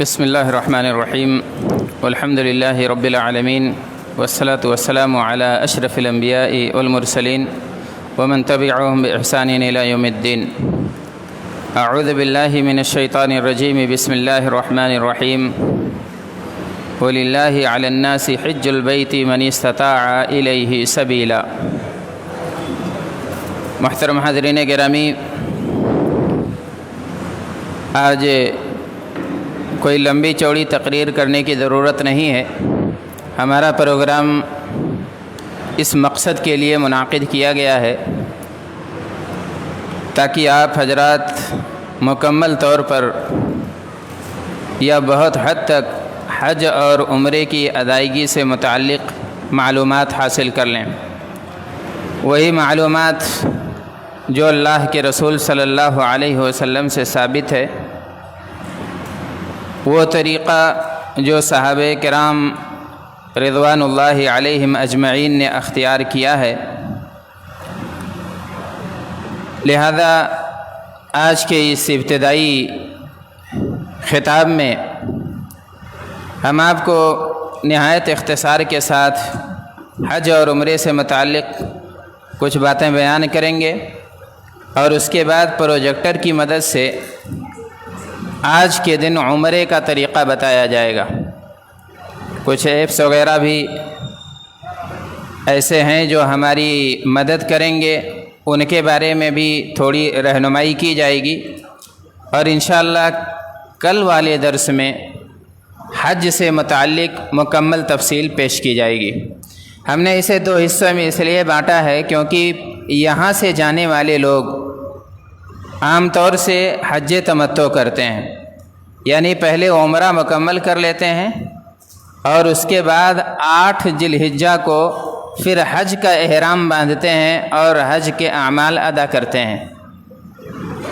بسم الله الرحمن الرحيم والحمد لله رب العالمين والصلاة والسلام على أشرف الأنبياء والمرسلين ومن تبعهم بإحسان إلى يوم الدين. أعوذ بالله من الشيطان الرجيم. بسم الله الرحمن الرحيم. ولله على الناس حج البيت من استطاع إليه سبيلا. محترم حاضرین گرامی، آج کوئی لمبی چوڑی تقریر کرنے کی ضرورت نہیں ہے. ہمارا پروگرام اس مقصد کے لیے منعقد کیا گیا ہے تاکہ آپ حضرات مکمل طور پر یا بہت حد تک حج اور عمرے کی ادائیگی سے متعلق معلومات حاصل کر لیں. وہی معلومات جو اللہ کے رسول صلی اللہ علیہ وسلم سے ثابت ہے، وہ طریقہ جو صحابہ کرام رضوان اللہ علیہم اجمعین نے اختیار کیا ہے. لہذا آج کے اس ابتدائی خطاب میں ہم آپ کو نہایت اختصار کے ساتھ حج اور عمرے سے متعلق کچھ باتیں بیان کریں گے، اور اس کے بعد پروجیکٹر کی مدد سے آج کے دن عمرے کا طریقہ بتایا جائے گا. کچھ ایپس وغیرہ بھی ایسے ہیں جو ہماری مدد کریں گے، ان کے بارے میں بھی تھوڑی رہنمائی کی جائے گی، اور انشاءاللہ کل والے درس میں حج سے متعلق مکمل تفصیل پیش کی جائے گی. ہم نے اسے دو حصوں میں اس لیے بانٹا ہے کیونکہ یہاں سے جانے والے لوگ عام طور سے حج تمتع کرتے ہیں، یعنی پہلے عمرہ مکمل کر لیتے ہیں اور اس کے بعد 8 ذی الحجہ کو پھر حج کا احرام باندھتے ہیں اور حج کے اعمال ادا کرتے ہیں.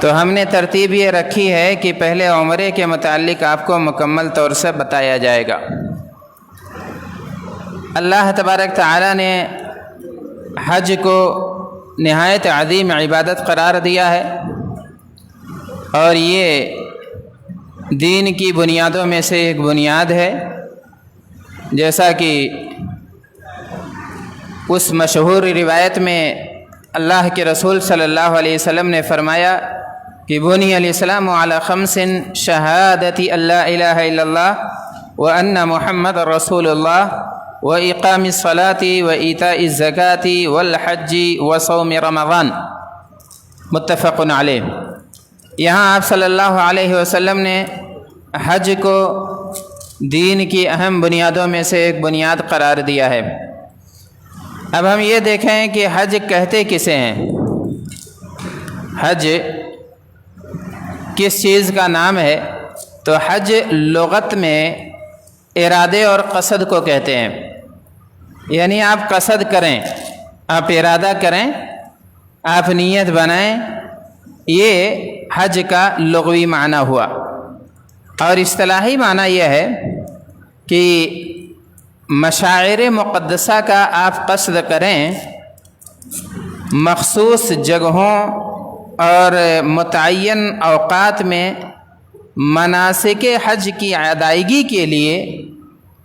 تو ہم نے ترتیب یہ رکھی ہے کہ پہلے عمرے کے متعلق آپ کو مکمل طور سے بتایا جائے گا. اللہ تبارک تعالی نے حج کو نہایت عظیم عبادت قرار دیا ہے، اور یہ دین کی بنیادوں میں سے ایک بنیاد ہے. جیسا کہ اس مشہور روایت میں اللہ کے رسول صلی اللہ علیہ وسلم نے فرمایا کہ بنی الاسلام علی 5 شہادت اللہ الہ الا اللہ وان محمد رسول اللہ واقام الصلاۃ وایتاء الزکاۃ والحج وصوم رمضان. متفق علیہ. یہاں آپ صلی اللہ علیہ وسلم نے حج کو دین کی اہم بنیادوں میں سے ایک بنیاد قرار دیا ہے. اب ہم یہ دیکھیں کہ حج کہتے کسے ہیں. حج کس چیز کا نام ہے؟ تو حج لغت میں ارادے اور قصد کو کہتے ہیں. یعنی آپ قصد کریں، آپ ارادہ کریں، آپ نیت بنائیں، یہ حج کا لغوی معنی ہوا. اور اصطلاحی معنی یہ ہے کہ مشاعر مقدسہ کا آپ قصد کریں، مخصوص جگہوں اور متعین اوقات میں مناسک حج کی ادائیگی کے لیے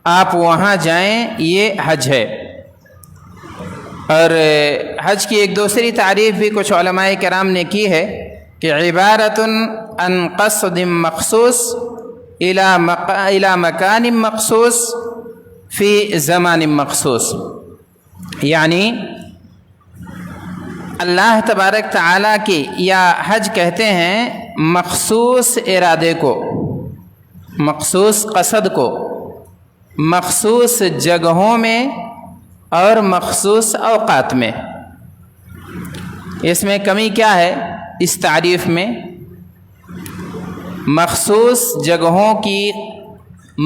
آپ وہاں جائیں، یہ حج ہے. اور حج کی ایک دوسری تعریف بھی کچھ علماء کرام نے کی ہے کہ عبارت عن قصد مخصوص الى مکان مخصوص فی زمان مخصوص. یعنی اللہ تبارک تعالیٰ کی یا حج کہتے ہیں مخصوص ارادے کو، مخصوص قصد کو، مخصوص جگہوں میں اور مخصوص اوقات میں. اس میں کمی کیا ہے اس تعریف میں؟ مخصوص جگہوں کی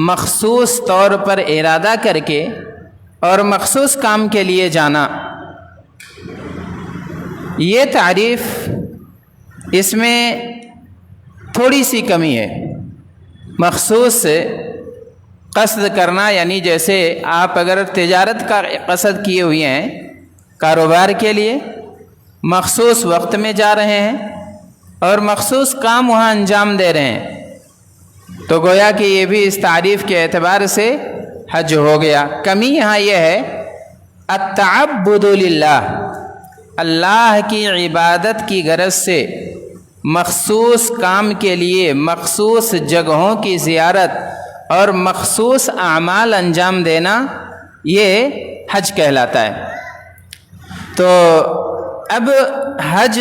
مخصوص طور پر ارادہ کر کے اور مخصوص کام کے لیے جانا، یہ تعریف اس میں تھوڑی سی کمی ہے. مخصوص قصد کرنا یعنی جیسے آپ اگر تجارت کا قصد کیے ہوئے ہیں، کاروبار کے لیے مخصوص وقت میں جا رہے ہیں اور مخصوص کام وہاں انجام دے رہے ہیں، تو گویا کہ یہ بھی اس تعریف کے اعتبار سے حج ہو گیا۔ کمی یہاں یہ ہے التعبد للہ، اللہ کی عبادت کی غرض سے مخصوص کام کے لیے مخصوص جگہوں کی زیارت اور مخصوص اعمال انجام دینا یہ حج کہلاتا ہے۔ تو اب حج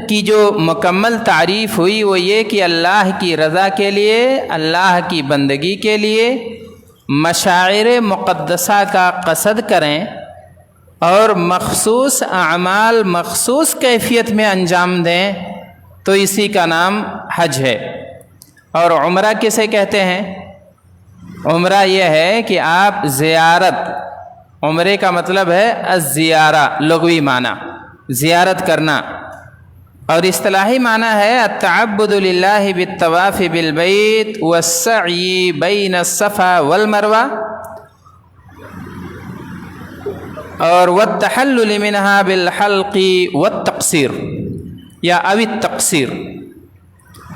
کی جو مکمل تعریف ہوئی وہ یہ کہ اللہ کی رضا کے لیے، اللہ کی بندگی کے لیے مشاعر مقدسہ کا قصد کریں اور مخصوص اعمال مخصوص کیفیت میں انجام دیں، تو اسی کا نام حج ہے۔ اور عمرہ کسے کہتے ہیں؟ عمرہ یہ ہے کہ آپ زیارت، عمرے کا مطلب ہے الزیارہ، لغوی معنی زیارت کرنا، اور اصطلاحی معنی ہے التعبد للہ بالطواف بالبیت والسعی بین الصفا والمروہ اور والتحلل منہا بالحلق والتقصیر یا او التقصیر،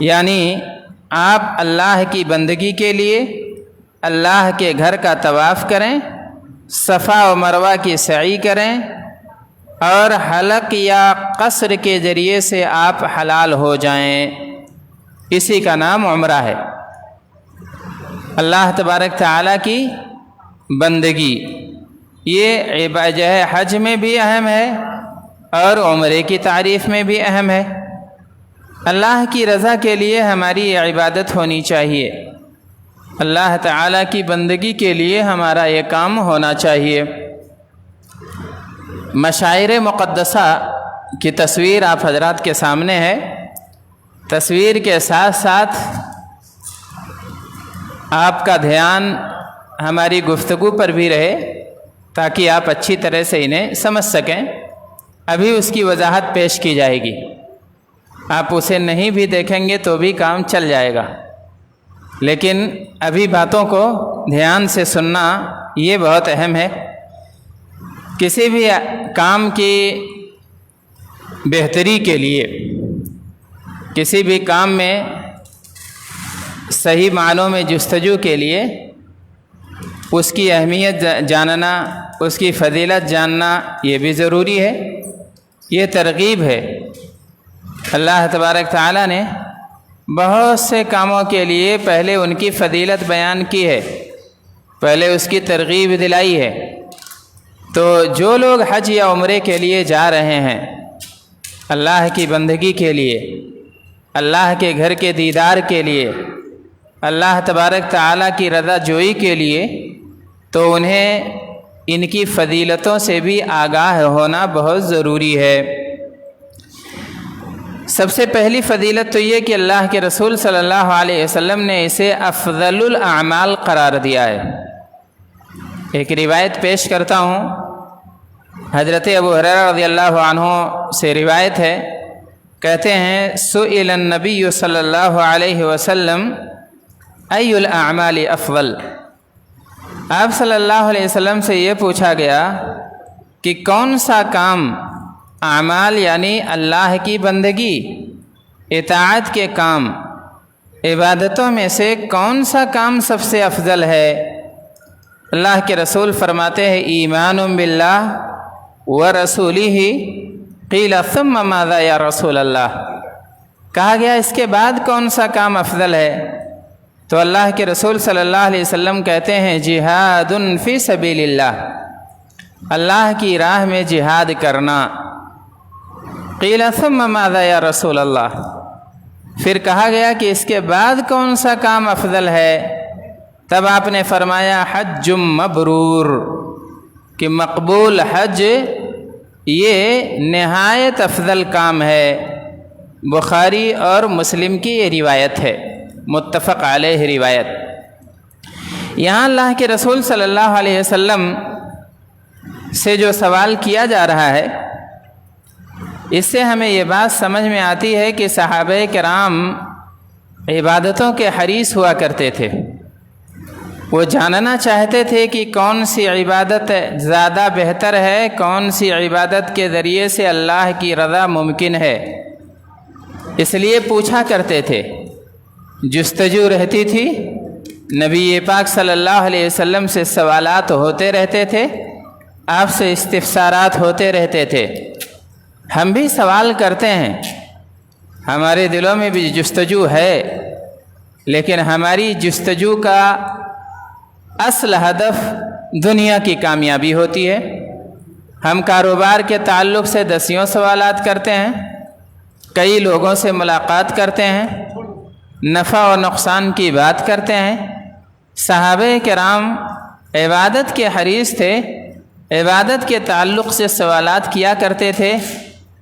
یعنی آپ اللہ کی بندگی کے لیے اللہ کے گھر کا طواف کریں، صفا و مروہ کی سعی کریں، اور حلق یا قصر کے ذریعے سے آپ حلال ہو جائیں، اسی کا نام عمرہ ہے۔ اللہ تبارک تعالیٰ کی بندگی یہ جو ہے حج میں بھی اہم ہے اور عمرے کی تعریف میں بھی اہم ہے۔ اللہ کی رضا کے لیے ہماری یہ عبادت ہونی چاہیے، اللہ تعالیٰ کی بندگی کے لیے ہمارا یہ کام ہونا چاہیے۔ مشاعر مقدسہ کی تصویر آپ حضرات کے سامنے ہے۔ تصویر کے ساتھ ساتھ آپ کا دھیان ہماری گفتگو پر بھی رہے تاکہ آپ اچھی طرح سے انہیں سمجھ سکیں۔ ابھی اس کی وضاحت پیش کی جائے گی، آپ اسے نہیں بھی دیکھیں گے تو بھی کام چل جائے گا، لیکن ابھی باتوں کو دھیان سے سننا یہ بہت اہم ہے۔ کسی بھی کام کی بہتری کے لیے، کسی بھی کام میں صحیح معنوں میں جستجو کے لیے اس کی اہمیت جاننا، اس کی فضیلت جاننا یہ بھی ضروری ہے، یہ ترغیب ہے۔ اللہ تبارک تعالیٰ نے بہت سے کاموں کے لیے پہلے ان کی فضیلت بیان کی ہے، پہلے اس کی ترغیب دلائی ہے۔ تو جو لوگ حج یا عمرے کے لیے جا رہے ہیں، اللہ کی بندگی کے لیے، اللہ کے گھر کے دیدار کے لیے، اللہ تبارک تعالیٰ کی رضا جوئی کے لیے، تو انہیں ان کی فضیلتوں سے بھی آگاہ ہونا بہت ضروری ہے۔ سب سے پہلی فضیلت تو یہ کہ اللہ کے رسول صلی اللہ علیہ وسلم نے اسے افضل الاعمال قرار دیا ہے۔ ایک روایت پیش کرتا ہوں، حضرت ابو ہریرہ رضی اللہ عنہ سے روایت ہے، کہتے ہیں سئل النبی صلی اللہ علیہ وسلم ای الاعمال افضل، آپ صلی اللہ علیہ وسلم سے یہ پوچھا گیا کہ کون سا کام، اعمال یعنی اللہ کی بندگی، اطاعت کے کام، عبادتوں میں سے کون سا کام سب سے افضل ہے؟ اللہ کے رسول فرماتے ہیں ایمان باللہ ورسولہ، قیل ثم ماذا یا رسول اللہ، کہا گیا اس کے بعد کون سا کام افضل ہے؟ تو اللہ کے رسول صلی اللہ علیہ وسلم کہتے ہیں جہاد فی سبیل اللہ، اللہ کی راہ میں جہاد کرنا۔ قیل ثم ماذا یا رسول اللہ، پھر کہا گیا کہ اس کے بعد کون سا کام افضل ہے؟ تب آپ نے فرمایا حج مبرور، کہ مقبول حج یہ نہایت افضل کام ہے۔ بخاری اور مسلم کی یہ روایت ہے، متفق علیہ روایت۔ یہاں اللہ کے رسول صلی اللہ علیہ وسلم سے جو سوال کیا جا رہا ہے، اس سے ہمیں یہ بات سمجھ میں آتی ہے کہ صحابہ کرام عبادتوں کے حریص ہوا کرتے تھے۔ وہ جاننا چاہتے تھے کہ کون سی عبادت زیادہ بہتر ہے، کون سی عبادت کے ذریعے سے اللہ کی رضا ممکن ہے، اس لیے پوچھا کرتے تھے۔ جستجو رہتی تھی، نبی پاک صلی اللہ علیہ وسلم سے سوالات ہوتے رہتے تھے، آپ سے استفسارات ہوتے رہتے تھے۔ ہم بھی سوال کرتے ہیں، ہمارے دلوں میں بھی جستجو ہے، لیکن ہماری جستجو کا اصل ہدف دنیا کی کامیابی ہوتی ہے۔ ہم کاروبار کے تعلق سے دسیوں سوالات کرتے ہیں، کئی لوگوں سے ملاقات کرتے ہیں، نفع و نقصان کی بات کرتے ہیں۔ صحابہ کرام عبادت کے حریص تھے، عبادت کے تعلق سے سوالات کیا کرتے تھے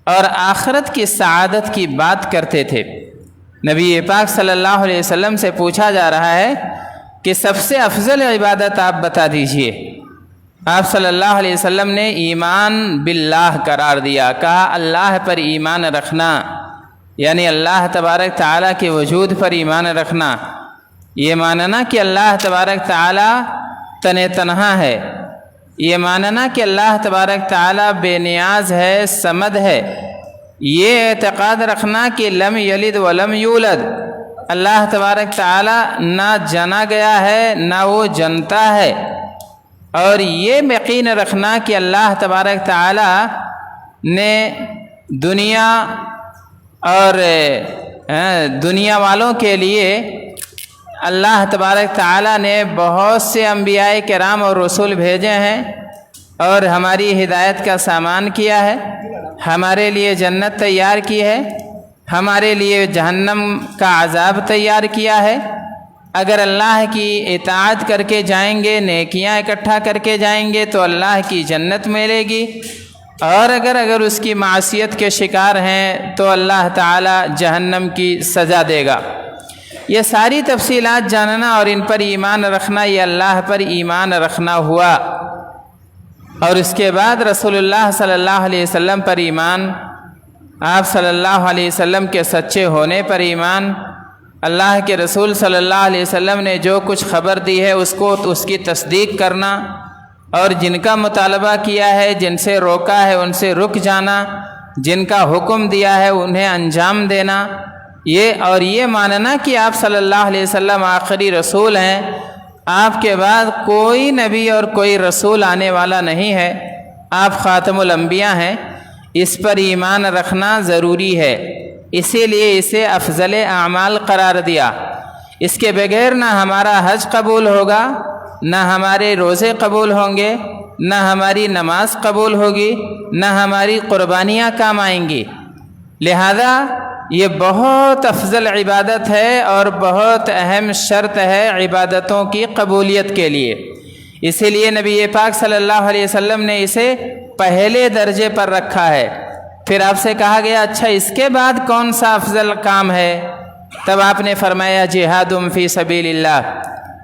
اور آخرت کی سعادت کی بات کرتے تھے۔ نبی پاک صلی اللہ علیہ وسلم سے پوچھا جا رہا ہے کہ سب سے افضل عبادت آپ بتا دیجئے۔ آپ صلی اللہ علیہ وسلم نے ایمان باللہ قرار دیا، کہا اللہ پر ایمان رکھنا، یعنی اللہ تبارک تعالیٰ کے وجود پر ایمان رکھنا، یہ ماننا کہ اللہ تبارک تعالیٰ تنہا ہے، یہ ماننا کہ اللہ تبارک تعالیٰ بے نیاز ہے، صمد ہے، یہ اعتقاد رکھنا کہ لم یلد ولم یولد، اللہ تبارک تعالیٰ نہ جنا گیا ہے نہ وہ جنتا ہے، اور یہ یقین رکھنا کہ اللہ تبارک تعالیٰ نے دنیا اور دنیا والوں کے لیے اللہ تبارک تعالیٰ نے بہت سے انبیاء کرام اور رسول بھیجے ہیں اور ہماری ہدایت کا سامان کیا ہے، ہمارے لیے جنت تیار کی ہے، ہمارے لیے جہنم کا عذاب تیار کیا ہے۔ اگر اللہ کی اطاعت کر کے جائیں گے، نیکیاں اکٹھا کر کے جائیں گے تو اللہ کی جنت ملے گی، اور اگر اس کی معصیت کے شکار ہیں تو اللہ تعالی جہنم کی سزا دے گا۔ یہ ساری تفصیلات جاننا اور ان پر ایمان رکھنا، یہ اللہ پر ایمان رکھنا ہوا۔ اور اس کے بعد رسول اللہ صلی اللہ علیہ وسلم پر ایمان، آپ صلی اللہ علیہ وسلم کے سچے ہونے پر ایمان، اللہ کے رسول صلی اللہ علیہ وسلم نے جو کچھ خبر دی ہے اس کی تصدیق کرنا، اور جن کا مطالبہ کیا ہے، جن سے روکا ہے ان سے رک جانا، جن کا حکم دیا ہے انہیں انجام دینا، یہ ماننا کہ آپ صلی اللہ علیہ وسلم آخری رسول ہیں، آپ کے بعد کوئی نبی اور کوئی رسول آنے والا نہیں ہے، آپ خاتم الانبیاء ہیں، اس پر ایمان رکھنا ضروری ہے، اسی لیے اسے افضل اعمال قرار دیا۔ اس کے بغیر نہ ہمارا حج قبول ہوگا، نہ ہمارے روزے قبول ہوں گے، نہ ہماری نماز قبول ہوگی، نہ ہماری قربانیاں کام آئیں گی۔ لہذا یہ بہت افضل عبادت ہے اور بہت اہم شرط ہے عبادتوں کی قبولیت کے لیے، اسی لیے نبی پاک صلی اللہ علیہ وسلم نے اسے پہلے درجے پر رکھا ہے۔ پھر آپ سے کہا گیا اچھا اس کے بعد کون سا افضل کام ہے؟ تب آپ نے فرمایا جہاد فی سبیل اللہ،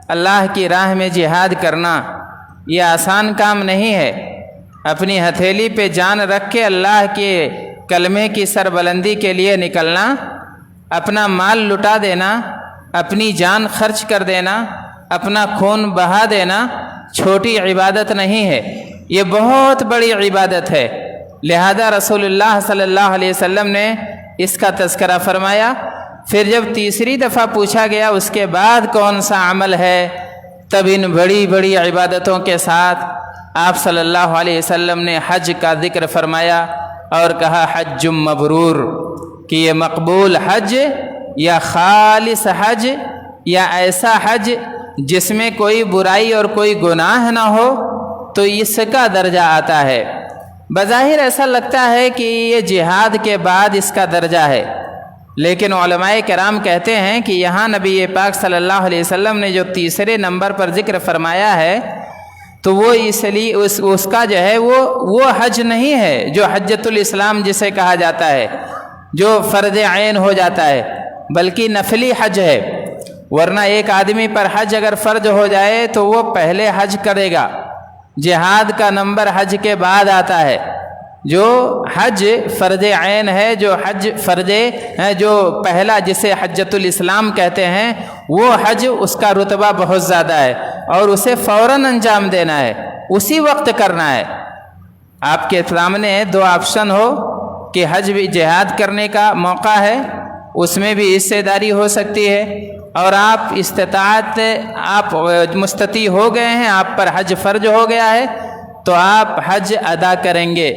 اللہ کی راہ میں جہاد کرنا یہ آسان کام نہیں ہے۔ اپنی ہتھیلی پہ جان رکھ کے اللہ کے کلمے کی سربلندی کے لیے نکلنا، اپنا مال لٹا دینا، اپنی جان خرچ کر دینا، اپنا خون بہا دینا چھوٹی عبادت نہیں ہے، یہ بہت بڑی عبادت ہے۔ لہذا رسول اللہ صلی اللہ علیہ وسلم نے اس کا تذکرہ فرمایا۔ پھر جب تیسری دفعہ پوچھا گیا اس کے بعد کون سا عمل ہے، تب ان بڑی بڑی عبادتوں کے ساتھ آپ صلی اللہ علیہ وسلم نے حج کا ذکر فرمایا اور کہا حج مبرور، کہ یہ مقبول حج یا خالص حج یا ایسا حج جس میں کوئی برائی اور کوئی گناہ نہ ہو تو اس کا درجہ آتا ہے۔ بظاہر ایسا لگتا ہے کہ یہ جہاد کے بعد اس کا درجہ ہے، لیکن علماء کرام کہتے ہیں کہ یہاں نبی پاک صلی اللہ علیہ وسلم نے جو تیسرے نمبر پر ذکر فرمایا ہے تو وہ اس لیے اس کا جو ہے وہ حج نہیں ہے جو حجۃ الاسلام جسے کہا جاتا ہے، جو فرض عین ہو جاتا ہے، بلکہ نفلی حج ہے۔ ورنہ ایک آدمی پر حج اگر فرض ہو جائے تو وہ پہلے حج کرے گا، جہاد کا نمبر حج کے بعد آتا ہے۔ جو حج فرض عین ہے، جو حج فرض ہے، جو پہلا جسے حجۃ الاسلام کہتے ہیں، وہ حج اس کا رتبہ بہت زیادہ ہے اور اسے فوراً انجام دینا ہے، اسی وقت کرنا ہے۔ آپ کے سامنے دو آپشن ہو کہ حج بھی جہاد کرنے کا موقع ہے، اس میں بھی حصے داری ہو سکتی ہے، اور آپ استطاعت آپ مستطیع ہو گئے ہیں، آپ پر حج فرض ہو گیا ہے، تو آپ حج ادا کریں گے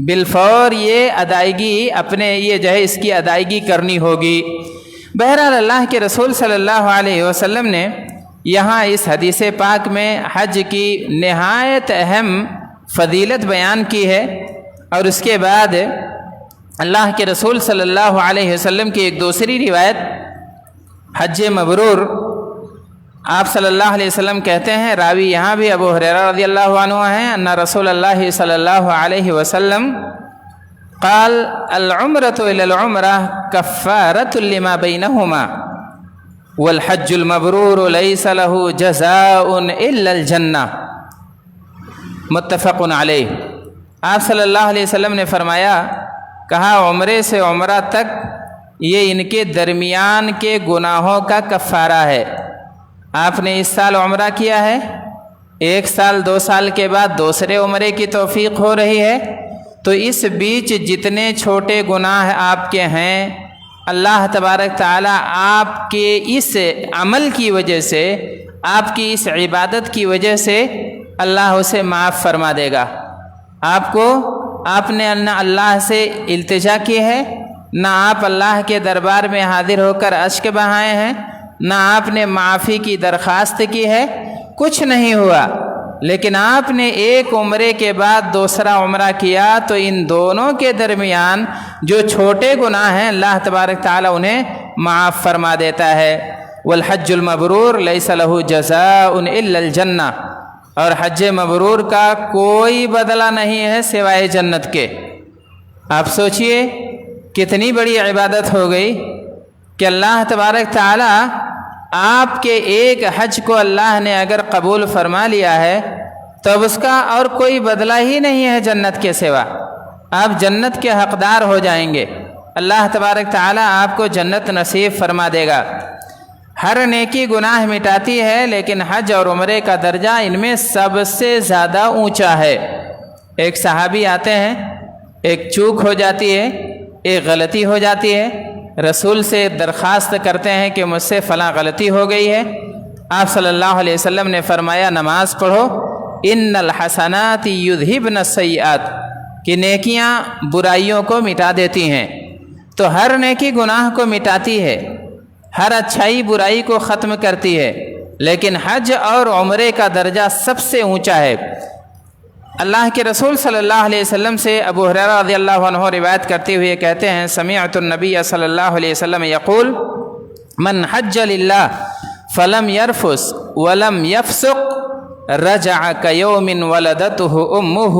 بالفور، یہ ادائیگی اپنے یہ جو ہے اس کی ادائیگی کرنی ہوگی۔ بہرحال اللہ کے رسول صلی اللہ علیہ وسلم نے یہاں اس حدیث پاک میں حج کی نہایت اہم فضیلت بیان کی ہے، اور اس کے بعد اللہ کے رسول صلی اللہ علیہ وسلم کی ایک دوسری روایت حج مبرور، آپ صلی اللہ علیہ وسلم کہتے ہیں، راوی یہاں بھی ابو ہریرہ رضی اللہ عنہ ہیں، ان رسول اللہ صلی اللہ علیہ وسلم قال العمرۃ الی العمرہ کفارۃ لما بینہما والحج المبرور لیس له جزاء الا الجنہ، متفق علیہ۔ آپ صلی اللہ علیہ وسلم نے فرمایا، کہا عمرے سے عمرہ تک یہ ان کے درمیان کے گناہوں کا کفارہ ہے۔ آپ نے اس سال عمرہ کیا ہے، 1 سال 2 سال کے بعد دوسرے عمرے کی توفیق ہو رہی ہے، تو اس بیچ جتنے چھوٹے گناہ آپ کے ہیں، اللہ تبارک تعالیٰ آپ کے اس عمل کی وجہ سے، آپ کی اس عبادت کی وجہ سے اللہ اسے معاف فرما دے گا۔ آپ نے نہ اللہ سے التجا کی ہے، نہ آپ اللہ کے دربار میں حاضر ہو کر اشک بہائے ہیں، نہ آپ نے معافی کی درخواست کی ہے، کچھ نہیں ہوا، لیکن آپ نے ایک عمرے کے بعد دوسرا عمرہ کیا، تو ان دونوں کے درمیان جو چھوٹے گناہ ہیں اللہ تبارک تعالیٰ انہیں معاف فرما دیتا ہے۔ والحج المبرور لیس له جزاء الا الجنہ، اور حج مبرور کا کوئی بدلہ نہیں ہے سوائے جنت کے۔ آپ سوچئے کتنی بڑی عبادت ہو گئی کہ اللہ تبارک تعالیٰ آپ کے ایک حج کو اللہ نے اگر قبول فرما لیا ہے تو اب اس کا اور کوئی بدلہ ہی نہیں ہے جنت کے سوا، آپ جنت کے حقدار ہو جائیں گے، اللہ تبارک تعالیٰ آپ کو جنت نصیب فرما دے گا۔ ہر نیکی گناہ مٹاتی ہے، لیکن حج اور عمرے کا درجہ ان میں سب سے زیادہ اونچا ہے۔ ایک صحابی آتے ہیں، ایک چوک ہو جاتی ہے، ایک غلطی ہو جاتی ہے، رسول سے درخواست کرتے ہیں کہ مجھ سے فلاں غلطی ہو گئی ہے۔ آپ صلی اللہ علیہ وسلم نے فرمایا، نماز پڑھو، ان الحسنات یذہبن السیئات، کہ نیکیاں برائیوں کو مٹا دیتی ہیں۔ تو ہر نیکی گناہ کو مٹاتی ہے، ہر اچھائی برائی کو ختم کرتی ہے، لیکن حج اور عمرے کا درجہ سب سے اونچا ہے۔ اللہ کے رسول صلی اللہ علیہ وسلم سے ابو ہریرہ رضی اللہ عنہ روایت کرتے ہوئے کہتے ہیں، سمعت النبی صلی اللہ علیہ وسلم یقول من حج للہ فلم یرفث ولم یفسق رجع کیوم ولدتہ امہ،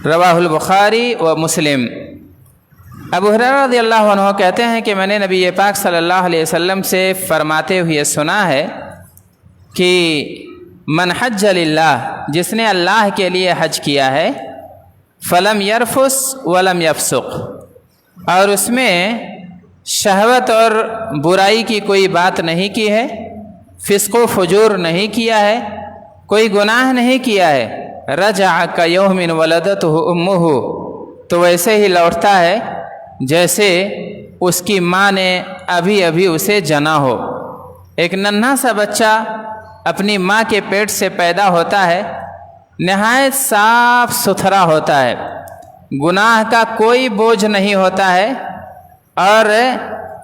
رواہ البخاری و مسلم۔ ابو ہریرہ رضی اللہ عنہ کہتے ہیں کہ میں نے نبی پاک صلی اللہ علیہ وسلم سے فرماتے ہوئے سنا ہے کہ من حج للہ، جس نے اللہ کے لیے حج کیا ہے، فلم یرفث ولم یفسق، اور اس میں شہوت اور برائی کی کوئی بات نہیں کی ہے، فسق و فجور نہیں کیا ہے، کوئی گناہ نہیں کیا ہے، رجع کیوم ولدتہ امہ، تو ویسے ہی لوٹتا ہے جیسے اس کی ماں نے ابھی اسے جنا ہو۔ ایک ننھا سا بچہ اپنی ماں کے پیٹ سے پیدا ہوتا ہے، نہایت صاف ستھرا ہوتا ہے، گناہ کا کوئی بوجھ نہیں ہوتا ہے، اور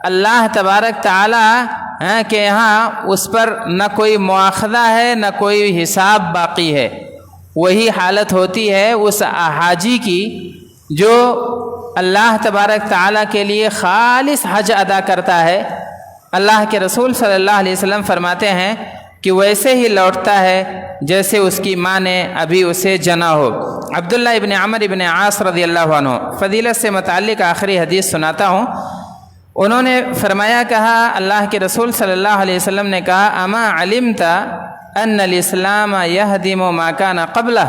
اللہ تبارک تعالیٰ کے یہاں اس پر نہ کوئی مواخذہ ہے نہ کوئی حساب باقی ہے۔ وہی حالت ہوتی ہے اس حاجی کی جو اللہ تبارک تعالیٰ کے لیے خالص حج ادا کرتا ہے۔ اللہ کے رسول صلی اللہ علیہ وسلم فرماتے ہیں کہ ویسے ہی لوٹتا ہے جیسے اس کی ماں نے ابھی اسے جنا ہو۔ عبداللہ ابن عمرو ابن عاص رضی اللہ عنہ، فضیلت سے متعلق آخری حدیث سناتا ہوں، انہوں نے فرمایا، کہا اللہ کے رسول صلی اللہ علیہ وسلم نے کہا، اما علمت ان الاسلام یہدم ما کان قبلہ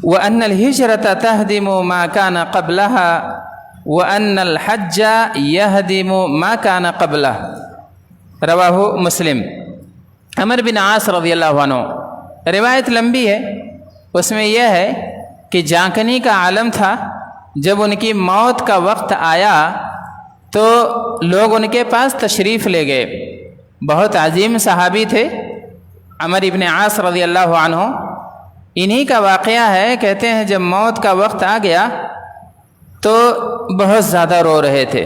وان الہجرۃ تہدم ما کان قبلہا وان الحج یہدم ما کان قبلہ، رواہ مسلم۔ عمرو بن عاص رضی اللہ عنہ، روایت لمبی ہے، اس میں یہ ہے کہ جانکنی کا عالم تھا، جب ان کی موت کا وقت آیا تو لوگ ان کے پاس تشریف لے گئے. بہت عظیم صحابی تھے عمر ابن عاص رضی اللہ عنہ. انہی کا واقعہ ہے. کہتے ہیں جب موت کا وقت آ گیا تو بہت زیادہ رو رہے تھے.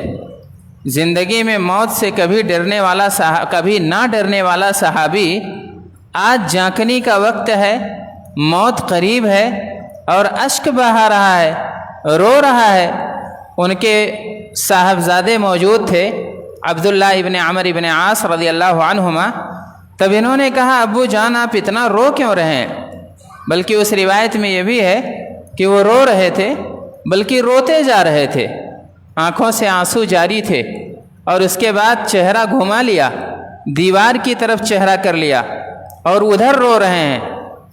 زندگی میں موت سے کبھی کبھی نہ ڈرنے والا صحابی آج جھانکنے کا وقت ہے، موت قریب ہے اور اشک بہا رہا ہے، رو رہا ہے. ان کے صاحبزادے موجود تھے عبداللہ ابن عمر ابن عاص رضی اللہ عنہما. تب انہوں نے کہا ابو جان آپ اتنا رو کیوں رہے ہیں؟ بلکہ اس روایت میں یہ بھی ہے کہ وہ رو رہے تھے بلکہ روتے جا رہے تھے، آنکھوں سے آنسو جاری تھے. اور اس کے بعد چہرہ گھما لیا، دیوار کی طرف چہرہ کر لیا اور ادھر رو رہے ہیں،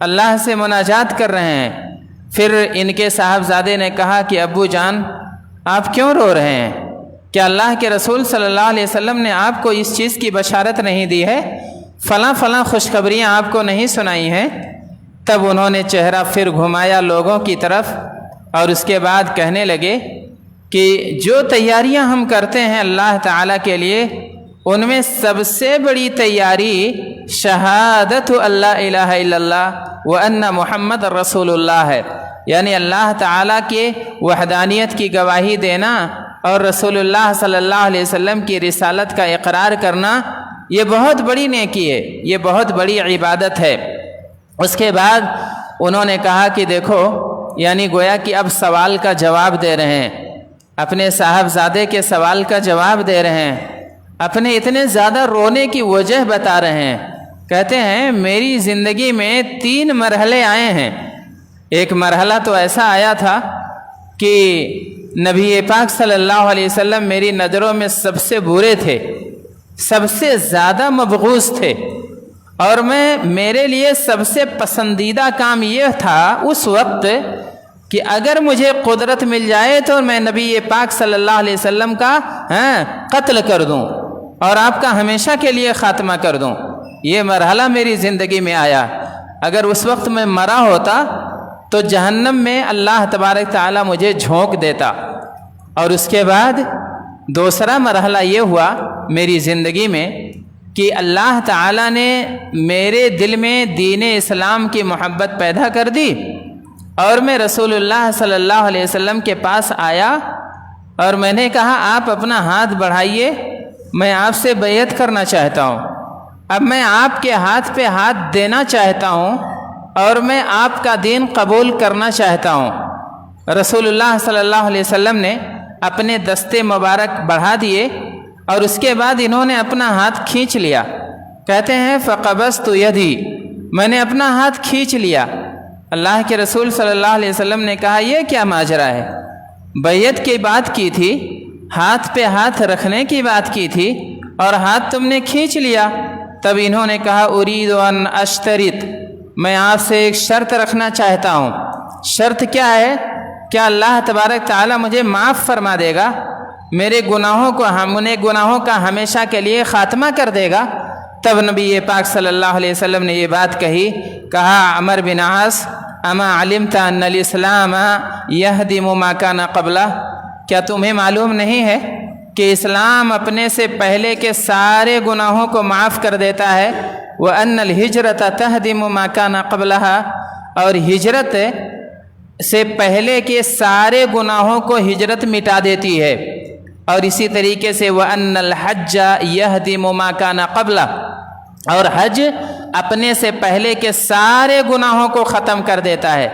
اللہ سے مناجات کر رہے ہیں. پھر ان کے صاحبزادے نے کہا کہ ابو جان آپ کیوں رو رہے ہیں؟ کیا اللہ کے رسول صلی اللہ علیہ وسلم نے آپ کو اس چیز کی بشارت نہیں دی ہے؟ فلاں فلاں خوشخبریاں آپ کو نہیں سنائی ہیں؟ تب انہوں نے چہرہ پھر گھمایا لوگوں کی طرف اور اس کے بعد کہنے لگے کہ جو تیاریاں ہم کرتے ہیں اللہ تعالیٰ کے لیے، ان میں سب سے بڑی تیاری شہادت اللہ الہ الا اللہ وان محمد رسول اللہ ہے. یعنی اللہ تعالیٰ کے وحدانیت کی گواہی دینا اور رسول اللہ صلی اللہ علیہ وسلم کی رسالت کا اقرار کرنا، یہ بہت بڑی نیکی ہے، یہ بہت بڑی عبادت ہے. اس کے بعد انہوں نے کہا کہ دیکھو، یعنی گویا کہ اب سوال کا جواب دے رہے ہیں، اپنے صاحبزادے کے سوال کا جواب دے رہے ہیں، اپنے اتنے زیادہ رونے کی وجہ بتا رہے ہیں. کہتے ہیں میری زندگی میں 3 مرحلے آئے ہیں. ایک مرحلہ تو ایسا آیا تھا کہ نبی پاک صلی اللہ علیہ وسلم میری نظروں میں سب سے برے تھے، سب سے زیادہ مبغوض تھے، اور میرے لیے سب سے پسندیدہ کام یہ تھا اس وقت کہ اگر مجھے قدرت مل جائے تو میں نبی پاک صلی اللہ علیہ وسلم کا قتل کر دوں اور آپ کا ہمیشہ کے لیے خاتمہ کر دوں. یہ مرحلہ میری زندگی میں آیا. اگر اس وقت میں مرا ہوتا تو جہنم میں اللہ تبارک تعالیٰ مجھے جھونک دیتا. اور اس کے بعد دوسرا مرحلہ یہ ہوا میری زندگی میں کہ اللہ تعالیٰ نے میرے دل میں دین اسلام کی محبت پیدا کر دی اور میں رسول اللہ صلی اللہ علیہ وسلم کے پاس آیا اور میں نے کہا آپ اپنا ہاتھ بڑھائیے، میں آپ سے بیعت کرنا چاہتا ہوں. اب میں آپ کے ہاتھ پہ ہاتھ دینا چاہتا ہوں اور میں آپ کا دین قبول کرنا چاہتا ہوں. رسول اللہ صلی اللہ علیہ وسلم نے اپنے دستے مبارک بڑھا دیے اور اس کے بعد انہوں نے اپنا ہاتھ کھینچ لیا. کہتے ہیں فقبضت یدی، میں نے اپنا ہاتھ کھینچ لیا. اللہ کے رسول صلی اللہ علیہ وسلم نے کہا یہ کیا ماجرا ہے؟ بیعت کی بات کی تھی، ہاتھ پہ ہاتھ رکھنے کی بات کی تھی اور ہاتھ تم نے کھینچ لیا. تب انہوں نے کہا ارید ان اشترط، میں آپ سے ایک شرط رکھنا چاہتا ہوں. شرط کیا ہے؟ کیا اللہ تبارک تعالیٰ مجھے معاف فرما دے گا؟ میرے گناہوں کا ہمیشہ کے لیے خاتمہ کر دے گا؟ تب نبی پاک صلی اللہ علیہ وسلم نے یہ بات کہا عمر بن عاص اما علمت ان الاسلام یہدم ما کان قبلہ، کیا تمہیں معلوم نہیں ہے کہ اسلام اپنے سے پہلے کے سارے گناہوں کو معاف کر دیتا ہے؟ وَأَنَّ الْهِجْرَةَ تَهْدِمُ مَا كَانَ قَبْلَهَا، اور ہجرت سے پہلے کے سارے گناہوں کو ہجرت مٹا دیتی ہے. اور اسی طریقے سے وَأَنَّ الْحَجَّ يَهْدِمُ مَا كَانَ قَبْلَهُ، اور حج اپنے سے پہلے کے سارے گناہوں کو ختم کر دیتا ہے،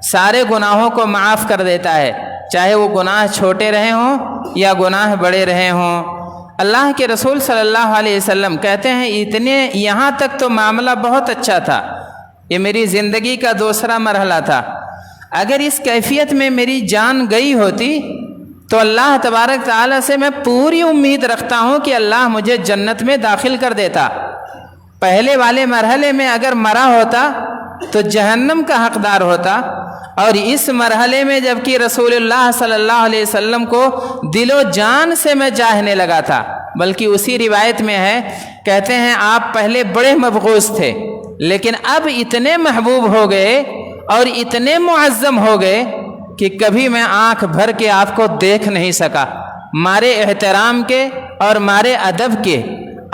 سارے گناہوں کو معاف کر دیتا ہے، چاہے وہ گناہ چھوٹے رہے ہوں یا گناہ بڑے رہے ہوں. اللہ کے رسول صلی اللہ علیہ وسلم کہتے ہیں یہاں تک تو معاملہ بہت اچھا تھا، یہ میری زندگی کا دوسرا مرحلہ تھا. اگر اس کیفیت میں میری جان گئی ہوتی تو اللہ تبارک تعالیٰ سے میں پوری امید رکھتا ہوں کہ اللہ مجھے جنت میں داخل کر دیتا. پہلے والے مرحلے میں اگر مرا ہوتا تو جہنم کا حقدار ہوتا، اور اس مرحلے میں جبکہ رسول اللہ صلی اللہ علیہ وسلم کو دل و جان سے میں چاہنے لگا تھا. بلکہ اسی روایت میں ہے، کہتے ہیں آپ پہلے بڑے مبغوض تھے لیکن اب اتنے محبوب ہو گئے اور اتنے معظم ہو گئے کہ کبھی میں آنکھ بھر کے آپ کو دیکھ نہیں سکا. مارے احترام کے اور مارے ادب کے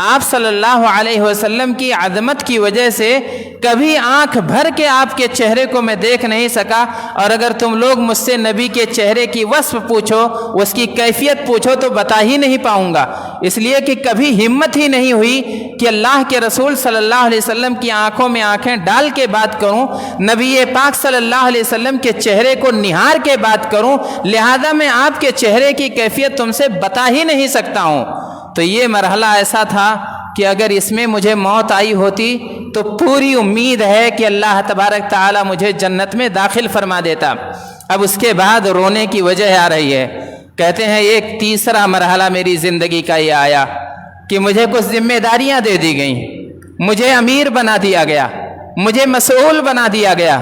آپ صلی اللہ علیہ وسلم کی عظمت کی وجہ سے کبھی آنکھ بھر کے آپ کے چہرے کو میں دیکھ نہیں سکا، اور اگر تم لوگ مجھ سے نبی کے چہرے کی وصف پوچھو، اس کی کیفیت پوچھو تو بتا ہی نہیں پاؤں گا، اس لیے کہ کبھی ہمت ہی نہیں ہوئی کہ اللہ کے رسول صلی اللہ علیہ وسلم کی آنکھوں میں آنکھیں ڈال کے بات کروں، نبی پاک صلی اللہ علیہ وسلم کے چہرے کو نہار کے بات کروں، لہذا میں آپ کے چہرے کی کیفیت تم سے بتا ہی نہیں سکتا ہوں۔ تو یہ مرحلہ ایسا تھا کہ اگر اس میں مجھے موت آئی ہوتی تو پوری امید ہے کہ اللہ تبارک تعالی مجھے جنت میں داخل فرما دیتا۔ اب اس کے بعد رونے کی وجہ آ رہی ہے، کہتے ہیں ایک تیسرا مرحلہ میری زندگی کا یہ آیا کہ مجھے کچھ ذمہ داریاں دے دی گئیں، مجھے امیر بنا دیا گیا، مجھے مسئول بنا دیا گیا،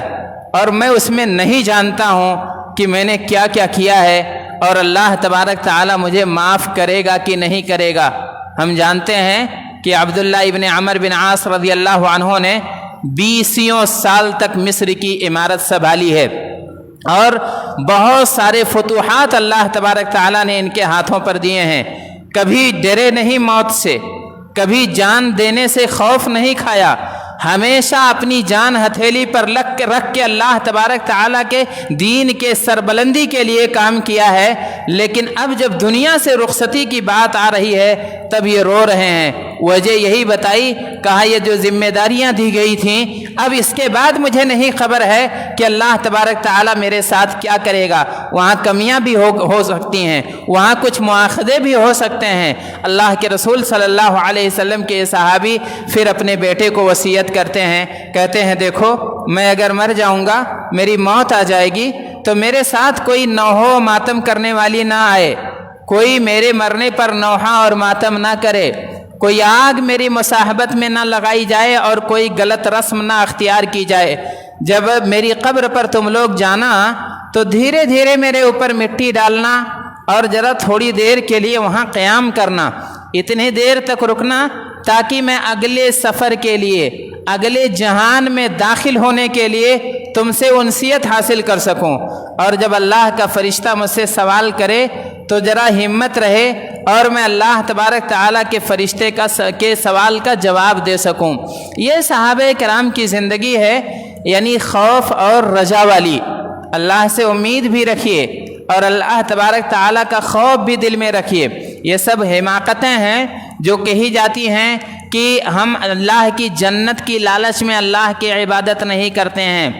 اور میں اس میں نہیں جانتا ہوں کہ میں نے کیا کیا کیا ہے، اور اللہ تبارک تعالی مجھے معاف کرے گا کہ نہیں کرے گا۔ ہم جانتے ہیں کہ عبداللہ ابن عمر بن عاص رضی اللہ عنہ نے 20 سال تک مصر کی عمارت سنبھالی ہے، اور بہت سارے فتوحات اللہ تبارک تعالی نے ان کے ہاتھوں پر دیے ہیں، کبھی ڈرے نہیں موت سے، کبھی جان دینے سے خوف نہیں کھایا، ہمیشہ اپنی جان ہتھیلی پر رکھ کے اللہ تبارک تعالیٰ کے دین کے سربلندی کے لیے کام کیا ہے، لیکن اب جب دنیا سے رخصتی کی بات آ رہی ہے تب یہ رو رہے ہیں۔ وجہ یہی بتائی، کہا یہ جو ذمہ داریاں دی گئی تھیں اب اس کے بعد مجھے نہیں خبر ہے کہ اللہ تبارک تعالیٰ میرے ساتھ کیا کرے گا، وہاں کمیاں بھی ہو سکتی ہیں، وہاں کچھ مواخذے بھی ہو سکتے ہیں۔ اللہ کے رسول صلی اللہ علیہ وسلم کے صحابی پھر اپنے بیٹے کو وصیت کرتے ہیں، کہتے ہیں دیکھو میں اگر مر جاؤں گا، میری موت آ جائے گی تو میرے ساتھ کوئی نوحہ ماتم کرنے والی نہ آئے، کوئی میرے مرنے پر نوحہ اور ماتم نہ کرے، کوئی آگ میری مصاحبت میں نہ لگائی جائے اور کوئی غلط رسم نہ اختیار کی جائے۔ جب میری قبر پر تم لوگ جانا تو دھیرے دھیرے میرے اوپر مٹی ڈالنا اور ذرا تھوڑی دیر کے لیے وہاں قیام کرنا، اتنی دیر تک رکنا تاکہ میں اگلے سفر کے لیے، اگلے جہان میں داخل ہونے کے لیے تم سے انسیت حاصل کر سکوں، اور جب اللہ کا فرشتہ مجھ سے سوال کرے تو ذرا ہمت رہے اور میں اللہ تبارک تعالیٰ کے فرشتے کے سوال کا جواب دے سکوں۔ یہ صحابہ کرام کی زندگی ہے، یعنی خوف اور رجا والی، اللہ سے امید بھی رکھیے اور اللہ تبارک تعالیٰ کا خوف بھی دل میں رکھیے۔ یہ سب حماقتیں ہیں جو کہی جاتی ہیں کہ ہم اللہ کی جنت کی لالچ میں اللہ کی عبادت نہیں کرتے ہیں،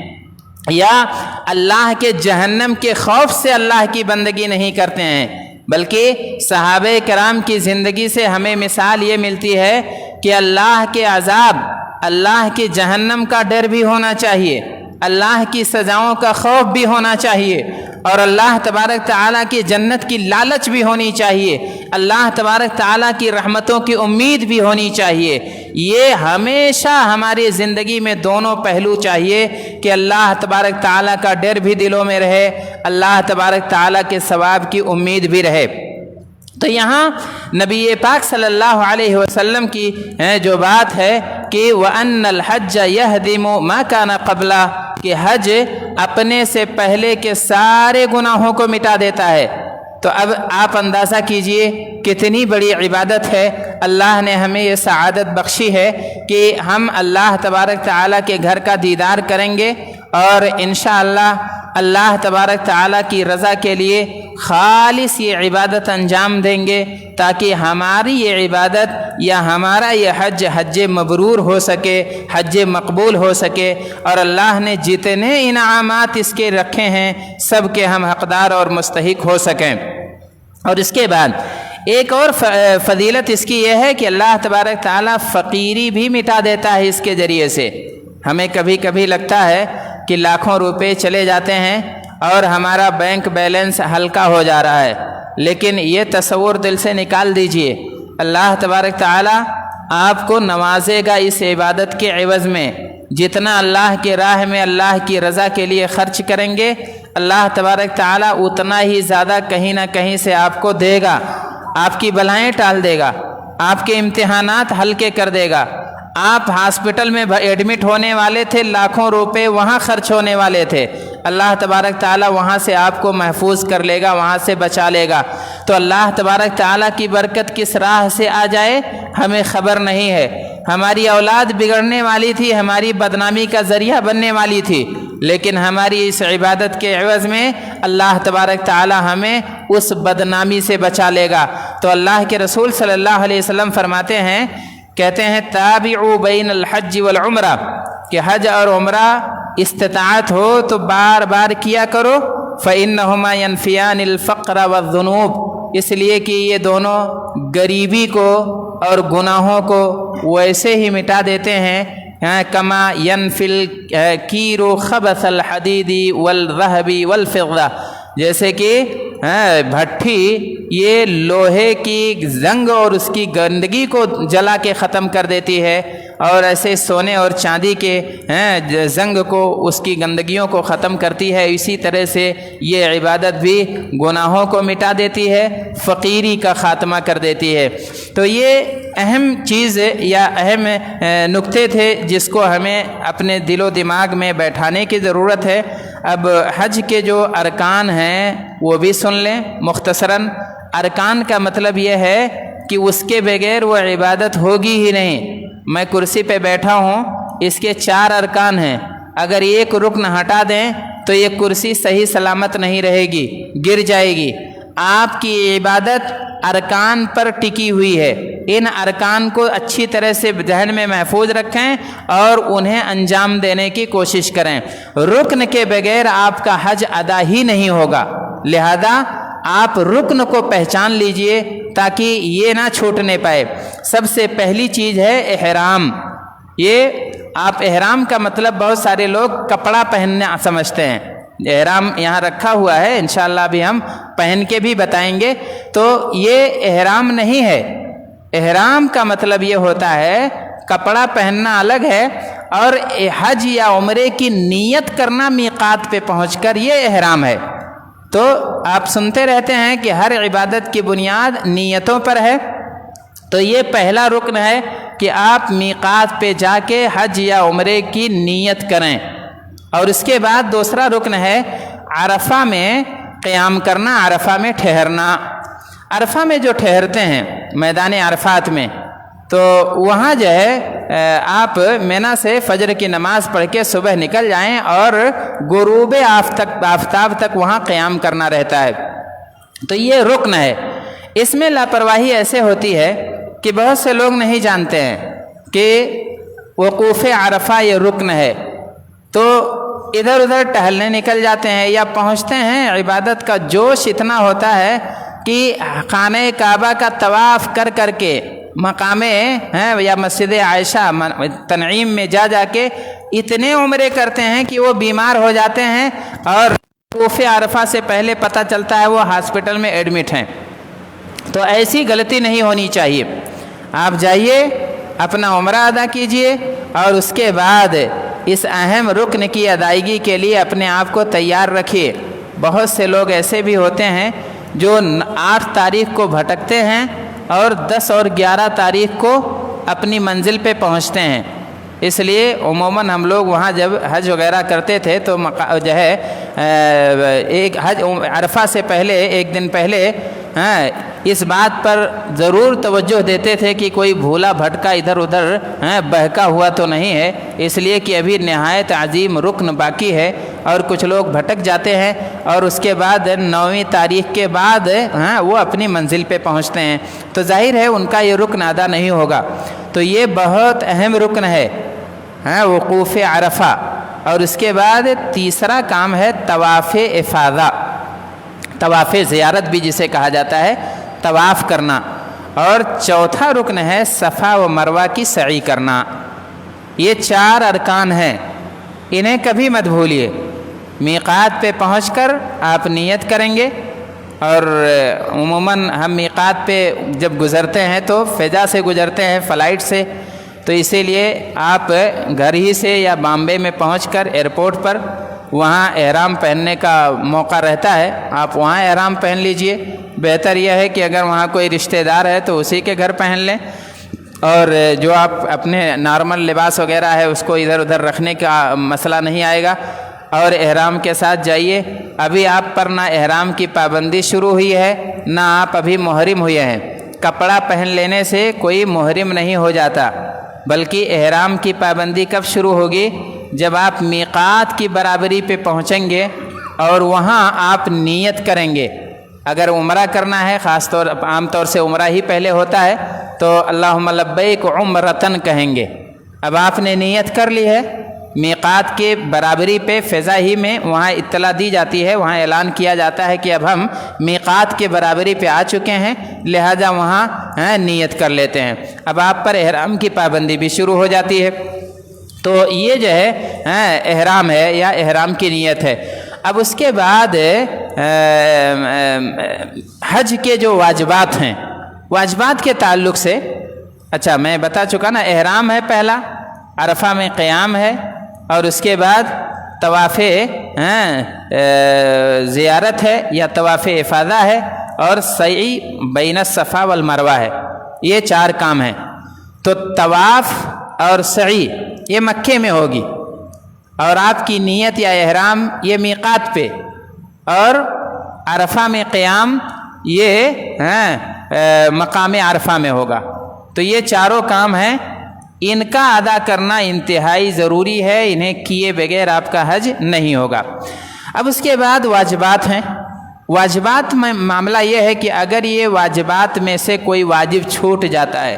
یا اللہ کے جہنم کے خوف سے اللہ کی بندگی نہیں کرتے ہیں، بلکہ صحابہ کرام کی زندگی سے ہمیں مثال یہ ملتی ہے کہ اللہ کے عذاب، اللہ کے جہنم کا ڈر بھی ہونا چاہیے، اللہ کی سزاؤں کا خوف بھی ہونا چاہیے، اور اللہ تبارک تعالیٰ کی جنت کی لالچ بھی ہونی چاہیے، اللہ تبارک تعالیٰ کی رحمتوں کی امید بھی ہونی چاہیے۔ یہ ہمیشہ ہماری زندگی میں دونوں پہلو چاہیے کہ اللہ تبارک تعالیٰ کا ڈر بھی دلوں میں رہے، اللہ تبارک تعالیٰ کے ثواب کی امید بھی رہے۔ تو یہاں نبی پاک صلی اللہ علیہ وسلم کی جو بات ہے کہ وَأَنَّ الْحَجَّ يَهْدِمُ مَا كَانَ قَبْلَهُ، کہ حج اپنے سے پہلے کے سارے گناہوں کو مٹا دیتا ہے۔ تو اب آپ اندازہ کیجئے کتنی بڑی عبادت ہے، اللہ نے ہمیں یہ سعادت بخشی ہے کہ ہم اللہ تبارک تعالیٰ کے گھر کا دیدار کریں گے، اور انشاءاللہ اللہ تبارک تعالیٰ کی رضا کے لیے خالص یہ عبادت انجام دیں گے، تاکہ ہماری یہ عبادت یا ہمارا یہ حج مبرور ہو سکے، حج مقبول ہو سکے، اور اللہ نے جتنے انعامات اس کے رکھے ہیں سب کے ہم حقدار اور مستحق ہو سکیں۔ اور اس کے بعد ایک اور فضیلت اس کی یہ ہے کہ اللہ تبارک تعالیٰ فقیری بھی مٹا دیتا ہے اس کے ذریعے سے۔ ہمیں کبھی کبھی لگتا ہے کہ لاکھوں روپے چلے جاتے ہیں اور ہمارا بینک بیلنس ہلکا ہو جا رہا ہے، لیکن یہ تصور دل سے نکال دیجئے، اللہ تبارک تعالیٰ آپ کو نوازے گا اس عبادت کے عوض میں۔ جتنا اللہ کی راہ میں اللہ کی رضا کے لیے خرچ کریں گے، اللہ تبارک تعالیٰ اتنا ہی زیادہ کہیں نہ کہیں سے آپ کو دے گا، آپ کی بلائیں ٹال دے گا، آپ کے امتحانات ہلکے کر دے گا، آپ ہاسپٹل میں ایڈمٹ ہونے والے تھے، لاکھوں روپے وہاں خرچ ہونے والے تھے، اللہ تبارک تعالیٰ وہاں سے آپ کو محفوظ کر لے گا، وہاں سے بچا لے گا۔ تو اللہ تبارک تعالیٰ کی برکت کس راہ سے آ جائے ہمیں خبر نہیں ہے۔ ہماری اولاد بگڑنے والی تھی، ہماری بدنامی کا ذریعہ بننے والی تھی، لیکن ہماری اس عبادت کے عوض میں اللہ تبارک تعالیٰ ہمیں اس بدنامی سے بچا لے گا۔ تو اللہ کے رسول صلی اللہ علیہ وسلم فرماتے ہیں، کہتے ہیں تابعوا بین الحج والعمرہ، کہ حج اور عمرہ استطاعت ہو تو بار بار کیا کرو، فإنہما ینفیان الفقر والذنوب، اس لیے کہ یہ دونوں غریبی کو اور گناہوں کو ویسے ہی مٹا دیتے ہیں کما ینفی الکیر خبث الحدید والذہب والفضہ، جیسے کہ بھٹی یہ لوہے کی زنگ اور اس کی گندگی کو جلا کے ختم کر دیتی ہے، اور ایسے سونے اور چاندی کے زنگ کو، اس کی گندگیوں کو ختم کرتی ہے، اسی طرح سے یہ عبادت بھی گناہوں کو مٹا دیتی ہے، فقیری کا خاتمہ کر دیتی ہے۔ تو یہ اہم چیز یا اہم نکتے تھے جس کو ہمیں اپنے دل و دماغ میں بیٹھانے کی ضرورت ہے۔ اب حج کے جو ارکان ہیں وہ بھی سن لیں مختصراً۔ ارکان کا مطلب یہ ہے کہ اس کے بغیر وہ عبادت ہوگی ہی نہیں۔ میں کرسی پہ بیٹھا ہوں، اس کے 4 ارکان ہیں، اگر ایک رکن ہٹا دیں تو یہ کرسی صحیح سلامت نہیں رہے گی، گر جائے گی۔ آپ کی عبادت ارکان پر ٹکی ہوئی ہے، ان ارکان کو اچھی طرح سے ذہن میں محفوظ رکھیں اور انہیں انجام دینے کی کوشش کریں۔ رکن کے بغیر آپ کا حج ادا ہی نہیں ہوگا، لہذا آپ رکن کو پہچان لیجئے تاکہ یہ نہ چھوٹنے پائے۔ سب سے پہلی چیز ہے احرام۔ یہ آپ احرام کا مطلب بہت سارے لوگ کپڑا پہننا سمجھتے ہیں، احرام یہاں رکھا ہوا ہے، انشاءاللہ ابھی ہم پہن کے بھی بتائیں گے۔ تو یہ احرام نہیں ہے۔ احرام کا مطلب یہ ہوتا ہے کپڑا پہننا الگ ہے، اور حج یا عمرے کی نیت کرنا میقات پہ پہنچ کر، یہ احرام ہے۔ تو آپ سنتے رہتے ہیں کہ ہر عبادت کی بنیاد نیتوں پر ہے، تو یہ پہلا رکن ہے کہ آپ میقات پہ جا کے حج یا عمرے کی نیت کریں۔ اور اس کے بعد دوسرا رکن ہے عرفہ میں قیام کرنا، عرفہ میں ٹھہرنا۔ عرفہ میں جو ٹھہرتے ہیں میدان عرفات میں، تو وہاں جو ہے آپ منی سے فجر کی نماز پڑھ کے صبح نکل جائیں اور غروب آفتاب تک وہاں قیام کرنا رہتا ہے۔ تو یہ رکن ہے۔ اس میں لاپرواہی ایسے ہوتی ہے کہ بہت سے لوگ نہیں جانتے ہیں کہ وقوف عرفہ یہ رکن ہے، تو ادھر ادھر ٹہلنے نکل جاتے ہیں، یا پہنچتے ہیں، عبادت کا جوش اتنا ہوتا ہے کہ خانہ کعبہ کا طواف کر کر کے مقام یا مسجد عائشہ تنعیم میں جا کے اتنے عمرے کرتے ہیں کہ وہ بیمار ہو جاتے ہیں، اور وقوف عرفہ سے پہلے پتہ چلتا ہے وہ ہاسپٹل میں ایڈمٹ ہیں۔ تو ایسی غلطی نہیں ہونی چاہیے۔ آپ جائیے، اپنا عمرہ ادا کیجئے، اور اس کے بعد اس اہم رکن کی ادائیگی کے لیے اپنے آپ کو تیار رکھیے۔ بہت سے لوگ ایسے بھی ہوتے ہیں جو 8 تاریخ کو بھٹکتے ہیں اور 10 اور 11 تاریخ کو اپنی منزل پہ پہنچتے ہیں۔ اس لیے عموماً ہم لوگ وہاں جب حج وغیرہ کرتے تھے تو جو ہے ایک حج عرفہ سے پہلے ایک دن پہلے اس بات پر ضرور توجہ دیتے تھے کہ کوئی بھولا بھٹکا ادھر ادھر بہکا ہوا تو نہیں ہے، اس لیے کہ ابھی نہایت عظیم رکن باقی ہے، اور کچھ لوگ بھٹک جاتے ہیں اور اس کے بعد 9ویں تاریخ کے بعد وہ اپنی منزل پہ پہنچتے ہیں، تو ظاہر ہے ان کا یہ رکن ادا نہیں ہوگا۔ تو یہ بہت اہم رکن ہے وقوف عرفہ۔ اور اس کے بعد تیسرا کام ہے طواف افاضہ، طواف زیارت بھی جسے کہا جاتا ہے، طواف کرنا۔ اور چوتھا رکن ہے صفا و مروہ کی سعی کرنا۔ یہ 4 ارکان ہیں، انہیں کبھی مت بھولیے۔ میقات پہ پہنچ کر آپ نیت کریں گے، اور عموماً ہم میقات پہ جب گزرتے ہیں تو فضا سے گزرتے ہیں، فلائٹ سے، تو اسی لیے آپ گھر ہی سے یا بامبے میں پہنچ کر ایئرپورٹ پر وہاں احرام پہننے کا موقع رہتا ہے، آپ وہاں احرام پہن لیجئے۔ بہتر یہ ہے کہ اگر وہاں کوئی رشتہ دار ہے تو اسی کے گھر پہن لیں، اور جو آپ اپنے نارمل لباس وغیرہ ہے اس کو ادھر ادھر رکھنے کا مسئلہ نہیں آئے گا، اور احرام کے ساتھ جائیے۔ ابھی آپ پر نہ احرام کی پابندی شروع ہوئی ہے، نہ آپ ابھی محرم ہوئے ہیں۔ کپڑا پہن لینے سے کوئی محرم نہیں ہو جاتا، بلکہ احرام کی پابندی کب شروع ہوگی؟ جب آپ میقات کی برابری پہ پہنچیں گے اور وہاں آپ نیت کریں گے۔ اگر عمرہ کرنا ہے، عام طور سے عمرہ ہی پہلے ہوتا ہے، تو اللہم لبیک عمرتن کہیں گے۔ اب آپ نے نیت کر لی ہے، میقات کے برابری پہ فضا ہی میں وہاں اطلاع دی جاتی ہے، وہاں اعلان کیا جاتا ہے کہ اب ہم میقات کے برابری پہ آ چکے ہیں، لہذا وہاں نیت کر لیتے ہیں۔ اب آپ پر احرام کی پابندی بھی شروع ہو جاتی ہے۔ تو یہ جو ہے احرام ہے یا احرام کی نیت ہے۔ اب اس کے بعد حج کے جو واجبات ہیں، واجبات کے تعلق سے اچھا میں بتا چکا نا، احرام ہے پہلا، عرفہ میں قیام ہے، اور اس کے بعد طواف زیارت ہے یا طواف افاضہ ہے، اور سعی بین الصفا والمروہ ہے۔ یہ 4 کام ہیں۔ تو طواف اور سعی یہ مکے میں ہوگی، اور آپ کی نیت یا احرام یہ میقات پہ، اور عرفہ میں قیام یہ مقام عرفہ میں ہوگا۔ تو یہ 4 کام ہیں، ان کا ادا کرنا انتہائی ضروری ہے، انہیں کیے بغیر آپ کا حج نہیں ہوگا۔ اب اس کے بعد واجبات ہیں۔ واجبات میں معاملہ یہ ہے کہ اگر یہ واجبات میں سے کوئی واجب چھوٹ جاتا ہے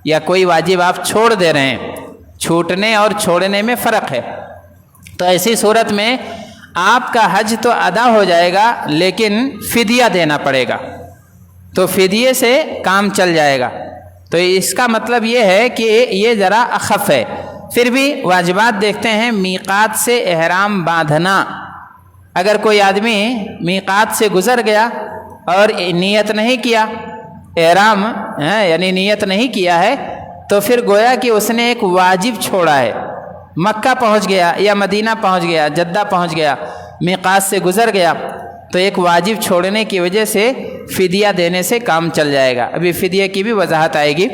یا کوئی واجب آپ چھوڑ دے رہے ہیں، چھوٹنے اور چھوڑنے میں فرق ہے، تو ایسی صورت میں آپ کا حج تو ادا ہو جائے گا لیکن فدیہ دینا پڑے گا، تو فدیے سے کام چل جائے گا۔ تو اس کا مطلب یہ ہے کہ یہ ذرا اخف ہے۔ پھر بھی واجبات دیکھتے ہیں۔ میقات سے احرام باندھنا، اگر کوئی آدمی میقات سے گزر گیا اور نیت نہیں کیا، احرام یعنی نیت نہیں کیا ہے، تو پھر گویا کہ اس نے ایک واجب چھوڑا ہے۔ مکہ پہنچ گیا یا مدینہ پہنچ گیا، جدہ پہنچ گیا، میقات سے گزر گیا، تو ایک واجب چھوڑنے کی وجہ سے فدیہ دینے سے کام چل جائے گا۔ ابھی فدیہ کی بھی وضاحت آئے گی۔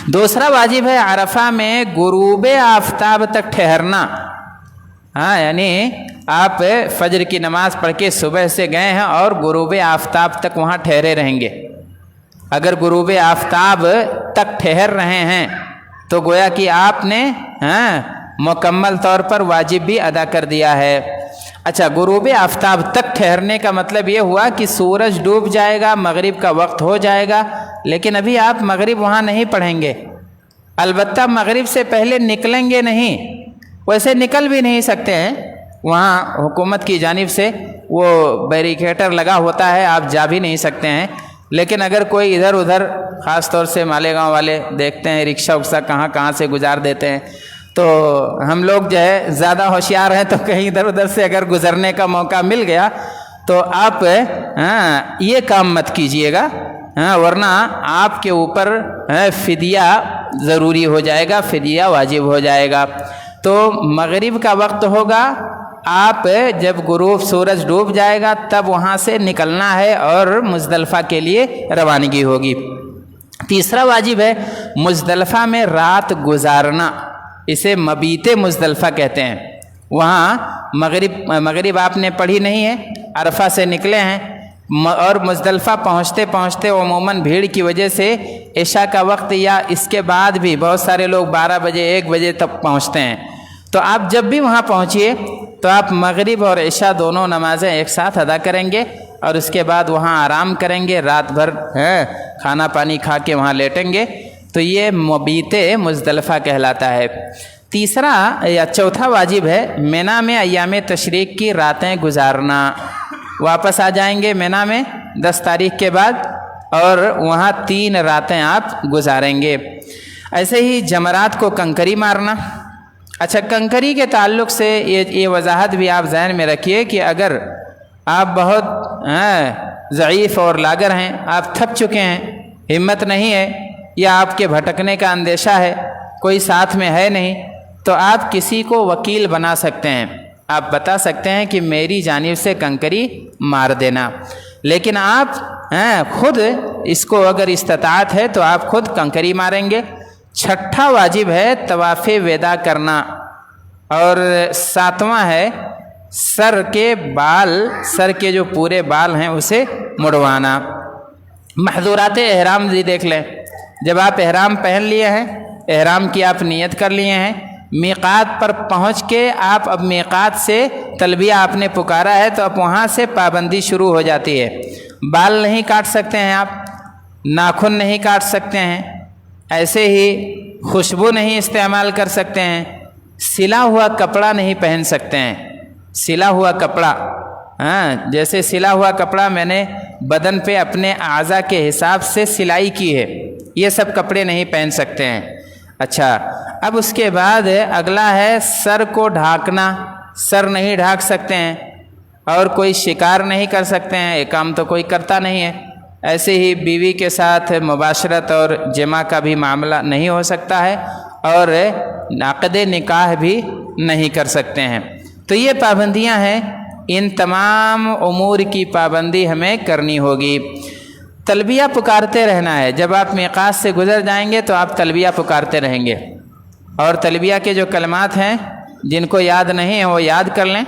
دوسرا واجب ہے عرفہ میں غروب آفتاب تک ٹھہرنا۔ یعنی آپ فجر کی نماز پڑھ کے صبح سے گئے ہیں اور غروب آفتاب تک وہاں ٹھہرے رہیں گے۔ اگر غروب آفتاب تک ٹھہر رہے ہیں تو گویا کہ آپ نے مکمل طور پر واجب بھی ادا کر دیا ہے۔ اچھا، غروب آفتاب تک ٹھہرنے کا مطلب یہ ہوا کہ سورج ڈوب جائے گا، مغرب کا وقت ہو جائے گا، لیکن ابھی آپ مغرب وہاں نہیں پڑھیں گے۔ البتہ مغرب سے پہلے نکلیں گے نہیں، ویسے نکل بھی نہیں سکتے ہیں، وہاں حکومت کی جانب سے وہ بیریکیٹر لگا ہوتا ہے، آپ جا بھی نہیں سکتے ہیں۔ لیکن اگر کوئی ادھر ادھر، خاص طور سے مالیگاؤں والے دیکھتے ہیں رکشہ وکشہ کہاں سے گزار دیتے ہیں، تو ہم لوگ جو ہے زیادہ ہوشیار ہیں، تو کہیں ادھر ادھر سے اگر گزرنے کا موقع مل گیا تو آپ یہ کام مت کیجئے گا، ورنہ آپ کے اوپر فدیہ ضروری ہو جائے گا، فدیہ واجب ہو جائے گا۔ تو مغرب کا وقت ہوگا، آپ جب سورج ڈوب جائے گا تب وہاں سے نکلنا ہے اور مزدلفہ کے لیے روانگی ہوگی۔ تیسرا واجب ہے مزدلفہ میں رات گزارنا، اسے مبیت مزدلفہ کہتے ہیں۔ وہاں مغرب آپ نے پڑھی نہیں ہے، عرفہ سے نکلے ہیں اور مزدلفہ پہنچتے پہنچتے عموماً بھیڑ کی وجہ سے عشاء کا وقت یا اس کے بعد بھی بہت سارے لوگ 12 بجے 1 بجے تک پہنچتے ہیں۔ تو آپ جب بھی وہاں پہنچیے تو آپ مغرب اور عشاء دونوں نمازیں ایک ساتھ ادا کریں گے، اور اس کے بعد وہاں آرام کریں گے، رات بھر کھانا پانی کھا کے وہاں لیٹیں گے۔ تو یہ مبیت مزدلفہ کہلاتا ہے۔ تیسرا یا چوتھا واجب ہے مینا میں ایام تشریق کی راتیں گزارنا۔ واپس آ جائیں گے مینا میں 10 تاریخ کے بعد، اور وہاں 3 راتیں آپ گزاریں گے۔ ایسے ہی جمرات کو کنکری مارنا۔ اچھا، کنکری کے تعلق سے یہ وضاحت بھی آپ ذہن میں رکھیے کہ اگر آپ بہت ضعیف اور لاغر ہیں، آپ تھک چکے ہیں، ہمت نہیں ہے، یا آپ کے بھٹکنے کا اندیشہ ہے، کوئی ساتھ میں ہے نہیں، تو آپ کسی کو وکیل بنا سکتے ہیں۔ آپ بتا سکتے ہیں کہ میری جانب سے کنکری مار دینا، لیکن آپ خود اس کو اگر استطاعت ہے تو آپ خود کنکری ماریں گے۔ چھٹا واجب ہے طواف ودا کرنا، اور ساتواں ہے سر کے جو پورے بال ہیں اسے مڑوانا۔ محظورات احرام بھی دیکھ لیں۔ جب آپ احرام پہن لیے ہیں، احرام کی آپ نیت کر لیے ہیں، میقات پر پہنچ کے آپ اب میقات سے تلبیہ آپ نے پکارا ہے تو اب وہاں سے پابندی شروع ہو جاتی ہے۔ بال نہیں کاٹ سکتے ہیں آپ، ناخن نہیں کاٹ سکتے ہیں، ایسے ہی خوشبو نہیں استعمال کر سکتے ہیں، سلا ہوا کپڑا نہیں پہن سکتے ہیں۔ سلا ہوا کپڑا، جیسے سلا ہوا کپڑا میں نے بدن پہ اپنے اعضاء کے حساب سے سلائی کی ہے، یہ سب کپڑے نہیں پہن سکتے ہیں۔ اچھا، اب اس کے بعد اگلا ہے سر کو ڈھانکنا۔ سر نہیں ڈھانک سکتے ہیں، اور کوئی شکار نہیں کر سکتے ہیں، یہ کام تو کوئی کرتا نہیں ہے۔ ایسے ہی بیوی کے ساتھ مباشرت اور جماع کا بھی معاملہ نہیں ہو سکتا ہے، اور عقد نکاح بھی نہیں کر سکتے ہیں۔ تو یہ پابندیاں ہیں، ان تمام امور کی پابندی ہمیں کرنی ہوگی۔ تلبیہ پکارتے رہنا ہے۔ جب آپ میقات سے گزر جائیں گے تو آپ تلبیہ پکارتے رہیں گے، اور تلبیہ کے جو کلمات ہیں جن کو یاد نہیں ہے وہ یاد کر لیں۔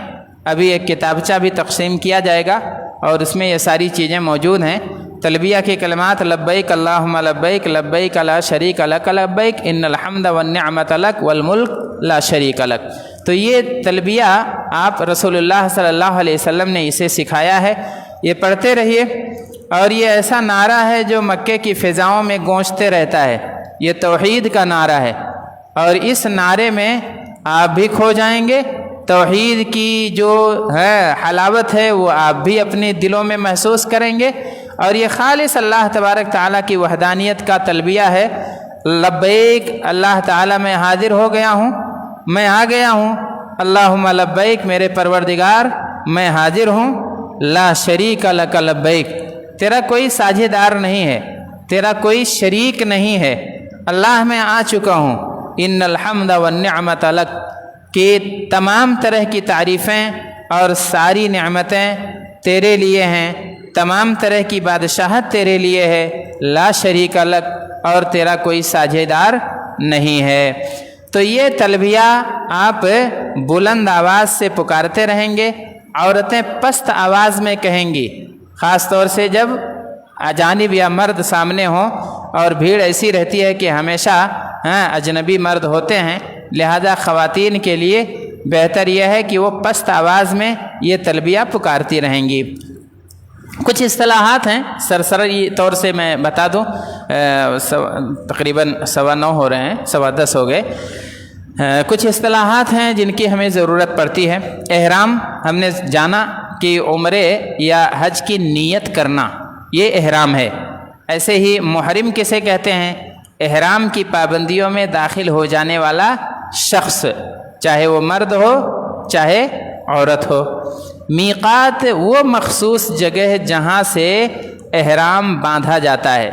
ابھی ایک کتابچہ بھی تقسیم کیا جائے گا اور اس میں یہ ساری چیزیں موجود ہیں۔ تلبیہ کے کلمات: لبیک اللہم لبیک، لبیک لا شریک لک لبیک، ان الحمد والنعمت لک والملک لا شریک لک۔ تو یہ تلبیہ آپ رسول اللہ صلی اللہ علیہ وسلم نے اسے سکھایا ہے، یہ پڑھتے رہیے۔ اور یہ ایسا نعرہ ہے جو مکے کی فضاؤں میں گونجتے رہتا ہے، یہ توحید کا نعرہ ہے، اور اس نعرے میں آپ بھی کھو جائیں گے۔ توحید کی جو ہے حلاوت ہے وہ آپ بھی اپنے دلوں میں محسوس کریں گے، اور یہ خالص اللہ تبارک تعالیٰ کی وحدانیت کا تلبیہ ہے۔ لبیک، اللہ تعالیٰ میں حاضر ہو گیا ہوں، میں آ گیا ہوں، اللہم لبیک، میرے پروردگار میں حاضر ہوں، لا شریک لک لبیک، تیرا کوئی ساجھیدار نہیں ہے، تیرا کوئی شریک نہیں ہے، اللہ میں آ چکا ہوں۔ ان الحمد والنعمت لک، کہ تمام طرح کی تعریفیں اور ساری نعمتیں تیرے لیے ہیں، تمام طرح کی بادشاہت تیرے لیے ہے، لا شریک لک، اور تیرا کوئی ساجھیدار نہیں ہے۔ تو یہ تلبیہ آپ بلند آواز سے پکارتے رہیں گے۔ عورتیں پست آواز میں کہیں گی، خاص طور سے جب اجانب یا مرد سامنے ہوں، اور بھیڑ ایسی رہتی ہے کہ ہمیشہ اجنبی مرد ہوتے ہیں، لہذا خواتین کے لیے بہتر یہ ہے کہ وہ پست آواز میں یہ تلبیہ پکارتی رہیں گی۔ کچھ اصطلاحات ہیں، سرسری طور سے میں بتا دوں، تقریباً 9:15 ہو رہے ہیں، 10:15 ہو گئے۔ کچھ اصطلاحات ہیں جن کی ہمیں ضرورت پڑتی ہے۔ احرام ہم نے جانا کہ عمرے یا حج کی نیت کرنا، یہ احرام ہے۔ ایسے ہی محرم کسے کہتے ہیں؟ احرام کی پابندیوں میں داخل ہو جانے والا شخص، چاہے وہ مرد ہو چاہے عورت ہو۔ میقات وہ مخصوص جگہ جہاں سے احرام باندھا جاتا ہے۔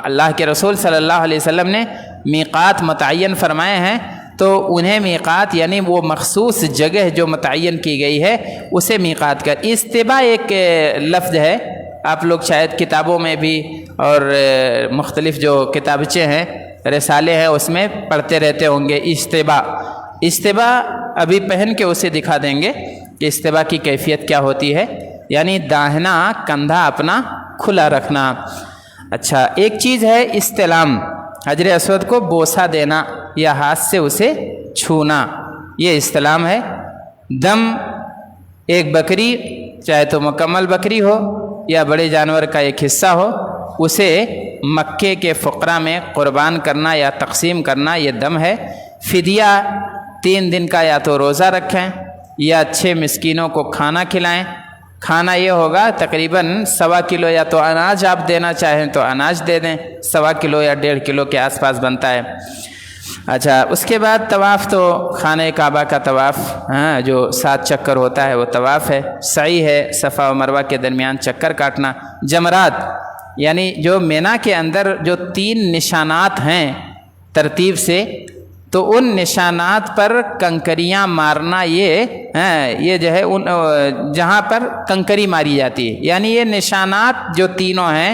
اللہ کے رسول صلی اللہ علیہ وسلم نے میقات متعین فرمائے ہیں، تو انہیں میقات یعنی وہ مخصوص جگہ جو متعین کی گئی ہے اسے میقات کر۔ استباء ایک لفظ ہے، آپ لوگ شاید کتابوں میں بھی اور مختلف جو کتابچے ہیں، رسالے ہیں، اس میں پڑھتے رہتے ہوں گے۔ استباء ابھی پہن کے اسے دکھا دیں گے کہ استباء کی کیفیت کیا ہوتی ہے، یعنی داہنا کندھا اپنا کھلا رکھنا۔ اچھا، ایک چیز ہے استلام، حجر اسود کو بوسہ دینا یا ہاتھ سے اسے چھونا، یہ استلام ہے۔ دم، ایک بکری چاہے تو مکمل بکری ہو یا بڑے جانور کا ایک حصہ ہو، اسے مکے کے فقراء میں قربان کرنا یا تقسیم کرنا، یہ دم ہے۔ فدیہ 3 دن کا یا تو روزہ رکھیں یا 6 مسکینوں کو کھانا کھلائیں۔ کھانا یہ ہوگا تقریباً 1.25 کلو، یا تو اناج آپ دینا چاہیں تو اناج دے دیں، 1.25 کلو یا 1.5 کلو کے آس پاس بنتا ہے۔ اچھا، اس کے بعد طواف، تو خانہ کعبہ کا طواف، جو 7 چکر ہوتا ہے وہ طواف ہے۔ سعی ہے، صفا و مروہ کے درمیان چکر کاٹنا۔ جمرات، یعنی جو مینا کے اندر جو 3 نشانات ہیں ترتیب سے، تو ان نشانات پر کنکریاں مارنا، یہ جو ہے جہاں پر کنکری ماری جاتی ہے، یعنی یہ نشانات جو تینوں ہیں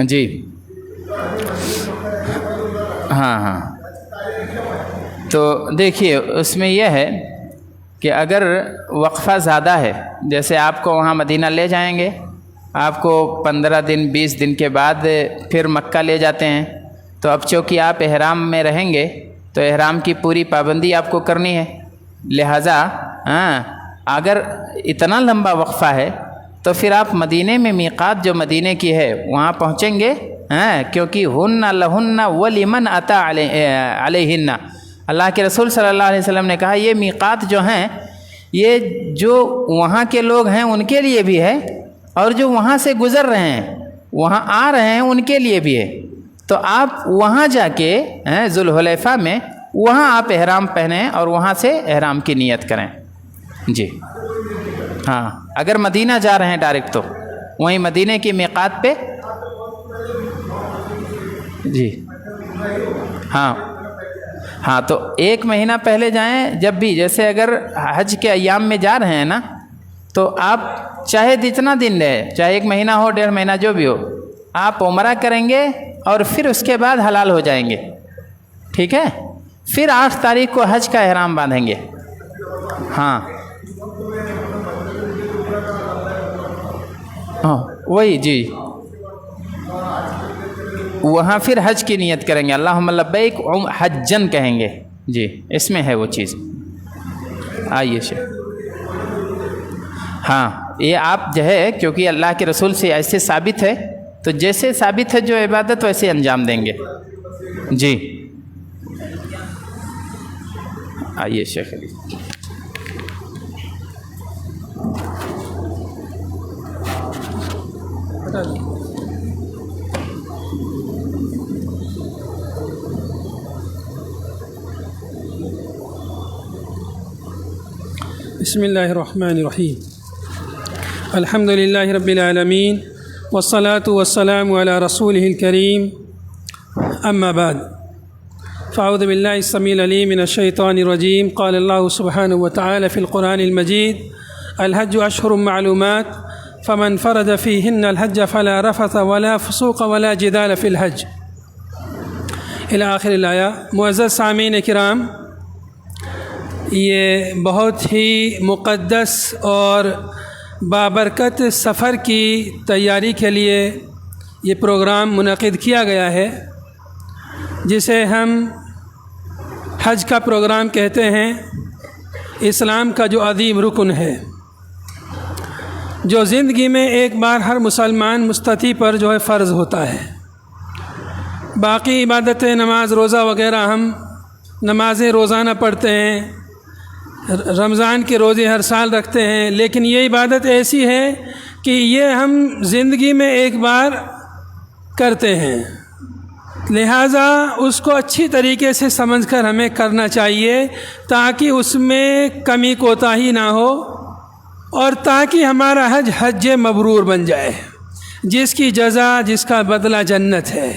جی ہاں ہاں، تو دیکھیے اس میں یہ ہے کہ اگر وقفہ زیادہ ہے، جیسے آپ کو وہاں مدینہ لے جائیں گے، آپ کو 15 دن 20 دن کے بعد پھر مکہ لے جاتے ہیں، تو اب چونکہ آپ احرام میں رہیں گے تو احرام کی پوری پابندی آپ کو کرنی ہے، لہٰذا اگر اتنا لمبا وقفہ ہے تو پھر آپ مدینے میں میقات جو مدینے کی ہے وہاں پہنچیں گے، کیونکہ ہن لہن ولمن اتی علیہن، اللہ کے رسول صلی اللہ علیہ وسلم نے کہا یہ میقات جو ہیں یہ جو وہاں کے لوگ ہیں ان کے لیے بھی ہے، اور جو وہاں سے گزر رہے ہیں وہاں آ رہے ہیں ان کے لیے بھی ہے، تو آپ وہاں جا کے ذوالحلیفہ میں وہاں آپ احرام پہنیں اور وہاں سے احرام کی نیت کریں۔ جی ہاں، اگر مدینہ جا رہے ہیں ڈائریکٹ تو وہیں مدینے کی میقات پہ، جی ہاں ہاں، تو 1 مہینہ پہلے جائیں جب بھی، جیسے اگر حج کے ایام میں جا رہے ہیں نا تو آپ چاہے جتنا دن رہے، چاہے 1 مہینہ ہو 1.5 مہینہ جو بھی ہو، آپ عمرہ کریں گے اور پھر اس کے بعد حلال ہو جائیں گے، ٹھیک ہے؟ پھر 8 تاریخ کو حج کا احرام باندھیں گے۔ ہاں وہی جی، وہاں پھر حج کی نیت کریں گے، اللہم لبیک حجن کہیں گے، جی اس میں ہے وہ چیز۔ آئیے شیخ، ہاں یہ آپ جو ہے کیونکہ اللہ کے رسول سے ایسے ثابت ہے تو جیسے ثابت ہے جو عبادت ویسے انجام دیں گے۔ جی آئیے شیخ علی۔ بسم اللہ الرحمن الرحیم، الحمد للہ رب العالمین والصلاة والسلام علی رسولہ الکریم، اما بعد، فاعوذ باللہ السمیع العلیم من الشیطان الرجیم، قال اللہ سبحانہ وتعالی فی القرآن المجید، الحج اشہر معلومات فمن فرد فیہن الحج فلا رفث ولا فسوق ولا جدال فی الحج، الی آخر الآیہ۔ معزز سامعین کرام، یہ بہت ہی مقدس اور بابرکت سفر کی تیاری کے لیے یہ پروگرام منعقد کیا گیا ہے، جسے ہم حج کا پروگرام کہتے ہیں، اسلام کا جو عظیم رکن ہے، جو زندگی میں ایک بار ہر مسلمان مستطیع پر جو ہے فرض ہوتا ہے۔ باقی عبادتیں، نماز روزہ وغیرہ ہم نمازیں روزانہ پڑھتے ہیں، رمضان کے روزے ہر سال رکھتے ہیں، لیکن یہ عبادت ایسی ہے کہ یہ ہم زندگی میں ایک بار کرتے ہیں، لہٰذا اس کو اچھی طریقے سے سمجھ کر ہمیں کرنا چاہیے تاکہ اس میں کمی کوتاہی نہ ہو، اور تاکہ ہمارا حج حج مبرور بن جائے، جس کی جزا، جس کا بدلہ جنت ہے،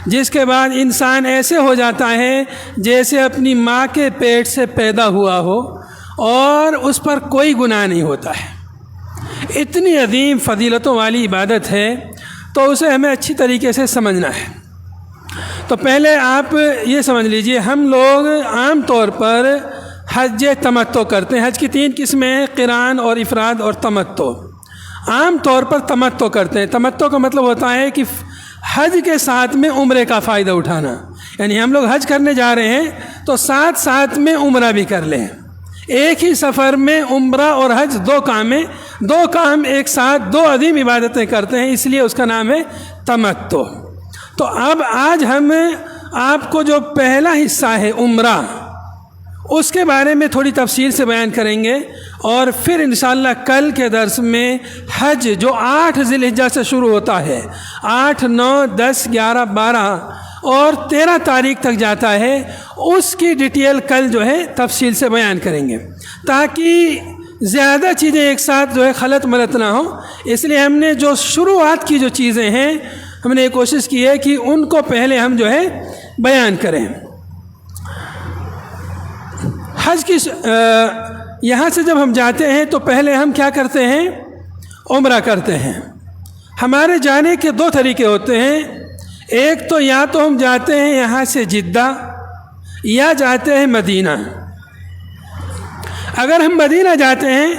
جس کے بعد انسان ایسے ہو جاتا ہے جیسے اپنی ماں کے پیٹ سے پیدا ہوا ہو اور اس پر کوئی گناہ نہیں ہوتا ہے۔ اتنی عظیم فضیلتوں والی عبادت ہے تو اسے ہمیں اچھی طریقے سے سمجھنا ہے۔ تو پہلے آپ یہ سمجھ لیجئے، ہم لوگ عام طور پر حج تمتع کرتے ہیں۔ حج کی 3 قسمیں ہیں، قران اور افراد اور تمتع۔ عام طور پر تمتع کرتے ہیں۔ تمتع کا مطلب ہوتا ہے کہ حج کے ساتھ میں عمرے کا فائدہ اٹھانا، یعنی ہم لوگ حج کرنے جا رہے ہیں تو ساتھ ساتھ میں عمرہ بھی کر لیں، ایک ہی سفر میں عمرہ اور حج دو کام ایک ساتھ، 2 عظیم عبادتیں کرتے ہیں، اس لیے اس کا نام ہے تمتع۔ تو اب آج ہم آپ کو جو پہلا حصہ ہے عمرہ، اس کے بارے میں تھوڑی تفصیل سے بیان کریں گے، اور پھر انشاءاللہ کل کے درس میں حج جو 8 ذی الحجہ سے شروع ہوتا ہے، 8، 9، 10، 11، 12 اور 13 تاریخ تک جاتا ہے، اس کی ڈیٹیل کل جو ہے تفصیل سے بیان کریں گے، تاکہ زیادہ چیزیں ایک ساتھ جو ہے خلط ملط نہ ہوں۔ اس لیے ہم نے جو شروعات کی جو چیزیں ہیں، ہم نے یہ کوشش کی ہے کہ ان کو پہلے ہم جو ہے بیان کریں۔ حج کی یہاں سے جب ہم جاتے ہیں تو پہلے ہم کیا کرتے ہیں؟ عمرہ کرتے ہیں۔ ہمارے جانے کے دو طریقے ہوتے ہیں، ایک تو یا تو ہم جاتے ہیں یہاں سے جدہ یا جاتے ہیں مدینہ۔ اگر ہم مدینہ جاتے ہیں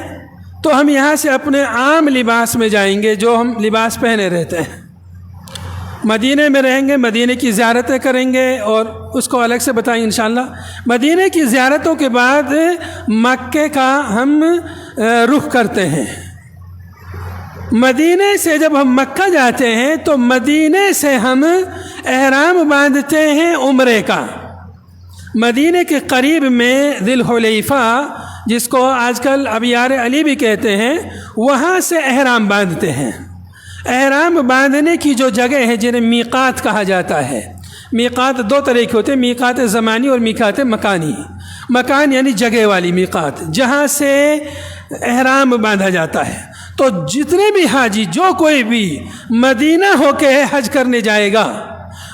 تو ہم یہاں سے اپنے عام لباس میں جائیں گے جو ہم لباس پہنے رہتے ہیں، مدینے میں رہیں گے، مدینے کی زیارتیں کریں گے اور اس کو الگ سے بتائیں انشاءاللہ۔ مدینے کی زیارتوں کے بعد مکے کا ہم رخ کرتے ہیں۔ مدینے سے جب ہم مکہ جاتے ہیں تو مدینے سے ہم احرام باندھتے ہیں عمرے کا۔ مدینے کے قریب میں ذی الحلیفہ، جس کو آج کل ابیار علی بھی کہتے ہیں، وہاں سے احرام باندھتے ہیں۔ احرام باندھنے کی جو جگہ ہے جنہیں میقات کہا جاتا ہے، میقات دو طرح کے ہوتے ہیں، میقات زمانی اور میقات مکانی۔ مکان یعنی جگہ والی میقات، جہاں سے احرام باندھا جاتا ہے۔ تو جتنے بھی حاجی، جو کوئی بھی مدینہ ہو کے حج کرنے جائے گا،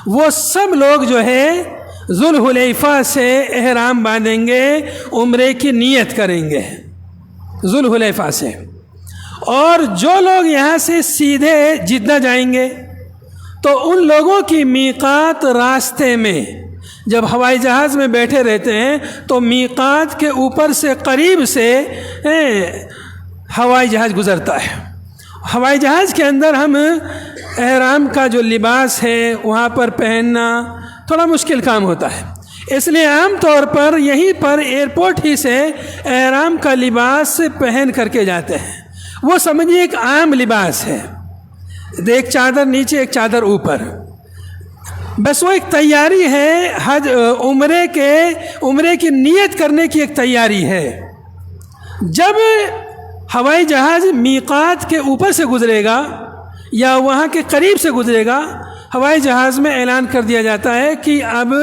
وہ سب لوگ جو ہے ذو الحلیفہ سے احرام باندھیں گے، عمرے کی نیت کریں گے ذو الحلیفہ سے۔ اور جو لوگ یہاں سے سیدھے جدہ جائیں گے تو ان لوگوں کی میقات راستے میں، جب ہوائی جہاز میں بیٹھے رہتے ہیں تو میقات کے اوپر سے قریب سے ہوائی جہاز گزرتا ہے۔ ہوائی جہاز کے اندر ہم احرام کا جو لباس ہے وہاں پر پہننا تھوڑا مشکل کام ہوتا ہے، اس لیے عام طور پر یہیں پر ایئرپورٹ ہی سے احرام کا لباس پہن کر کے جاتے ہیں۔ وہ سمجھیے ایک عام لباس ہے، ایک چادر نیچے ایک چادر اوپر، بس وہ ایک تیاری ہے، حج عمرے کی نیت کرنے کی ایک تیاری ہے۔ جب ہوائی جہاز میقات کے اوپر سے گزرے گا یا وہاں کے قریب سے گزرے گا، ہوائی جہاز میں اعلان کر دیا جاتا ہے کہ اب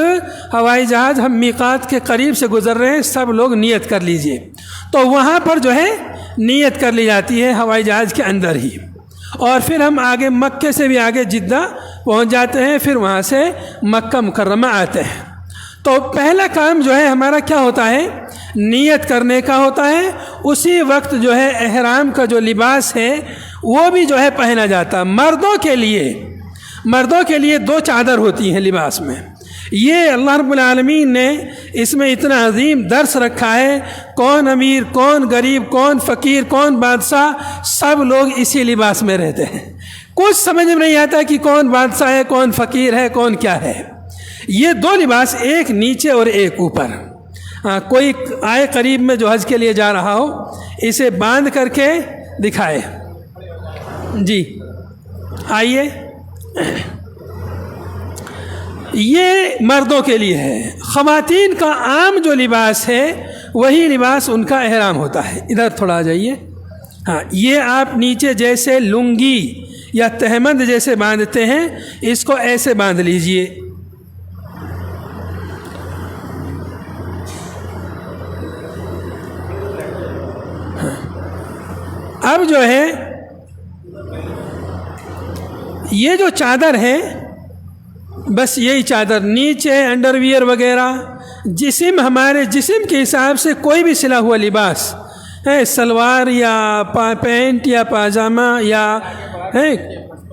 ہوائی جہاز ہم میقات کے قریب سے گزر رہے ہیں، سب لوگ نیت کر لیجئے۔ تو وہاں پر جو ہے نیت کر لی جاتی ہے ہوائی جہاز کے اندر ہی، اور پھر ہم آگے مکے سے بھی آگے جدہ پہنچ جاتے ہیں، پھر وہاں سے مکہ مکرمہ آتے ہیں۔ تو پہلا کام جو ہے ہمارا کیا ہوتا ہے؟ نیت کرنے کا ہوتا ہے۔ اسی وقت جو ہے احرام کا جو لباس ہے وہ بھی جو ہے پہنا جاتا ہے۔ مردوں کے لیے دو چادر ہوتی ہیں لباس میں۔ یہ اللہ رب العالمین نے اس میں اتنا عظیم درس رکھا ہے، کون امیر، کون غریب، کون فقیر، کون بادشاہ، سب لوگ اسی لباس میں رہتے ہیں۔ کچھ سمجھ میں نہیں آتا کہ کون بادشاہ ہے، کون فقیر ہے، کون کیا ہے۔ یہ دو لباس، ایک نیچے اور ایک اوپر۔ کوئی آئے قریب میں جو حج کے لیے جا رہا ہو، اسے باندھ کر کے دکھائے۔ جی آئیے، یہ مردوں کے لیے ہے۔ خواتین کا عام جو لباس ہے وہی لباس ان کا احرام ہوتا ہے۔ ادھر تھوڑا آ جائیے۔ ہاں، یہ آپ نیچے جیسے لنگی یا تہمند جیسے باندھتے ہیں، اس کو ایسے باندھ لیجئے۔ اب جو ہے یہ جو چادر ہے، بس یہی چادر، نیچے انڈر ویئر وغیرہ، ہمارے جسم کے حساب سے کوئی بھی سلا ہوا لباس ہے، سلوار یا پینٹ یا پاجامہ یا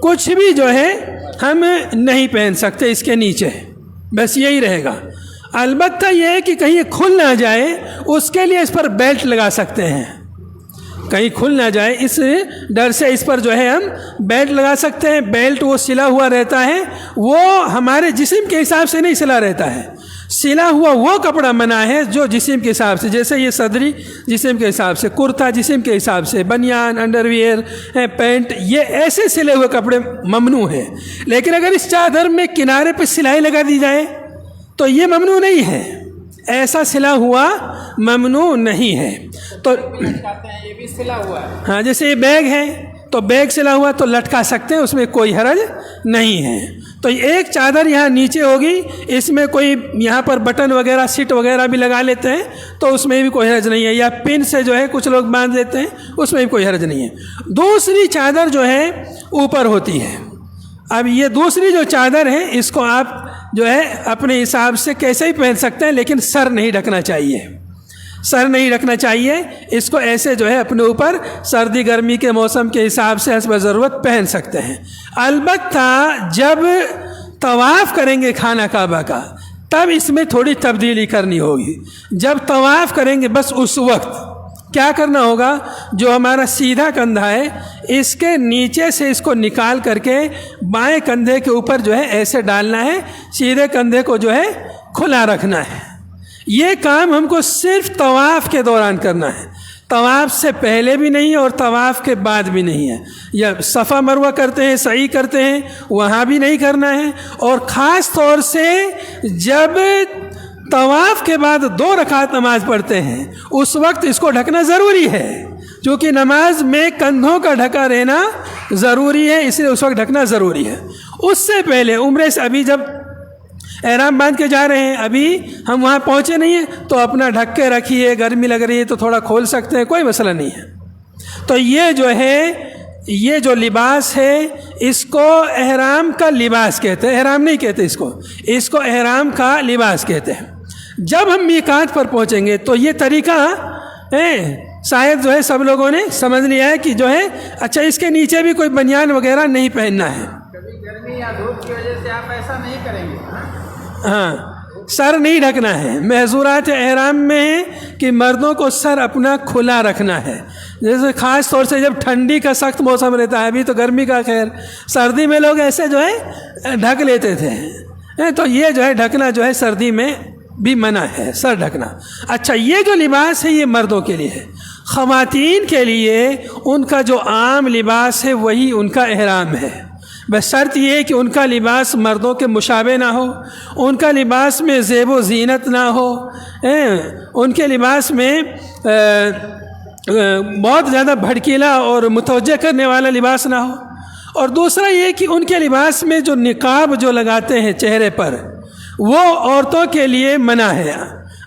کچھ بھی جو ہے ہم نہیں پہن سکتے اس کے نیچے، بس یہی رہے گا۔ البتہ یہ ہے کہ کہیں یہ کھل نہ جائے، اس کے لیے اس پر بیلٹ لگا سکتے ہیں، کہیں کھل نہ جائے اس ڈر سے اس پر جو ہے ہم بیلٹ لگا سکتے ہیں۔ بیلٹ وہ سلا ہوا رہتا ہے، وہ ہمارے جسم کے حساب سے نہیں سلا رہتا ہے۔ سلا ہوا وہ کپڑا منع ہے جو جسم کے حساب سے، جیسے یہ صدری جسم کے حساب سے، کرتا جسم کے حساب سے، بنیان، انڈر ویئر، پینٹ، یہ ایسے سلے ہوئے کپڑے ممنوع ہیں۔ لیکن اگر اس چادر میں کنارے پہ سلائی لگا دی جائے تو یہ ممنوع نہیں ہے، ایسا سلا ہوا ممنوع نہیں ہے۔ تو یہ بھی سلا ہوا ہے، ہاں، جیسے یہ بیگ ہے تو بیگ سلا ہوا تو لٹکا سکتے ہیں، اس میں کوئی حرج نہیں ہے۔ تو ایک چادر یہاں نیچے ہوگی، اس میں کوئی یہاں پر بٹن وغیرہ، سیٹ وغیرہ بھی لگا لیتے ہیں تو اس میں بھی کوئی حرج نہیں ہے، یا پن سے جو ہے کچھ لوگ باندھ لیتے ہیں، اس میں بھی کوئی حرج نہیں ہے۔ دوسری چادر جو ہے اوپر ہوتی ہے۔ اب یہ دوسری جو چادر ہے اس کو آپ جو ہے اپنے حساب سے کیسے ہی پہن سکتے ہیں، لیکن سر نہیں ڈھکنا چاہیے۔ سر نہیں رکھنا چاہیے، اس کو ایسے جو ہے اپنے اوپر سردی گرمی کے موسم کے حساب سے حسب ضرورت پہن سکتے ہیں۔ البتہ جب طواف کریں گے خانہ کعبہ کا تب اس میں تھوڑی تبدیلی کرنی ہوگی۔ جب طواف کریں گے بس اس وقت کیا کرنا ہوگا، جو ہمارا سیدھا کندھا ہے اس کے نیچے سے اس کو نکال کر کے بائیں کندھے کے اوپر جو ہے ایسے ڈالنا ہے، سیدھے کندھے کو جو ہے کھلا رکھنا ہے۔ یہ کام ہم کو صرف طواف کے دوران کرنا ہے، طواف سے پہلے بھی نہیں اور طواف کے بعد بھی نہیں ہے۔ یا صفا مروہ کرتے ہیں، سعی کرتے ہیں، وہاں بھی نہیں کرنا ہے۔ اور خاص طور سے جب طواف کے بعد 2 رکعت نماز پڑھتے ہیں اس وقت اس کو ڈھکنا ضروری ہے، چونکہ نماز میں کندھوں کا ڈھکا رہنا ضروری ہے، اس لیے اس وقت ڈھکنا ضروری ہے۔ اس سے پہلے عمرے سے ابھی جب احرام باندھ کے جا رہے ہیں، ابھی ہم وہاں پہنچے نہیں ہیں تو اپنا ڈھک کے رکھیے، گرمی لگ رہی ہے تو تھوڑا کھول سکتے ہیں، کوئی مسئلہ نہیں ہے۔ تو یہ جو ہے، یہ جو لباس ہے اس کو احرام کا لباس کہتے ہیں، احرام نہیں کہتے اس کو احرام کا لباس کہتے ہیں۔ جب ہم میقات پر پہنچیں گے تو یہ طریقہ شاید جو ہے سب لوگوں نے سمجھ لیا ہے کہ جو ہے اچھا اس کے نیچے بھی کوئی بنیان وغیرہ نہیں پہننا ہے۔ کبھی گرمی یا دھوپ کی وجہ سے آپ ایسا نہیں کریں گے؟ ہاں، سر نہیں ڈھکنا ہے۔ محظورات احرام میں ہے کہ مردوں کو سر اپنا کھلا رکھنا ہے، جیسے خاص طور سے جب ٹھنڈی کا سخت موسم رہتا ہے، ابھی تو گرمی کا خیر، سردی میں لوگ ایسے جو ہے ڈھک لیتے تھے، تو یہ جو ہے ڈھکنا جو ہے سردی میں بھی منع ہے، سر ڈھکنا۔ اچھا، یہ جو لباس ہے یہ مردوں کے لیے ہے۔ خواتین کے لیے ان کا جو عام لباس ہے وہی ان کا احرام ہے، بس شرط یہ ہے کہ ان کا لباس مردوں کے مشابہ نہ ہو، ان کا لباس میں زیب و زینت نہ ہو، ان کے لباس میں بہت زیادہ بھڑکیلا اور متوجہ کرنے والا لباس نہ ہو۔ اور دوسرا یہ کہ ان کے لباس میں جو نقاب جو لگاتے ہیں چہرے پر وہ عورتوں کے لیے منع ہے۔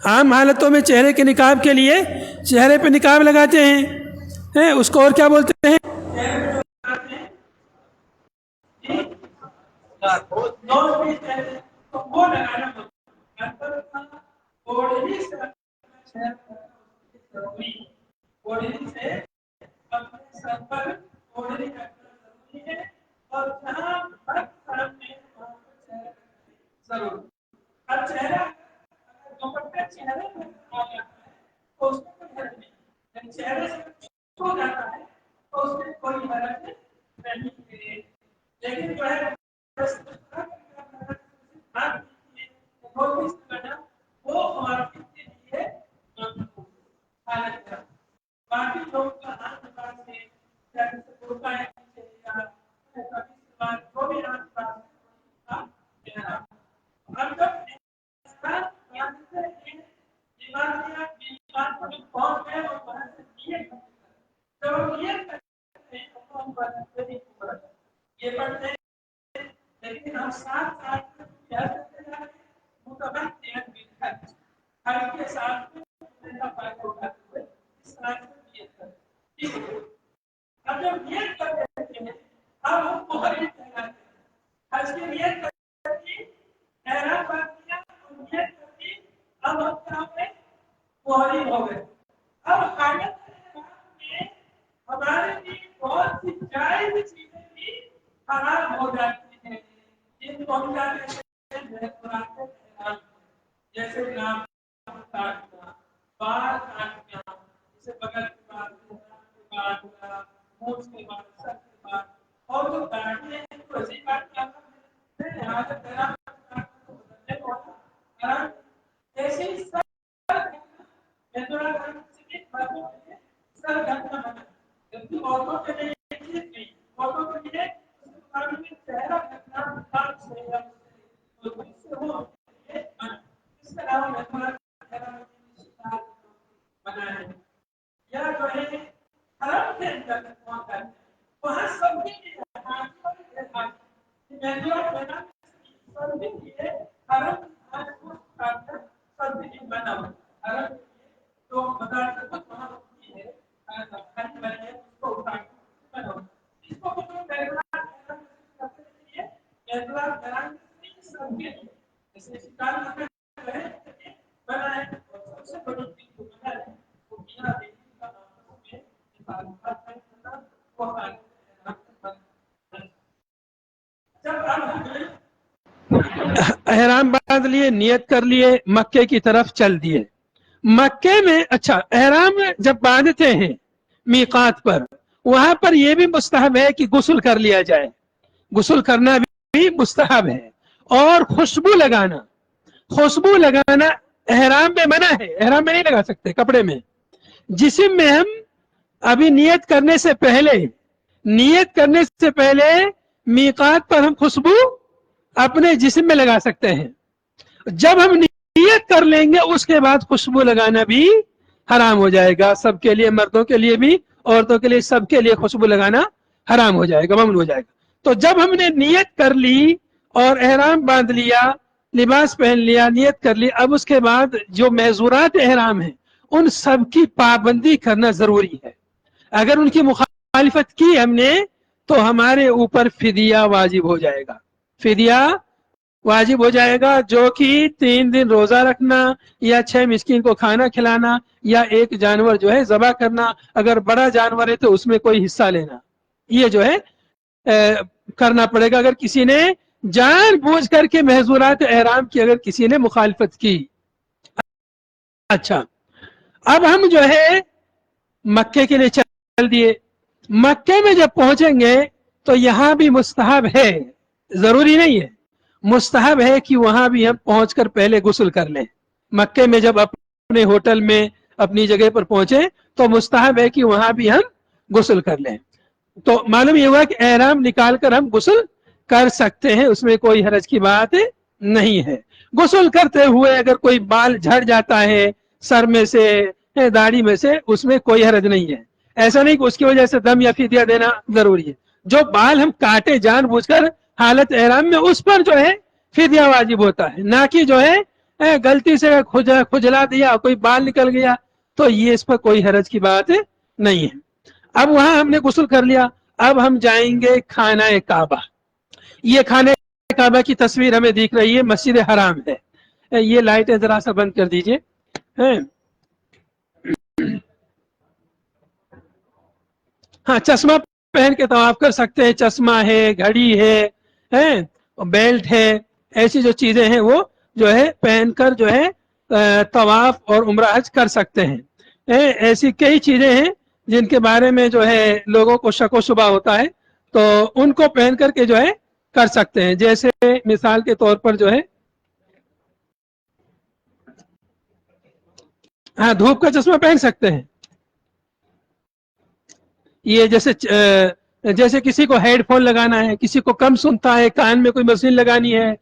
عام حالتوں میں چہرے کے نقاب کے لیے چہرے پہ نقاب لگاتے ہیں، اس کو اور کیا بولتے ہیں؟ باندھ لیے, نیت کر لیے, مکے کی طرف چل دیے. مکے میں اچھا احرام جب باندھتے ہیں میقات پر, وہاں پر یہ بھی مستحب ہے کہ غسل کر لیا جائے, غسل کرنا بھی مستحب ہے. اور خوشبو لگانا احرام میں منع ہے, احرام میں نہیں لگا سکتے کپڑے میں. جسم میں ہم ابھی نیت کرنے سے پہلے میقات پر ہم خوشبو اپنے جسم میں لگا سکتے ہیں. جب ہم نیت کر لیں گے اس کے بعد خوشبو لگانا بھی حرام ہو جائے گا, سب کے لیے, مردوں کے لیے بھی, عورتوں کے لیے, سب کے لیے خوشبو لگانا حرام ہو جائے گا, ممنوع ہو جائے گا. تو جب ہم نے نیت کر لی اور احرام باندھ لیا, لباس پہن لیا, نیت کر لی, اب اس کے بعد جو محظورات احرام ہیں ان سب کی پابندی کرنا ضروری ہے. اگر ان کی مخالفت کی ہم نے تو ہمارے اوپر فدیہ واجب ہو جائے گا, فدیہ واجب ہو جائے گا, جو کہ 3 دن روزہ رکھنا یا 6 مسکین کو کھانا کھلانا یا ایک جانور جو ہے ذبح کرنا, اگر بڑا جانور ہے تو اس میں کوئی حصہ لینا, یہ جو ہے کرنا پڑے گا اگر کسی نے جان بوجھ کر کے محظورات احرام کی اگر کسی نے مخالفت کی. اچھا اب ہم جو ہے مکے کے لیے چل دیے. مکے میں جب پہنچیں گے تو یہاں بھی مستحب ہے, ضروری نہیں ہے, مستحب ہے کہ وہاں بھی ہم پہنچ کر پہلے غسل کر لیں. مکے میں جب اپنے ہوٹل میں اپنی جگہ پر پہنچے تو مستحب ہے کہ وہاں بھی ہم غسل کر لیں. تو معلوم یہ ہوا کہ احرام نکال کر ہم غسل کر سکتے ہیں, اس میں کوئی حرج کی بات نہیں ہے. غسل کرتے ہوئے اگر کوئی بال جھڑ جاتا ہے سر میں سے, داڑھی میں سے, اس میں کوئی حرج نہیں ہے. ایسا نہیں کہ اس کی وجہ سے دم یا فدیہ دینا ضروری ہے. جو بال ہم کاٹے جان بوجھ کر حالت احرام میں, اس پر جو ہے فدیہ واجب ہوتا ہے, نہ کہ جو ہے غلطی سے کھجلا دیا, کوئی بال نکل گیا, تو یہ اس پر کوئی حرج کی بات نہیں ہے. اب وہاں ہم نے غسل کر لیا, اب ہم جائیں گے خانہ کعبہ. یہ خانہ کعبہ کی تصویر ہمیں دکھ رہی ہے, مسجد حرام ہے. یہ لائٹیں ذرا سا بند کر دیجئے. ہاں چشمہ پہن کے طواف کر سکتے ہیں, چشمہ ہے, گھڑی ہے, بیلٹ ہے, ایسی جو چیزیں ہیں وہ جو ہے پہن کر جو ہے طواف اور عمرہ حج کر سکتے ہیں. ایسی کئی چیزیں ہیں جن کے بارے میں جو ہے لوگوں کو شک و شبہ ہوتا ہے, تو ان کو پہن کر کے جو ہے کر سکتے ہیں. جیسے مثال کے طور پر جو ہے ہاں دھوپ کا چشمہ پہن سکتے ہیں. یہ جیسے کسی کو ہیڈ فون لگانا ہے, کسی کو کم سنتا ہے, کان میں کوئی مشین لگانی ہے,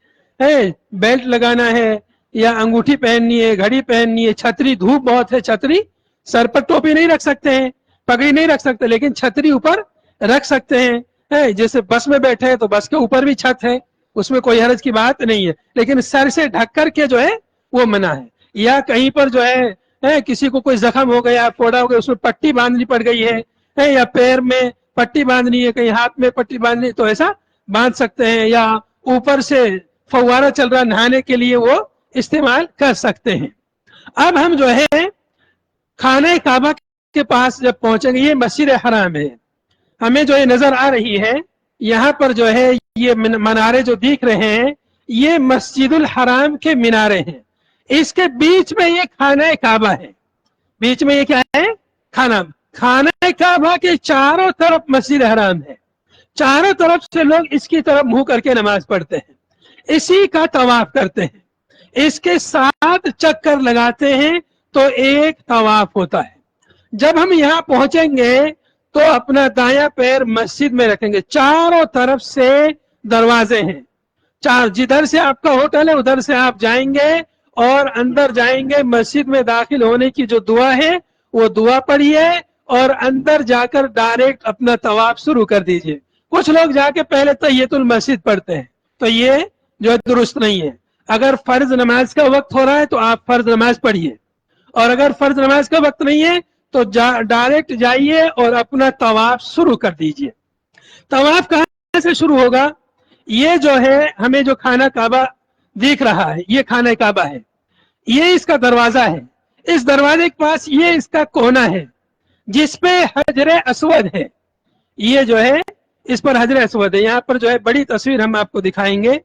بیلٹ لگانا ہے, یا انگوٹھی پہننی ہے, گھڑی پہننی ہے, چھتری, دھوپ بہت ہے, چھتری, سر پر ٹوپی نہیں رکھ سکتے ہیں, پگڑی نہیں رکھ سکتے, لیکن چھتری اوپر رکھ سکتے ہیں. جیسے بس میں بیٹھے ہیں تو بس کے اوپر بھی چھت ہے, اس میں کوئی حرج کی بات نہیں ہے, لیکن سر سے ڈھک کر کے جو ہے وہ منع ہے. یا کہیں پر جو ہے کسی کو کوئی زخم ہو گیا, پھوڑا ہو گیا, اس میں پٹی باندھنی پڑ گئی ہے, یا پیر میں پٹی باندھنی ہے, کہیں ہاتھ میں پٹی باندھنی ہے, تو ایسا باندھ سکتے ہیں. یا اوپر سے فوارہ چل رہا نہانے کے لیے وہ استعمال کر سکتے ہیں. اب ہم جو ہے خانہ کعبہ کے پاس جب پہنچیں گے, یہ مسجد حرام ہے, ہمیں جو یہ نظر آ رہی ہے یہاں پر جو ہے یہ منارے جو دیکھ رہے ہیں یہ مسجد الحرام کے مینارے ہیں. اس کے بیچ میں یہ خانہ کعبہ ہے, بیچ میں یہ کیا ہے, خانہ کعبہ کے چاروں طرف مسجد حرام ہے, چاروں طرف سے لوگ اس کی طرف منہ کر کے نماز پڑھتے ہیں, اسی کا طواف کرتے ہیں, اس کے 7 چکر لگاتے ہیں تو ایک طواف ہوتا ہے. جب ہم یہاں پہنچیں گے تو اپنا دایاں پیر مسجد میں رکھیں گے, چاروں طرف سے دروازے ہیں, جدھر سے آپ کا ہوٹل ہے ادھر سے آپ جائیں گے اور اندر جائیں گے. مسجد میں داخل ہونے کی جو دعا ہے وہ دعا پڑھیے اور اندر جا کر ڈائریکٹ اپنا طواف شروع کر دیجئے. کچھ لوگ جا کے پہلے تحیۃ المسجد پڑھتے ہیں, تو یہ جو درست نہیں ہے. اگر فرض نماز کا وقت ہو رہا ہے تو آپ فرض نماز پڑھیے, اور اگر فرض نماز کا وقت نہیں ہے تو ڈائریکٹ جائیے اور اپنا طواف شروع کر دیجئے. طواف کہاں سے شروع ہوگا؟ یہ جو ہے ہمیں جو خانہ کعبہ دیکھ رہا ہے یہ خانہ کعبہ ہے, یہ اس کا دروازہ ہے, اس دروازے کے پاس یہ اس کا کونا ہے جس پہ حجر اسود ہے. یہ جو ہے اس پر حجر اسود ہے, یہاں پر جو ہے بڑی تصویر ہم آپ کو دکھائیں گے.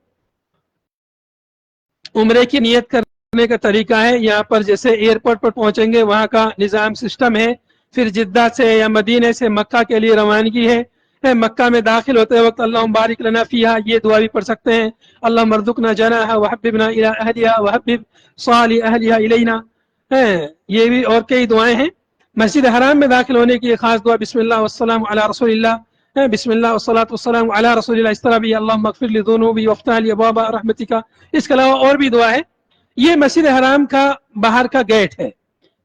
عمرے کی نیت کرنے کا طریقہ ہے، یہاں پر جیسے ایئرپورٹ پر پہنچیں گے وہاں کا نظام سسٹم ہے، پھر جدہ سے یا مدینے سے مکہ کے لیے روانگی ہے، مکہ میں داخل ہوتے وقت اللہم بارک لنا فیہا یہ دعا بھی پڑھ سکتے ہیں، اللہم ارزقنا جناحا وحببنا الی اہلہا وحبب صالح اہلہا الینا، یہ بھی اور کئی دعائیں ہیں۔ مسجد حرام میں داخل ہونے کی خاص دعا بسم اللہ والسلام علی رسول اللہ، بسم اللہ والصلاۃ والسلام علی رسول اللہ، اس طرح بھی اللہم اغفر لی ذنوبی وافتح لی ابواب رحمتک، اس کے علاوہ اور بھی دعا ہے۔ یہ مسجد حرام کا باہر کا گیٹ ہے،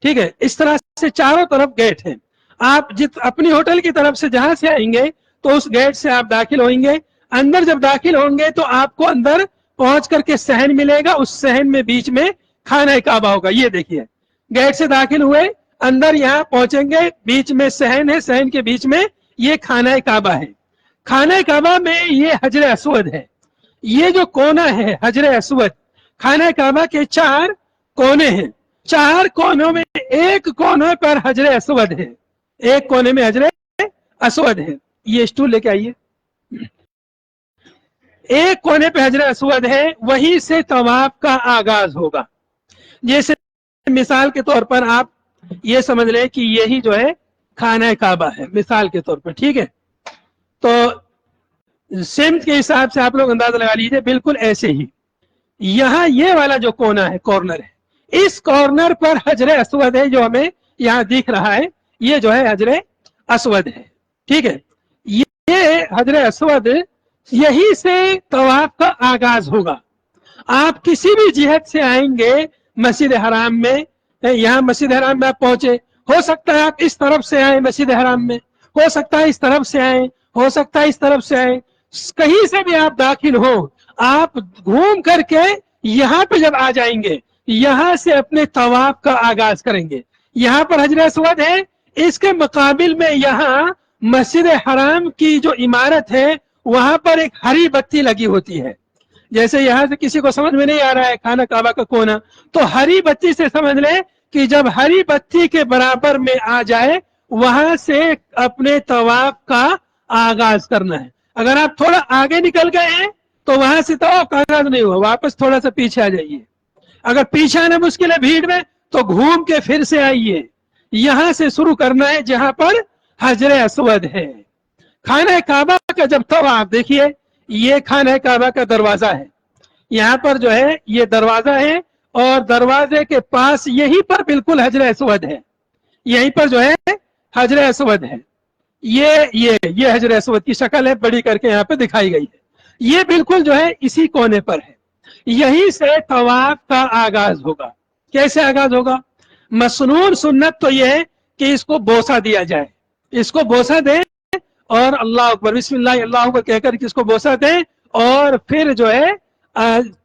ٹھیک ہے، اس طرح سے چاروں طرف گیٹ ہیں، آپ اپنی ہوٹل کی طرف سے جہاں سے آئیں گے تو اس گیٹ سے آپ داخل ہوئیں گے، اندر جب داخل ہوں گے تو آپ کو اندر پہنچ کر کے صحن ملے گا، اس صحن میں بیچ میں خانہ کعبہ ہوگا، یہ دیکھیے گیٹ سے داخل ہوئے اندر یہاں پہنچیں گے، بیچ میں صحن ہے، صحن کے بیچ میں یہ خانہ کعبہ ہے، خانہ کعبہ میں یہ حجر اسود ہے، یہ جو کونا ہے حجر اسود، خانہ کعبہ کے 4 کونے ہیں، 4 کونوں میں ایک کونے پر حجر اسود ہے، ایک کونے میں حجر اسود ہے، یہ اسٹول لے کے آئیے، ایک کونے پہ حجر اسود ہے، وہیں سے طواف کا آغاز ہوگا۔ جیسے مثال کے طور پر آپ یہ سمجھ لیں کہ یہی جو ہے خانہ کعبہ ہے مثال کے طور پر، ٹھیک ہے، تو سمت کے حساب سے آپ لوگ اندازہ لگا لیجئے، بالکل ایسے ہی یہاں یہ والا جو کونا ہے، کارنر ہے، اس کارنر پر حجر اسود ہے جو ہمیں یہاں دکھ رہا ہے، یہ جو ہے حجر اسود ہے، ٹھیک ہے، یہ حجر اسود یہی سے طواف کا آغاز ہوگا۔ آپ کسی بھی جہت سے آئیں گے مسجد حرام میں، یہاں مسجد حرام میں آپ پہنچے، ہو سکتا ہے آپ اس طرف سے آئیں مسجد حرام میں، ہو سکتا ہے اس طرف سے آئیں، ہو سکتا ہے اس طرف سے آئیں، کہیں سے بھی آپ داخل ہو، آپ گھوم کر کے یہاں پہ جب آ جائیں گے یہاں سے اپنے طواف کا آغاز کریں گے۔ یہاں پر حجر اسود ہے، اس کے مقابل میں یہاں مسجد حرام کی جو عمارت ہے وہاں پر ایک ہری بتی لگی ہوتی ہے، جیسے یہاں سے کسی کو سمجھ میں نہیں آ رہا ہے خانہ کعبہ کا کونا، تو ہری بتی سے سمجھ لیں کہ جب ہری بتی کے برابر میں آ جائے وہاں سے اپنے طواف کا آغاز کرنا ہے۔ اگر آپ تھوڑا آگے نکل گئے ہیں تو وہاں سے طواف کا آغاز نہیں ہوا، واپس تھوڑا سا پیچھے آ جائیے، اگر پیچھے آنا مشکل ہے بھیڑ میں تو گھوم کے پھر سے آئیے، یہاں سے شروع کرنا ہے جہاں پر حجر اسود ہے۔ خانہ کعبہ کا جب طواف دیکھیے، یہ خانہ کعبہ کا دروازہ ہے، یہاں پر جو ہے یہ دروازہ ہے اور دروازے کے پاس یہی پر بالکل حجر اسود ہے، یہیں پر جو ہے حجر اسود ہے، یہ حجر اسود کی شکل ہے، بڑی کر کے یہاں پہ دکھائی گئی ہے، یہ بالکل جو ہے اسی کونے پر ہے، یہیں سے طواف کا آغاز ہوگا۔ کیسے آغاز ہوگا؟ مسنون سنت تو یہ ہے کہ اس کو بوسہ دیا جائے، اس کو بوسہ دیں اور اللہ اکبر بسم اللہ اللہ اکبر کہہ کر اس کو بوسہ دیں اور پھر جو ہے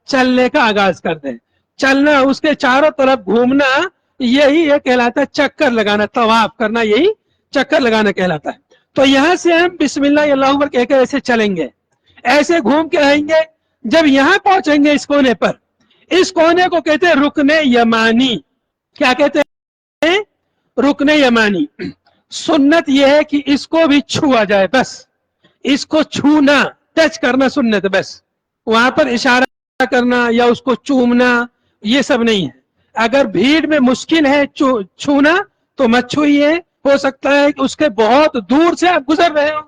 چلنے کا آغاز کر دیں، چلنا، اس کے چاروں طرف گھومنا، یہی یہ کہلاتا ہے چکر لگانا، طواف کرنا یہی چکر لگانا کہلاتا ہے۔ تو یہاں سے ہم بسم اللہ اللہ اکبر کہہ کر ایسے چلیں گے، ایسے گھوم کے آئیں گے، جب یہاں پہنچیں گے اس کونے پر، اس کونے کو کہتے ہیں رکن یمانی۔ کیا کہتے ہیں؟ رکن یمانی۔ سنت یہ ہے کہ اس کو بھی چھوا جائے، بس اس کو چھونا، ٹچ کرنا سنت، بس وہاں پر اشارہ کرنا یا اس کو چومنا یہ سب نہیں ہے۔ اگر بھیڑ میں مشکل ہے چھونا تو مت چھوئیے، ہو سکتا ہے کہ اس کے بہت دور سے آپ گزر رہے ہو،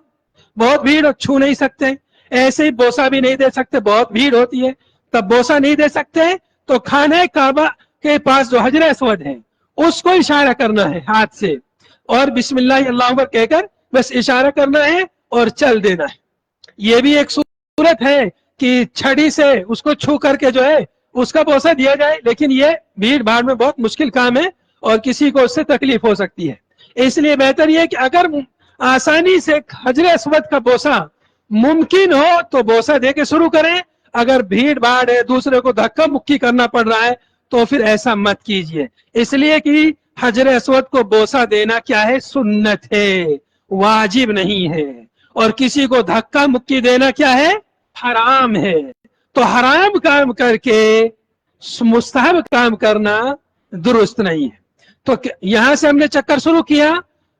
بہت بھیڑ اور چھو نہیں سکتے، ایسے ہی بوسہ بھی نہیں دے سکتے، بہت بھیڑ ہوتی ہے تب بوسہ نہیں دے سکتے، تو خانہ کعبہ کے پاس جو حجر اسود ہے اس کو اشارہ کرنا ہے ہاتھ سے اور بسم اللہ اللہ اکبر کہہ کر بس اشارہ کرنا ہے اور چل دینا ہے۔ یہ بھی ایک صورت ہے کہ چھڑی سے اس کو چھو کر کے جو ہے اس کا بوسہ دیا جائے، لیکن یہ بھیڑ بھاڑ میں بہت مشکل کام ہے اور کسی کو اس سے تکلیف ہو سکتی ہے، اس لیے بہتر یہ کہ اگر آسانی سے حجر اسود کا بوسہ ممکن ہو تو بوسہ دے کے شروع کریں، اگر بھیڑ بھاڑ ہے، دوسرے کو دھکا مکی کرنا پڑ رہا ہے تو پھر ایسا مت کیجئے، اس لیے کہ حجر اسود کو بوسہ دینا کیا ہے؟ سنت ہے، واجب نہیں ہے، اور کسی کو دھکا مکی دینا کیا ہے؟ حرام ہے۔ تو حرام کام کر کے مستحب کام کرنا درست نہیں ہے۔ تو یہاں سے ہم نے چکر شروع کیا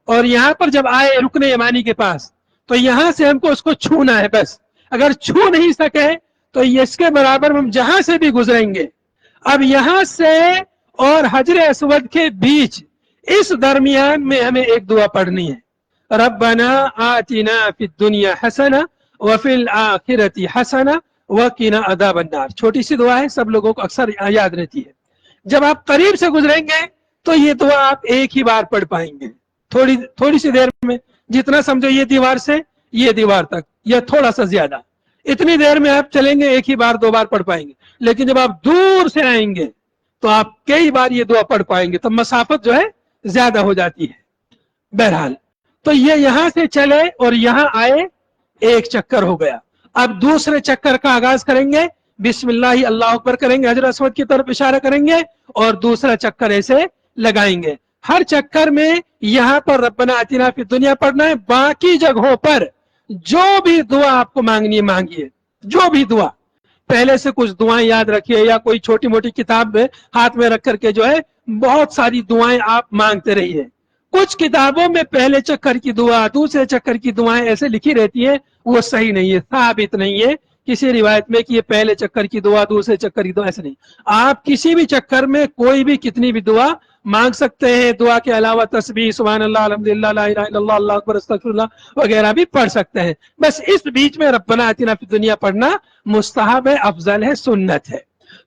اور یہاں پر جب آئے رکن یمانی کے پاس تو یہاں سے ہم کو اس کو چھونا ہے، بس اگر چھو نہیں سکے تو اس کے برابر ہم جہاں سے بھی گزریں گے اب یہاں سے اور حجر اسود کے بیچ اس درمیان میں ہمیں ایک دعا پڑھنی ہے، ربنا آتنا فی الدنیا حسنہ وفی الآخرۃ حسنہ وقنا عذاب النار. چھوٹی سی دعا ہے، سب لوگوں کو اکثر یاد رہتی ہے. جب آپ قریب سے گزریں گے تو یہ دعا آپ ایک ہی بار پڑھ پائیں گے، تھوڑی سی دیر میں، جتنا سمجھو یہ دیوار سے یہ دیوار تک یا تھوڑا سا زیادہ، اتنی دیر میں آپ چلیں گے ایک ہی بار 2 بار پڑھ پائیں گے. لیکن جب آپ دور سے آئیں گے تو آپ کئی بار یہ دعا پڑھ پائیں گے، تو مسافت جو ہے زیادہ ہو جاتی ہے. بہرحال تو یہ یہاں سے چلے اور یہاں آئے، ایک چکر ہو گیا. اب دوسرے چکر کا آغاز کریں گے، بسم اللہ اللہ اکبر کریں گے، حجر اسود کی طرف اشارہ کریں گے اور دوسرا چکر ایسے لگائیں گے. ہر چکر میں یہاں پر ربنا آتنا فی الدنیا پڑھنا ہے. باقی جگہوں پر جو بھی دعا آپ کو مانگنی ہے مانگیے، جو بھی دعا. پہلے سے کچھ دعائیں یاد رکھیے یا کوئی چھوٹی موٹی کتاب ہاتھ میں رکھ کر کے جو ہے بہت ساری دعائیں آپ مانگتے رہیے. کچھ کتابوں میں پہلے چکر کی دعا دوسرے چکر کی دعائیں ایسے لکھی رہتی ہیں، وہ صحیح نہیں ہے، ثابت نہیں ہے کسی روایت میں کہ یہ پہلے چکر کی دعا دوسرے چکر کی دعا، ایسے نہیں. آپ کسی بھی چکر میں کوئی بھی کتنی بھی دعا مانگ سکتے ہیں. دعا کے علاوہ تسبیح، سبحان اللہ، الحمدللہ، لا الہ الا اللہ، اللہ اکبر، استغفر اللہ وغیرہ بھی پڑھ سکتے ہیں. بس اس بیچ میں ربنا آتنا فی الدنیا پڑھنا مستحب ہے، افضل ہے، سنت ہے.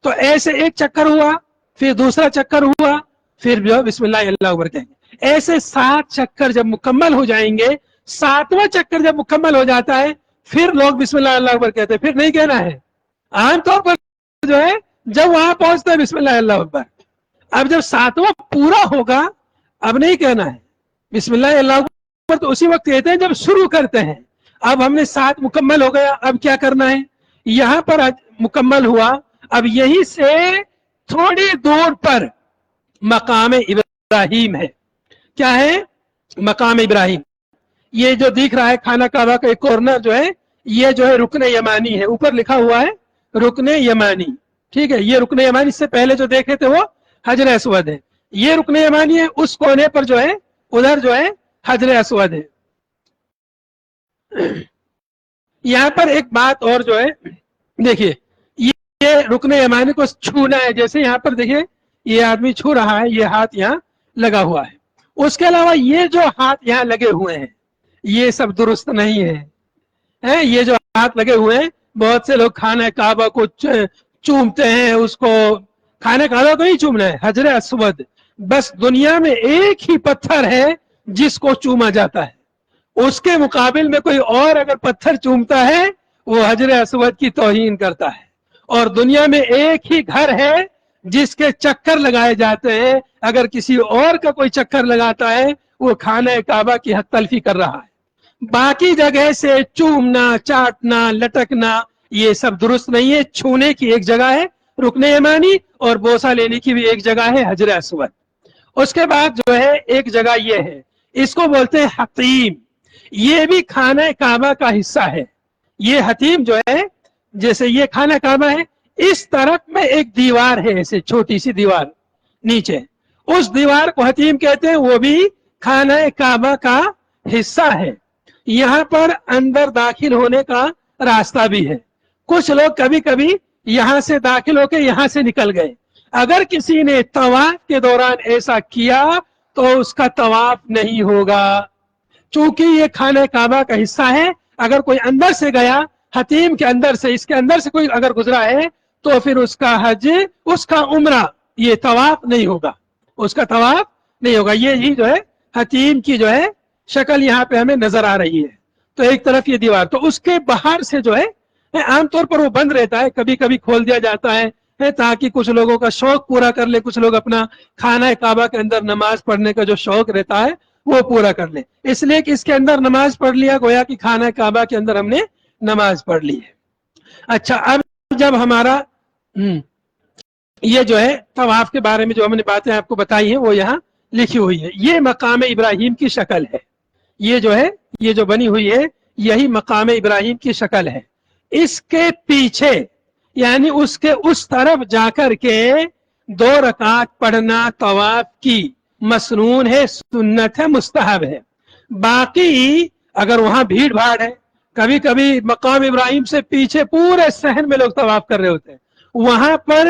تو ایسے ایک چکر ہوا، پھر دوسرا چکر ہوا، پھر جو بسم اللہ اللہ اکبر کہیں گے. ایسے 7 چکر جب مکمل ہو جائیں گے، 7واں چکر جب مکمل ہو جاتا ہے پھر لوگ بسم اللہ اللہ اکبر کہتے ہیں، پھر نہیں کہنا ہے. عام طور پر جو ہے جب وہاں پہنچتا ہے بسم اللہ اللہ اکبر. اب جب 7واں پورا ہوگا اب نہیں کہنا ہے بسم اللہ اللہ اکبر، تو اسی وقت کہتے ہیں جب شروع کرتے ہیں. اب ہم نے 7 مکمل ہو گیا، اب کیا کرنا ہے، یہاں پر مکمل ہوا. اب یہی سے تھوڑی دور پر مقام ابراہیم ہے. کیا ہے مقام ابراہیم؟ یہ جو دیکھ رہا ہے خانہ کعبہ کا ایک کارنر جو ہے، یہ جو ہے رکن یمانی ہے، اوپر لکھا ہوا ہے رکن یمانی. ٹھیک ہے، یہ رکن یمانی سے پہلے جو دیکھے تھے وہ حجر اسود ہے. یہ رکن یمانی ہے، اس کونے پر جو ہے ادھر جو ہے حجر اسود ہے. یہاں پر ایک بات اور جو ہے دیکھیے، یہ رکن یمانی کو چھونا ہے. جیسے یہاں پر دیکھیے یہ آدمی چھو رہا ہے، یہ ہاتھ یہاں لگا ہوا ہے. اس کے علاوہ یہ جو ہاتھ یہاں لگے ہوئے ہیں یہ سب درست نہیں ہے. یہ جو ہاتھ لگے ہوئے ہیں، بہت سے لوگ خانہ کعبہ کو چومتے ہیں، اس کو خانہ کعبہ کو ہی چومنا ہے، حجر اسود. بس دنیا میں ایک ہی پتھر ہے جس کو چوما جاتا ہے. اس کے مقابل میں کوئی اور اگر پتھر چومتا ہے وہ حجر اسود کی توہین کرتا ہے. اور دنیا میں ایک ہی گھر ہے جس کے چکر لگائے جاتے ہیں، اگر کسی اور کا کوئی چکر لگاتا ہے وہ خانہ کعبہ کی حق تلفی کر رہا ہے. باقی جگہ سے چومنا، چاٹنا، لٹکنا یہ سب درست نہیں ہے. چھونے کی ایک جگہ ہے رکن یمانی اور بوسہ لینے کی بھی ایک جگہ ہے حجر اسود. اس کے بعد جو ہے ایک جگہ یہ ہے، اس کو بولتے ہیں حتیم. یہ بھی خانہ کعبہ کا حصہ ہے. یہ حتیم جو ہے جیسے یہ خانہ کعبہ ہے، اس طرف میں ایک دیوار ہے، ایسے چھوٹی سی دیوار نیچے، اس دیوار کو حتیم کہتے ہیں. وہ بھی خانہ کعبہ کا حصہ ہے. یہاں پر اندر داخل ہونے کا راستہ بھی ہے. کچھ لوگ کبھی کبھی یہاں سے داخل ہو کے یہاں سے نکل گئے. اگر کسی نے طواف کے دوران ایسا کیا تو اس کا طواف نہیں ہوگا، چونکہ یہ خانہ کعبہ کا حصہ ہے. اگر کوئی اندر سے گیا، حتیم کے اندر سے، اس کے اندر سے کوئی اگر گزرا ہے تو پھر اس کا حج، اس کا عمرہ، یہ طواف نہیں ہوگا، اس کا طواف نہیں ہوگا. یہ جو ہے حتیم کی جو ہے شکل یہاں پہ ہمیں نظر آ رہی ہے. تو ایک طرف یہ دیوار، تو اس کے باہر سے جو ہے عام طور پر وہ بند رہتا ہے، کبھی کبھی کھول دیا جاتا ہے تاکہ کچھ لوگوں کا شوق پورا کر لے. کچھ لوگ اپنا خانہ کعبہ کے اندر نماز پڑھنے کا جو شوق رہتا ہے وہ پورا کر لے، اس لیے کہ اس کے اندر نماز پڑھ لیا گویا کہ خانہ کعبہ کے اندر ہم نے نماز پڑھ لی ہے. اچھا، اب جب ہمارا یہ جو ہے طواف کے بارے میں جو ہم نے باتیں آپ کو بتائی ہیں وہ یہاں لکھی ہوئی ہے. یہ مقام ابراہیم کی شکل ہے. یہ جو ہے یہ جو بنی ہوئی ہے یہی مقام ابراہیم کی شکل ہے. اس کے پیچھے یعنی اس کے اس طرف جا کر کے 2 رکعت پڑھنا طواف کی مسنون ہے، سنت ہے، مستحب ہے. باقی اگر وہاں بھیڑ بھاڑ ہے، کبھی کبھی مقام ابراہیم سے پیچھے پورے شہر میں لوگ طواف کر رہے ہوتے ہیں، وہاں پر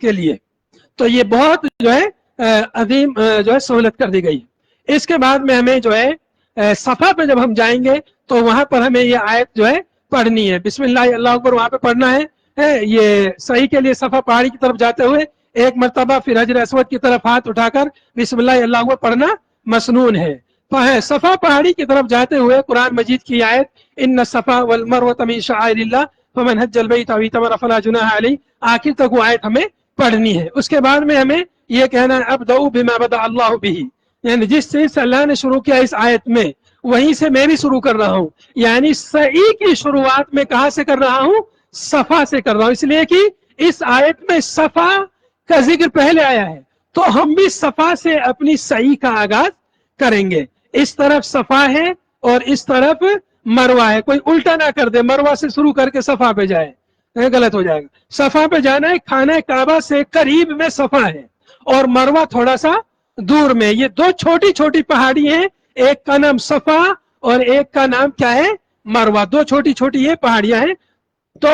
کے لیے. تو یہ بہت جو ہے عظیم جو ہے سہولت کر دی گئی. اس کے بعد میں ہمیں جو ہے صفا پہ جب ہم جائیں گے تو وہاں پر ہمیں یہ آیت جو ہے پڑھنی ہے. بسم اللہ اللہ اکبر وہاں پہ پڑھنا ہے. یہ صحیح کے لیے صفا پہاڑی کی طرف جاتے ہوئے ایک مرتبہ پھر حجر اسود کی طرف ہاتھ اٹھا کر بسم اللہ اللہ اکبر پڑھنا مسنون ہے. صفا پہاڑی کی طرف جاتے ہوئے قرآن مجید کی آیت ان الصفا والمروۃ من شعائر اللہ فمن حج البیت او اعتمر فلا جناح علیہ آخر تک وہ آیت ہمیں پڑھنی ہے. اس کے بعد میں ہمیں یہ کہنا ہے ابدؤ بما بدأ اللہ بہ، یعنی جس چیز سے اللہ نے شروع کیا اس آیت میں وہیں سے میں بھی شروع کر رہا ہوں. یعنی صحیح کی شروعات میں کہاں سے کر رہا ہوں؟ صفا سے کر رہا ہوں، اس لیے کہ اس آیت میں صفا کا ذکر پہلے آیا ہے. تو ہم بھی صفا سے اپنی صحیح کا آغاز کریں گے. اس طرف صفا ہے اور اس طرف مروہ ہے. کوئی الٹا نہ کر دے، مروہ سے شروع کر کے صفا پہ جائے، غلط ہو جائے گا. صفا پہ جانا ہے، خانہ کعبہ سے قریب میں صفا ہے اور مروہ تھوڑا سا دور میں. یہ دو چھوٹی چھوٹی پہاڑی ہیں، ایک کا نام صفا اور ایک کا نام کیا ہے؟ مروہ. دو چھوٹی چھوٹی یہ پہاڑیاں ہیں. تو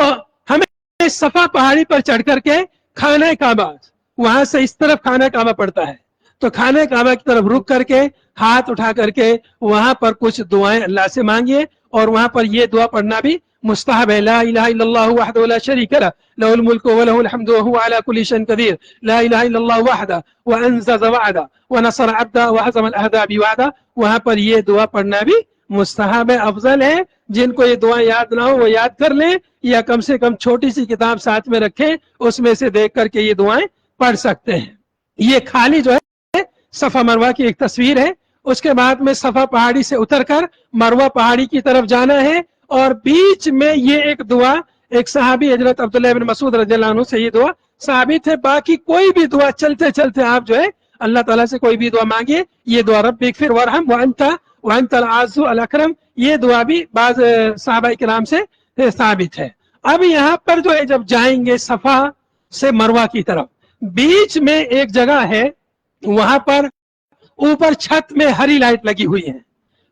ہمیں صفا پہاڑی پر چڑھ کر کے خانہ کعبہ، وہاں سے اس طرف خانہ کعبہ پڑتا ہے، تو خانہ کعبہ کی طرف رک کر کے ہاتھ اٹھا کر کے وہاں پر کچھ دعائیں اللہ سے مانگیے. اور وہاں پر یہ دعا پڑھنا بھی مستحب ہے. لا الہ الا اللہ وحدہ لا شریک لہ لہ الملک ولہ الحمد وہو علی کل شیء قدیر. لا الہ الا اللہ وحدہ وانجز وعدہ ونصر عبدہ وہزم الاحزاب وحدہ. وہاں پر یہ دعا پڑھنا بھی مستحب ہے، افضل ہے. جن کو یہ دعا یاد نہ ہو وہ یاد کر لیں یا کم سے کم چھوٹی سی کتاب ساتھ میں رکھیں، اس میں سے دیکھ کر کے یہ دعائیں پڑھ سکتے ہیں. یہ خالی جو ہے صفا مروہ کی ایک تصویر ہے. اس کے بعد میں صفا پہاڑی سے اتر کر مروہ پہاڑی کی طرف جانا ہے اور بیچ میں یہ ایک دعا، ایک صحابی حضرت عبداللہ بن مسعود رضی اللہ عنہ سے یہ دعا ثابت ہے. باقی کوئی بھی دعا چلتے چلتے آپ جو ہے اللہ تعالیٰ سے کوئی بھی دعا مانگیے. یہ دعا رب اغفر وارحم وانت العز الاکرم، یہ دعا بھی بعض صحابہ کرام سے ثابت ہے. اب یہاں پر جو ہے جب جائیں گے صفا سے مروہ کی طرف، بیچ میں ایک جگہ ہے، وہاں پر اوپر چھت میں ہری لائٹ لگی ہوئی ہے.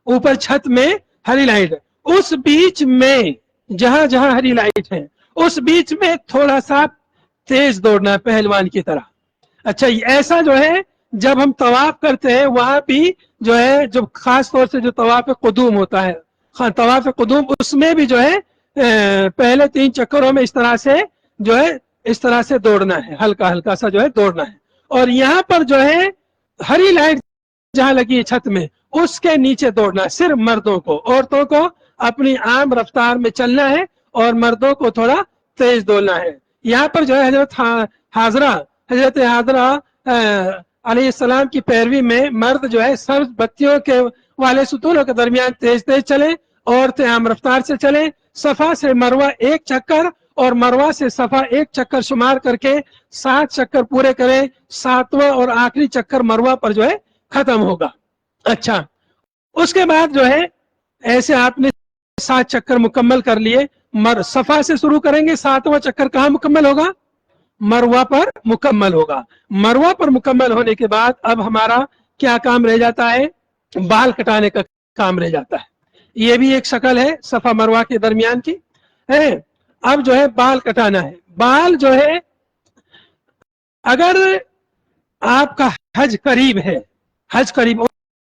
اوپر چھت میں ہری لائٹ ہے. اس بیچ میں جہاں جہاں ہری لائٹ ہے اس بیچ میں تھوڑا سا تیز دوڑنا ہے پہلوان کی طرح. اچھا، ایسا جو ہے جب ہم طواف کرتے ہیں وہاں بھی جو ہے، جب خاص طور سے جو طواف قدوم ہوتا ہے، طواف قدوم، اس میں بھی جو ہے پہلے 3 چکروں میں اس طرح سے جو ہے اس طرح سے دوڑنا ہے، ہلکا ہلکا سا جو ہے دوڑنا ہے. اور یہاں پر جو ہے ہری لائٹ جہاں لگی ہے چھت میں اس کے نیچے دوڑنا ہے. صرف مردوں کو، عورتوں کو اپنی عام رفتار میں چلنا ہے اور مردوں کو تھوڑا تیز دوڑنا ہے. یہاں پر جو ہے حضرت حاضرہ علیہ السلام کی پیروی میں مرد جو ہے سبز بتیوں کے والے ستونوں کے درمیان تیز تیز چلیں، عورتیں عام رفتار سے چلیں. صفا سے مروہ 1 چکر اور مروہ سے صفا 1 چکر شمار کر کے 7 چکر پورے کریں. 7واں اور آخری چکر مروہ پر جو ہے ختم ہوگا. اچھا، اس کے بعد جو ہے ایسے آپ نے 7 چکر مکمل کر لیے. صفا سے شروع کریں گے، 7واں چکر کہاں مکمل ہوگا؟ مروہ پر مکمل ہوگا. مروہ پر مکمل ہونے کے بعد اب ہمارا کیا کام رہ جاتا ہے؟ بال کٹانے کا کام رہ جاتا ہے. یہ بھی ایک شکل ہے صفا مروہ کے درمیان کی ہے. اب جو ہے بال کٹانا ہے. بال جو ہے اگر آپ کا حج قریب ہے، حج قریب،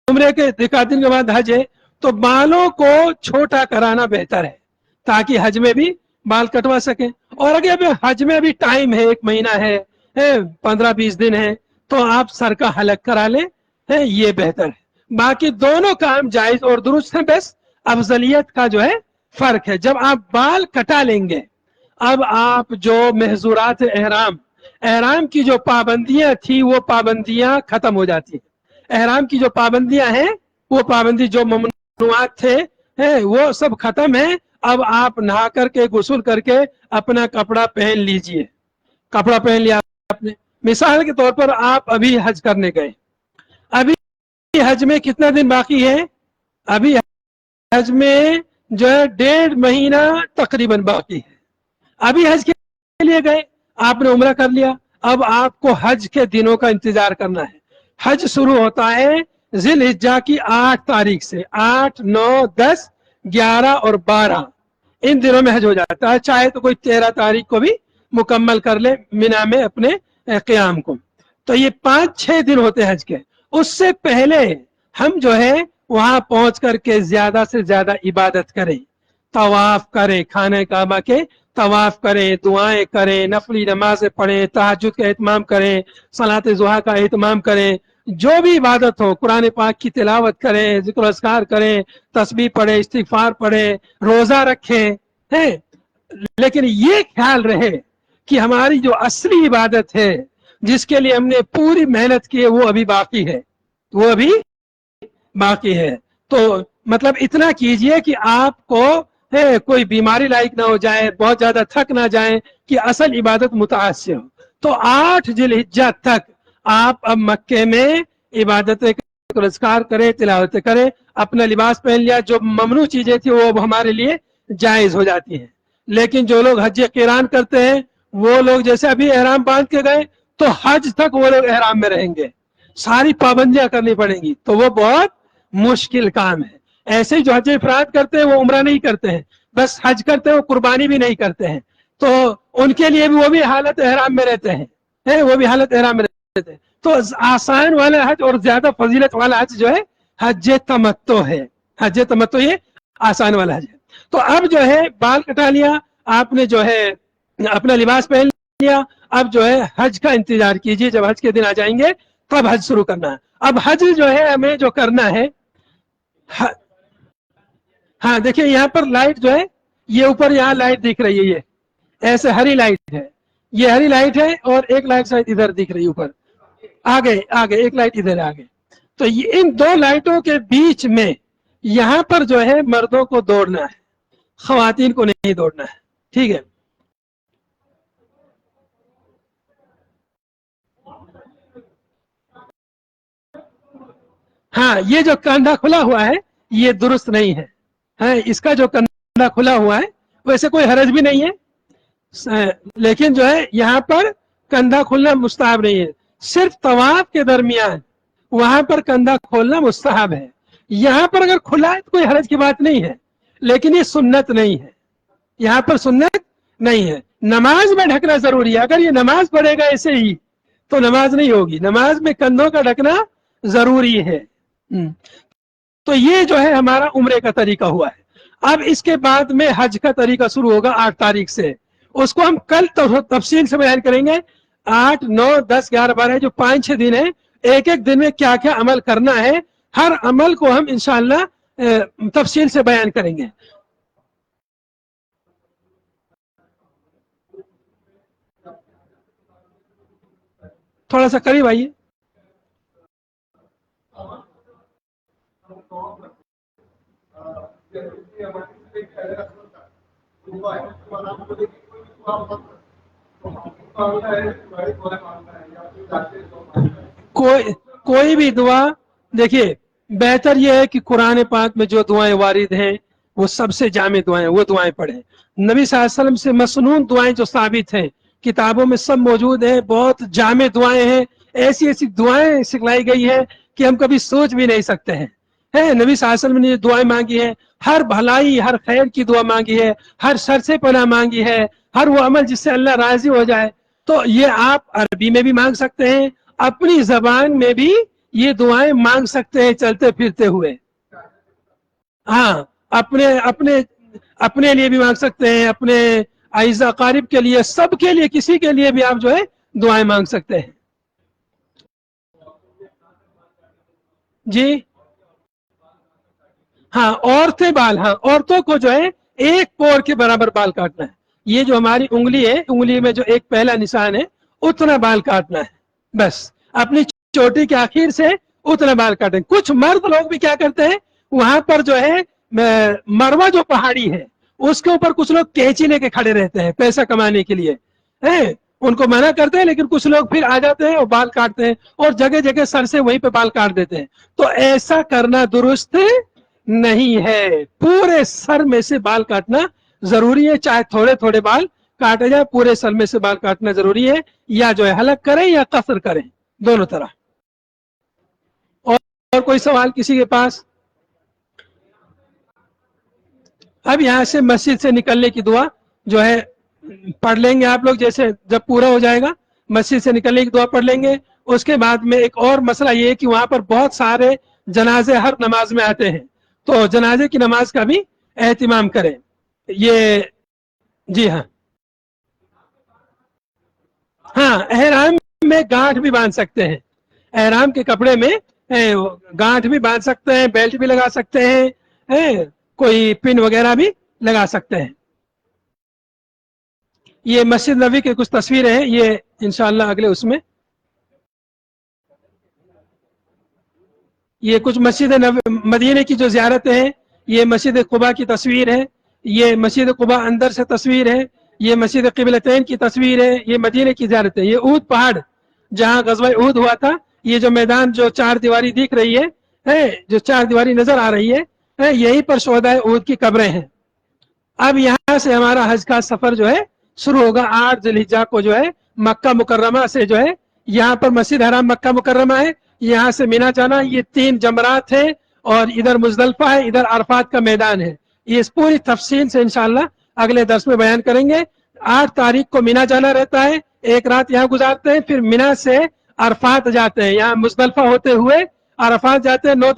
عمرے کے 1 دن کے بعد حج ہے، تو بالوں کو چھوٹا کرانا بہتر ہے تاکہ حج میں بھی بال کٹوا سکیں. اور اگر حج میں بھی ٹائم ہے، 1 مہینہ ہے، 15-20 دن ہے، تو آپ سر کا حلق کرا لیں، یہ بہتر ہے. باقی دونوں کام جائز اور درست ہیں، بس افضلیت کا جو ہے فرق ہے. جب آپ بال کٹا لیں گے، اب آپ جو محظورات احرام کی جو پابندیاں تھی وہ پابندیاں ختم ہو جاتی ہیں. احرام کی جو پابندیاں ہیں، وہ پابندی جو ممنوعات تھے وہ سب ختم ہیں. اب آپ نہا کر کے غسل کر کے اپنا کپڑا پہن لیجئے. کپڑا پہن لیا آپ نے. مثال کے طور پر آپ ابھی حج کرنے گئے، ابھی حج میں کتنا دن باقی ہے؟ ابھی حج میں جو ہے 1.5 مہینہ تقریباً باقی ہے. ابھی حج کے لیے گئے، آپ نے عمرہ کر لیا، اب آپ کو حج کے دنوں کا انتظار کرنا ہے. حج شروع ہوتا ہے ذی الحجہ کی 8 تاریخ سے. 8, 9, 10, 11 اور 12 ان دنوں میں حج ہو جاتا ہے. چاہے تو کوئی 13 تاریخ کو بھی مکمل کر لے مینا میں اپنے قیام کو. تو یہ 5-6 دن ہوتے ہیں حج کے. اس سے پہلے ہم جو ہے وہاں پہنچ کر کے زیادہ سے زیادہ عبادت کریں, طواف کریں, خانہ کعبہ کے طواف کریں, دعائیں کریں, نفلی نمازیں پڑھیں, تہجد کا اہتمام کریں, صلاۃ ضحیٰ کا اہتمام کریں, جو بھی عبادت ہو, قرآن پاک کی تلاوت کریں, ذکر و اذکار کریں, تسبیح پڑھیں, استغفار پڑھیں, روزہ رکھیں. لیکن یہ خیال رہے کہ ہماری جو اصلی عبادت ہے جس کے لیے ہم نے پوری محنت کی ہے وہ ابھی باقی ہے, وہ ابھی باقی ہے. تو مطلب اتنا کیجئے کہ آپ کو کوئی بیماری لاحق نہ ہو جائے, بہت زیادہ تھک نہ جائیں کہ اصل عبادت متاثر ہو. تو 8 ذی الحجہ تک آپ اب مکے میں عبادتیں اذکار کریں, تلاوتیں کریں, اپنا لباس پہن لیا, جو ممنوع چیزیں تھیں وہ اب ہمارے لیے جائز ہو جاتی ہیں. لیکن جو لوگ حج قران کرتے ہیں وہ لوگ جیسے ابھی احرام باندھ کے گئے تو حج تک وہ لوگ احرام میں رہیں گے, ساری پابندیاں کرنی پڑیں گی, تو وہ بہت مشکل کام ہے. ایسے ہی جو حج افراد کرتے ہیں وہ عمرہ نہیں کرتے ہیں, بس حج کرتے ہیں, وہ قربانی بھی نہیں کرتے ہیں, تو ان کے لیے بھی وہ بھی حالت احرام میں رہتے ہیں, وہ بھی حالت احرام میں رہتے ہیں. تو آسان والا حج اور زیادہ فضیلت والا حج جو ہے حج تمتع ہے. حج تمتع یہ آسان والا حج ہے. تو اب جو ہے بال کٹا لیا آپ نے, جو ہے اپنا لباس پہن لیا, اب جو ہے حج کا انتظار کیجیے, جب حج کے دن آ جائیں گے تب حج شروع کرنا ہے. اب حج جو ہے ہمیں جو کرنا ہے, ہاں دیکھیں یہاں پر لائٹ جو ہے یہ اوپر یہاں لائٹ دکھ رہی ہے, یہ ایسے ہری لائٹ ہے, یہ ہری لائٹ ہے, اور ایک لائٹ شاید ادھر دکھ رہی ہے اوپر, آگے ایک لائٹ ادھر آگے. تو ان 2 لائٹوں کے بیچ میں یہاں پر جو ہے مردوں کو دوڑنا ہے, خواتین کو نہیں دوڑنا ہے, ٹھیک ہے. ہاں یہ جو کاندھا کھلا ہوا ہے یہ درست نہیں ہے, اس کا جو کاندھا کھلا ہوا ہے ویسے کوئی حرج بھی نہیں ہے, لیکن جو ہے یہاں پر کندھا کھلنا مستحب نہیں ہے. صرف طواف کے درمیان وہاں پر کندھا کھولنا مستحب ہے. یہاں پر اگر کھلا ہے تو کوئی حرج کی بات نہیں ہے, لیکن یہ سنت نہیں ہے, یہاں پر سنت نہیں ہے. نماز میں ڈھکنا ضروری ہے. اگر یہ نماز پڑھے گا ایسے ہی تو نماز نہیں ہوگی, نماز میں کندھوں کا ڈھکنا ضروری ہے. تو یہ جو ہے ہمارا عمرے کا طریقہ ہوا ہے. اب اس کے بعد میں حج کا طریقہ شروع ہوگا 8 تاریخ سے, اس کو ہم کل تفصیل سے بیان کریں گے. 8, 9, 10, 11, 12 جو 5-6 دن ہیں, ایک ایک دن میں کیا کیا عمل کرنا ہے, ہر عمل کو ہم انشاءاللہ تفصیل سے بیان کریں گے. تھوڑا سا قریب آئیے. کوئی بھی دعا, دیکھیے بہتر یہ ہے کہ قرآن پاک میں جو دعائیں وارد ہیں وہ سب سے جامع دعائیں, وہ دعائیں پڑھیں. نبی صلی اللہ علیہ وسلم سے مسنون دعائیں جو ثابت ہیں کتابوں میں سب موجود ہیں, بہت جامع دعائیں ہیں, ایسی ایسی دعائیں سکھلائی گئی ہیں کہ ہم کبھی سوچ بھی نہیں سکتے ہیں. نبی صلی اللہ علیہ وسلم نے دعائیں مانگی ہیں, ہر بھلائی ہر خیر کی دعا مانگی ہے, ہر شر سے پناہ مانگی ہے, ہر وہ عمل جس سے اللہ راضی ہو جائے. تو یہ آپ عربی میں بھی مانگ سکتے ہیں, اپنی زبان میں بھی یہ دعائیں مانگ سکتے ہیں چلتے پھرتے ہوئے. ہاں اپنے لیے بھی مانگ سکتے ہیں, اپنے اعزا اقارب کے لیے, سب کے لیے, کسی کے لیے بھی آپ جو ہے دعائیں مانگ سکتے ہیں. جی ہاں عورتیں بال, ہاں عورتوں کو جو ہے 1 پور کے برابر بال کاٹنا ہے. یہ جو ہماری انگلی ہے, انگلی میں جو ایک پہلا نشان ہے اتنا بال کاٹنا ہے, بس اپنی چوٹی کے آخر سے اتنا بال کاٹیں. کچھ مرد لوگ بھی کیا کرتے ہیں, وہاں پر جو ہے مروہ جو پہاڑی ہے اس کے اوپر کچھ لوگ کینچی لے کے کھڑے رہتے ہیں پیسہ کمانے کے لیے, ان کو منع کرتے ہیں, لیکن کچھ لوگ پھر آ جاتے ہیں اور بال کاٹتے ہیں, اور جگہ جگہ سر سے وہیں پہ بال کاٹ دیتے ہیں. تو ایسا کرنا درست نہیں ہے, پورے سر میں سے بال کاٹنا ضروری ہے, چاہے تھوڑے تھوڑے بال کاٹے جائے, پورے سر میں سے بال کاٹنا ضروری ہے, یا جو ہے حلق کریں یا قصر کریں, دونوں طرح. اور کوئی سوال کسی کے پاس؟ اب یہاں سے مسجد سے نکلنے کی دعا جو ہے پڑھ لیں گے آپ لوگ, جیسے جب پورا ہو جائے گا مسجد سے نکلنے کی دعا پڑھ لیں گے. اس کے بعد میں ایک اور مسئلہ یہ ہے کہ وہاں پر بہت سارے جنازے ہر نماز میں آتے ہیں, تو جنازے کی نماز کا بھی اہتمام کریں. یہ جی ہاں, ہاں احرام میں گانٹھ بھی باندھ سکتے ہیں, احرام کے کپڑے میں گانٹھ بھی باندھ سکتے ہیں, بیلٹ بھی لگا سکتے ہیں, کوئی پن وغیرہ بھی لگا سکتے ہیں. یہ مسجد نبوی کی کچھ تصویریں ہیں, یہ انشاءاللہ اگلے اس میں یہ کچھ مسجد مدینے کی جو زیارتیں ہیں, یہ مسجد قباء کی تصویر ہے, یہ مسجد قباء اندر سے تصویر ہے, یہ مسجد قبلتین کی تصویر ہے, یہ مدینے کی زیارت ہے. یہ احد پہاڑ جہاں غزوہ احد ہوا تھا, یہ جو میدان جو چار دیواری دکھ رہی ہے, جو چار دیواری نظر آ رہی ہے, یہیں پر شہدائے احد کی قبریں ہیں. اب یہاں سے ہمارا حج کا سفر جو ہے شروع ہوگا. 8 ذی الحجہ کو جو ہے مکہ مکرمہ سے جو ہے یہاں پر مسجد حرام مکہ مکرمہ ہے, یہاں سے مینا جانا, یہ 3 جمرات ہیں, اور ادھر مزدلفہ ہے, ادھر عرفات کا میدان ہے. یہ اس پوری تفصیل سے انشاءاللہ اگلے درس میں بیان کریں گے. 8 تاریخ کو مینا جانا رہتا ہے, ایک رات یہاں گزارتے ہیں, پھر مینا سے عرفات جاتے ہیں, یہاں مزدلفہ ہوتے ہوئے عرفات جاتے ہیں 9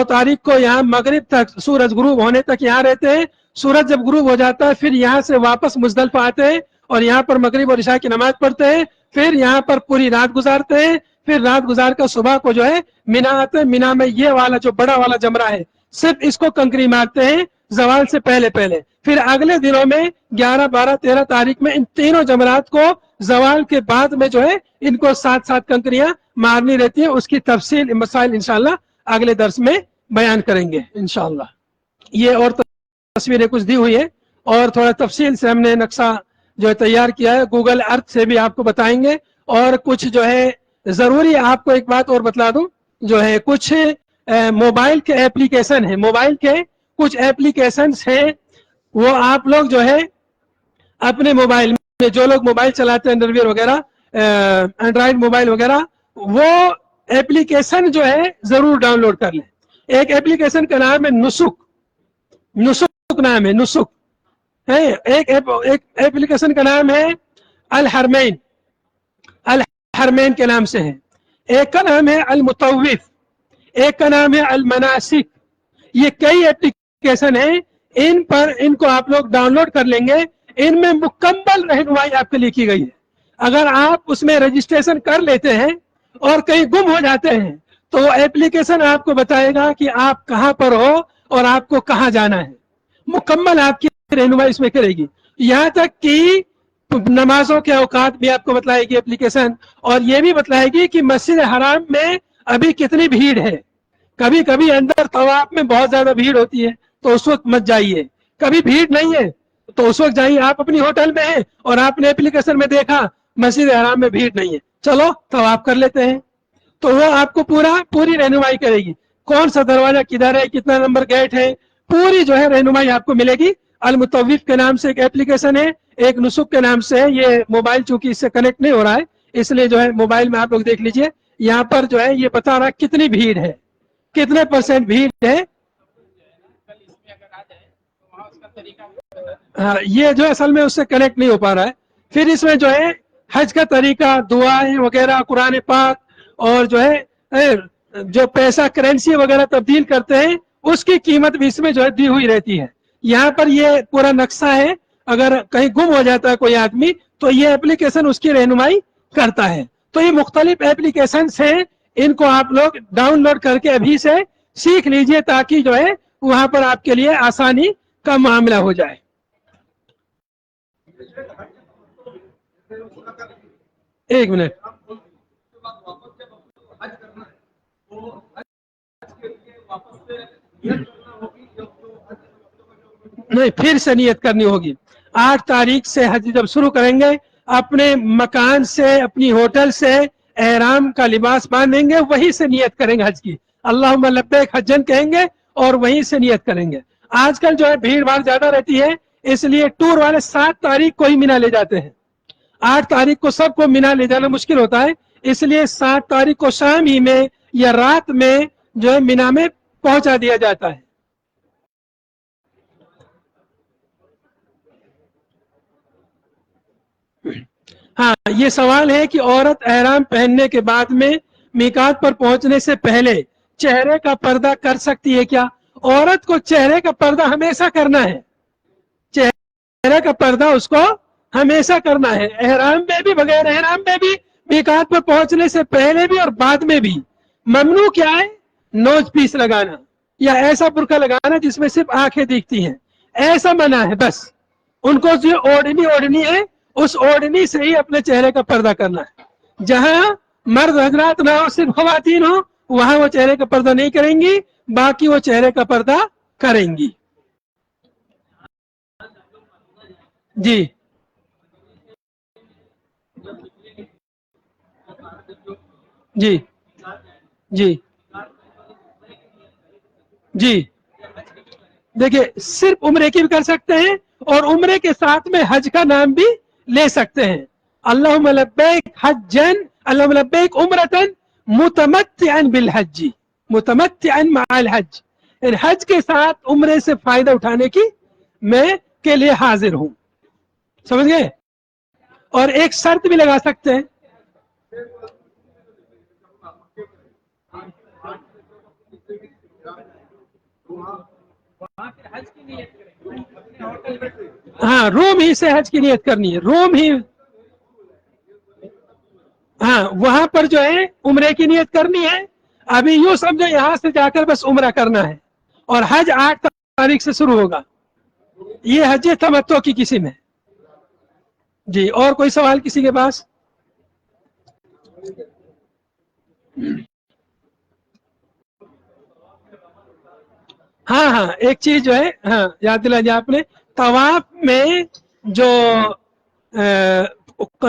تاریخ کو یہاں مغرب تک سورج غروب ہونے تک یہاں رہتے ہیں. سورج جب غروب ہو جاتا ہے پھر یہاں سے واپس مزدلفہ آتے ہیں, اور یہاں پر مغرب اور عشاء کی نماز پڑھتے ہیں, پھر یہاں پر پوری رات گزارتے ہیں, پھر رات گزار کر صبح کو جو ہے مینا آتے ہیں. مینا میں یہ والا جو بڑا والا جمرہ ہے صرف اس کو کنکری مارتے ہیں زوال سے پہلے پہلے. پھر اگلے دنوں میں 11 12 13 تاریخ میں ان تینوں جمرات کو زوال کے بعد میں جو ہے ان کو 7 کنکریاں مارنی رہتی ہیں. اس کی تفصیل مسائل انشاءاللہ اگلے درس میں بیان کریں گے انشاءاللہ. یہ اور تصویریں کچھ دی ہوئی ہے, اور تھوڑا تفصیل سے ہم نے نقشہ جو ہے تیار کیا ہے, گوگل ارتھ سے بھی آپ کو بتائیں گے. اور کچھ جو ہے ضروری آپ کو ایک بات اور بتلا دوں, جو ہے کچھ موبائل کے ایپلیکیشن ہیں, موبائل کے کچھ ایپلیکیشنز ہیں, وہ آپ لوگ جو ہے اپنے موبائل میں, جو لوگ موبائل چلاتے ہیں انڈرویئر وغیرہ, اینڈرائیڈ موبائل وغیرہ, وہ ایپلیکیشن جو ہے ضرور ڈاؤن لوڈ کر لیں. ایک ایپلیکیشن کا نام ہے نسک نام ہے, نسک ہے. ایک ایپلیکیشن کا نام ہے الحرمین, الحرمین کے نام سے ہے. ایک کا نام ہے المطوف, ایک کا نام ہے المناسک. یہ کئی ایپلیکیشن ہیں, ان کو آپ لوگ ڈاؤن لوڈ کر لیں گے. ان میں مکمل رہنمائی آپ کے لیے کی گئی ہے. اگر آپ اس میں رجسٹریشن کر لیتے ہیں اور کہیں گم ہو جاتے ہیں تو وہ ایپلیکیشن آپ کو بتائے گا کہ آپ کہاں پر ہو اور آپ کو کہاں جانا ہے. مکمل آپ کی رہنمائی اس میں کرے گی, یہاں تک کہ نمازوں کے اوقات بھی آپ کو بتلائے گی ایپلیکیشن, اور یہ بھی بتلائے گی کہ مسجد حرام میں ابھی کتنی بھیڑ ہے. کبھی کبھی اندر طواف میں بہت زیادہ بھیڑ ہوتی ہے تو اس وقت مت جائیے, کبھی بھیڑ نہیں ہے تو اس وقت جائیے. آپ اپنی ہوٹل میں ہیں اور آپ نے ایپلیکیشن میں دیکھا مسجد حرام میں بھیڑ نہیں ہے, چلو طواف کر لیتے ہیں, تو وہ آپ کو پوری رہنمائی کرے گی. کون سا دروازہ کدھر ہے, کتنا نمبر گیٹ ہے, پوری جو ہے رہنمائی آپ کو ملے گی. المطوف کے نام سے ایک ایپلیکیشن ہے, ایک نسک کے نام سے ہے. یہ موبائل چونکہ اس سے کنیکٹ نہیں ہو رہا ہے, اس لیے جو ہے موبائل میں آپ لوگ دیکھ لیجئے. یہاں پر جو ہے یہ بتا رہا کتنی بھیڑ ہے, کتنے % بھیڑ ہے. ہاں, یہ جو اصل میں اس سے کنیکٹ نہیں ہو پا رہا ہے. پھر اس میں جو ہے حج کا طریقہ, دعائیں وغیرہ, قرآن پاک, اور جو ہے جو پیسہ کرنسی وغیرہ تبدیل کرتے ہیں اس کی قیمت بھی اس میں جو ہے دی ہوئی رہتی ہے. یہاں پر یہ پورا نقشہ ہے, اگر کہیں گم ہو جاتا ہے کوئی آدمی تو یہ ایپلیکیشن اس کی رہنمائی کرتا ہے. تو یہ مختلف ایپلیکیشنز ہیں, ان کو آپ لوگ ڈاؤن لوڈ کر کے ابھی سے سیکھ لیجئے تاکہ جو ہے وہاں پر آپ کے لیے آسانی کا معاملہ ہو جائے. ایک منٹ, نہیں, پھر سے نیت کرنی ہوگی. 8 تاریخ سے حج جب شروع کریں گے, اپنے مکان سے, اپنی ہوٹل سے احرام کا لباس باندھیں گے, وہیں سے نیت کریں گے حج کی. اللہم لبیک حجن کہیں گے اور وہیں سے نیت کریں گے. آج کل جو ہے بھیڑ بھاڑ زیادہ رہتی ہے, اس لیے ٹور والے 7 تاریخ کو ہی مینا لے جاتے ہیں. 8 تاریخ کو سب کو مینا لے جانا مشکل ہوتا ہے, اس لیے 7 تاریخ کو شام ہی میں یا رات میں جو ہے مینا میں پہنچا دیا جاتا ہے. ہاں یہ سوال ہے کہ عورت احرام پہننے کے بعد میں میقات پر پہنچنے سے پہلے چہرے کا پردہ کر سکتی ہے کیا؟ عورت کو چہرے کا پردہ ہمیشہ کرنا ہے، چہرے کا پردہ اس کو ہمیشہ کرنا ہے، احرام میں بھی بغیر احرام میں بھی، میقات پر پہنچنے سے پہلے بھی اور بعد میں بھی۔ ممنوع کیا ہے؟ نوز پیس لگانا یا ایسا برقع لگانا جس میں صرف آنکھیں دکھتی ہیں، ایسا منع ہے بس۔ ان کو جو اوڑھنی ہے اس اوڑھنی سے ہی اپنے چہرے کا پردہ کرنا ہے۔ جہاں مرد حضرات نہ ہو، صرف خواتین ہو، وہاں وہ چہرے کا پردہ نہیں کریں گی، باقی وہ چہرے کا پردہ کریں گی۔ جی جی جی جی دیکھیے صرف عمرے کی بھی کر سکتے ہیں اور عمرے کے ساتھ میں حج کا نام بھی لے سکتے ہیں۔ اللہم لبیک حجن، اللہم لبیک عمرتن متمتعا بالحج، متمتعا مع الحج، یعنی حج کے ساتھ عمرے سے فائدہ اٹھانے کی میں کے لیے حاضر ہوں، سمجھ گئے؟ اور ایک شرط بھی لگا سکتے ہیں۔ ہاں روم ہی سے حج کی نیت کرنی ہے، روم ہی، ہاں وہاں پر جو ہے عمرے کی نیت کرنی ہے۔ ابھی یوں سمجھو یہاں سے جا کر بس عمرہ کرنا ہے، اور حج 8 تاریخ سے شروع ہوگا، یہ حج تمتع کی قسم ہے۔ جی اور کوئی سوال کسی کے پاس؟ ہاں ہاں ایک چیز جو ہے، ہاں یاد دلا دیا آپ نے، طواف میں جو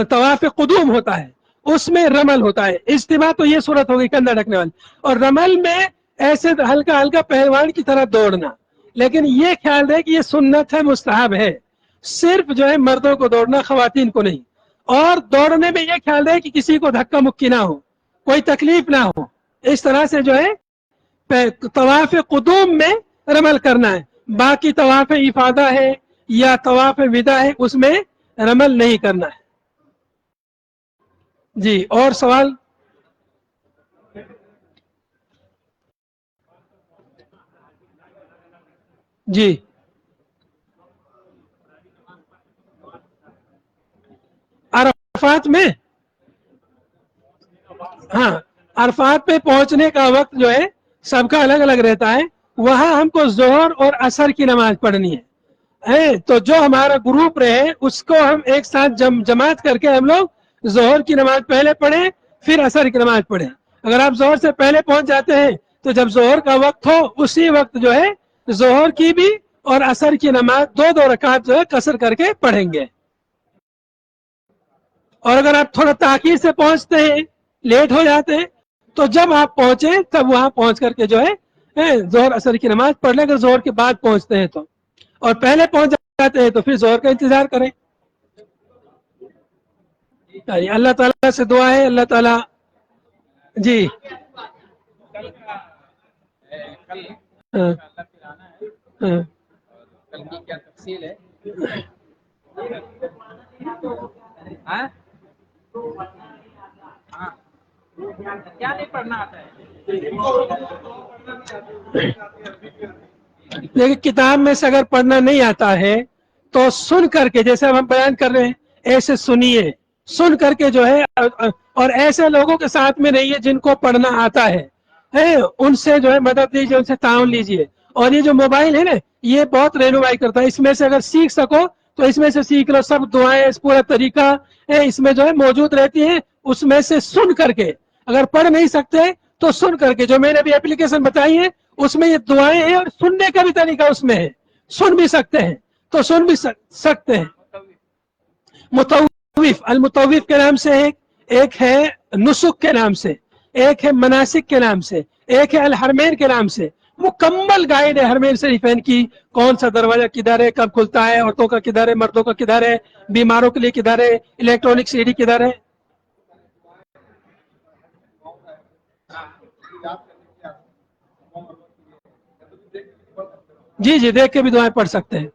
طواف قدوم ہوتا ہے اس میں رمل ہوتا ہے، اجتماع تو یہ صورت ہوگی کندھا ڈھکنے والی، اور رمل میں ایسے ہلکا ہلکا پہلوان کی طرح دوڑنا، لیکن یہ خیال رہے کہ یہ سنت ہے، مستحب ہے، صرف جو ہے مردوں کو دوڑنا، خواتین کو نہیں۔ اور دوڑنے میں یہ خیال رہے کہ کسی کو دھکا مکی نہ ہو، کوئی تکلیف نہ ہو، اس طرح سے جو ہے طواف قدوم میں رمل کرنا ہے۔ باقی طواف افادہ ہے یا طواف وداع ہے اس میں رمل نہیں کرنا ہے۔ جی اور سوال؟ جی عرفات میں، ہاں عرفات پہ پہنچنے کا وقت جو ہے سب کا الگ الگ رہتا ہے، وہاں ہم کو ظہر اور عصر کی نماز پڑھنی ہے، تو جو ہمارا گروپ رہے اس کو ہم ایک ساتھ جماعت کر کے ہم لوگ ظہر کی نماز پہلے پڑھیں پھر عصر کی نماز پڑھیں۔ اگر آپ ظہر سے پہلے پہنچ جاتے ہیں تو جب ظہر کا وقت ہو اسی وقت جو ہے ظہر کی بھی اور عصر کی نماز دو دو رکعت جو ہے قصر کر کے پڑھیں گے۔ اور اگر آپ تھوڑا تاخیر سے پہنچتے ہیں، لیٹ ہو جاتے ہیں، تو جب آپ پہنچے تب وہاں پہنچ کر کے جو ہے ظہر عصر کی نماز پڑھ لیں، اگر ظہر کے بعد پہنچتے ہیں تو، اور پہلے پہنچ جاتے ہیں تو پھر ظہر کا انتظار کریں۔ اللہ تعالیٰ سے دعا ہے، اللہ تعالیٰ جی ہاں ہاں کل کی کیا تفصیل ہے؟ ہاں کیا نہیں پڑھنا آتا ہے؟ لیکن کتاب میں سے اگر پڑھنا نہیں آتا ہے تو سن کر کے، جیسے ہم بیان کر رہے ہیں ایسے سنیے، سن کر کے جو ہے، اور ایسے لوگوں کے ساتھ میں رہیے جن کو پڑھنا آتا ہے، ان سے جو ہے مدد لیجیے، ان سے تعاون لیجیے۔ اور یہ جو موبائل ہے نا یہ بہت رہنمائی کرتا ہے، اس میں سے اگر سیکھ سکو تو اس میں سے سیکھ لو، سب دعائیں اس پورا طریقہ اس میں جو ہے موجود رہتی ہیں، اس میں سے سن کر کے، اگر پڑھ نہیں سکتے تو سن کر کے، جو میں نے ابھی اپلیکیشن بتائی ہے اس میں یہ دعائیں ہیں، اور سننے کا بھی طریقہ اس میں ہے، سن بھی سکتے ہیں تو سن بھی سکتے ہیں۔ مطوف، المطوف کے نام سے ایک ہے، نسک کے نام سے ایک ہے، مناسک کے نام سے ایک ہے، الحرمین کے نام سے، مکمل گائیڈ ہے حرمین شریفین کی، کون سا دروازہ کدھر ہے، کب کھلتا ہے، عورتوں کا کدھر ہے، مردوں کا کدھر ہے، بیماروں کے لیے کدھر ہے، الیکٹرانک سی ڈی کدھر ہے۔ جی جی دیکھ کے بھی دعائیں پڑھ سکتے ہیں۔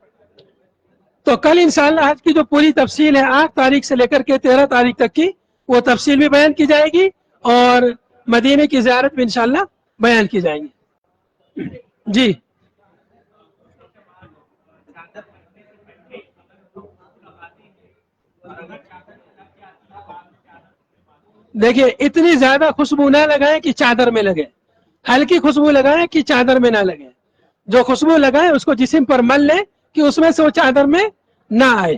تو کل انشاءاللہ حج کی جو پوری تفصیل ہے 8 تاریخ سے لے کر کے 13 تاریخ تک کی وہ تفصیل بھی بیان کی جائے گی اور مدینے کی زیارت بھی انشاءاللہ بیان کی جائیں گی. جی دیکھیے اتنی زیادہ خوشبو نہ لگائیں کہ چادر میں لگے, ہلکی خوشبو لگائیں کہ چادر میں نہ لگے. جو خوشبو لگائیں اس کو جسم پر مل لیں کہ اس میں سے وہ چادر میں نہ آئے.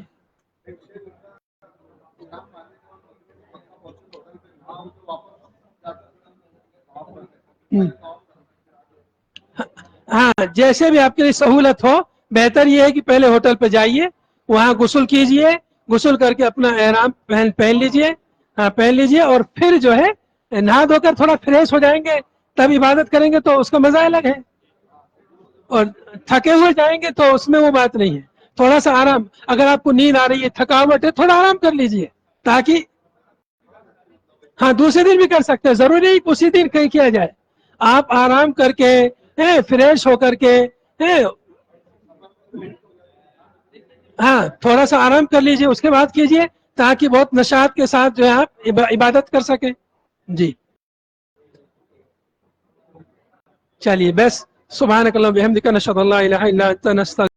ہاں جیسے بھی آپ کے لیے سہولت ہو, بہتر یہ ہے کہ پہلے ہوٹل پہ جائیے, وہاں غسل کیجئے, غسل کر کے اپنا احرام پہن لیجئے, پہن لیجئے, اور پھر جو ہے نہا دھو کر تھوڑا فریش ہو جائیں گے تب عبادت کریں گے تو اس کا مزہ الگ ہے. اور تھکے ہوئے جائیں گے تو اس میں وہ بات نہیں ہے. تھوڑا سا آرام, اگر آپ کو نیند آ رہی ہے, تھکاوٹ ہے, تھوڑا آرام کر لیجئے تاکہ ہاں دوسرے دن بھی کر سکتے ہیں, ضروری نہیں اسی دن کہیں کیا جائے. آپ آرام کر کے فریش ہو کر کے ہاں تھوڑا سا آرام کر لیجئے, اس کے بعد کیجئے تاکہ بہت نشاط کے ساتھ جو ہے آپ عبادت کر سکیں. جی چلیے بس. سبحانک اللہم و بحمدک نشہد ان لا الہ الا انت نستغفرک.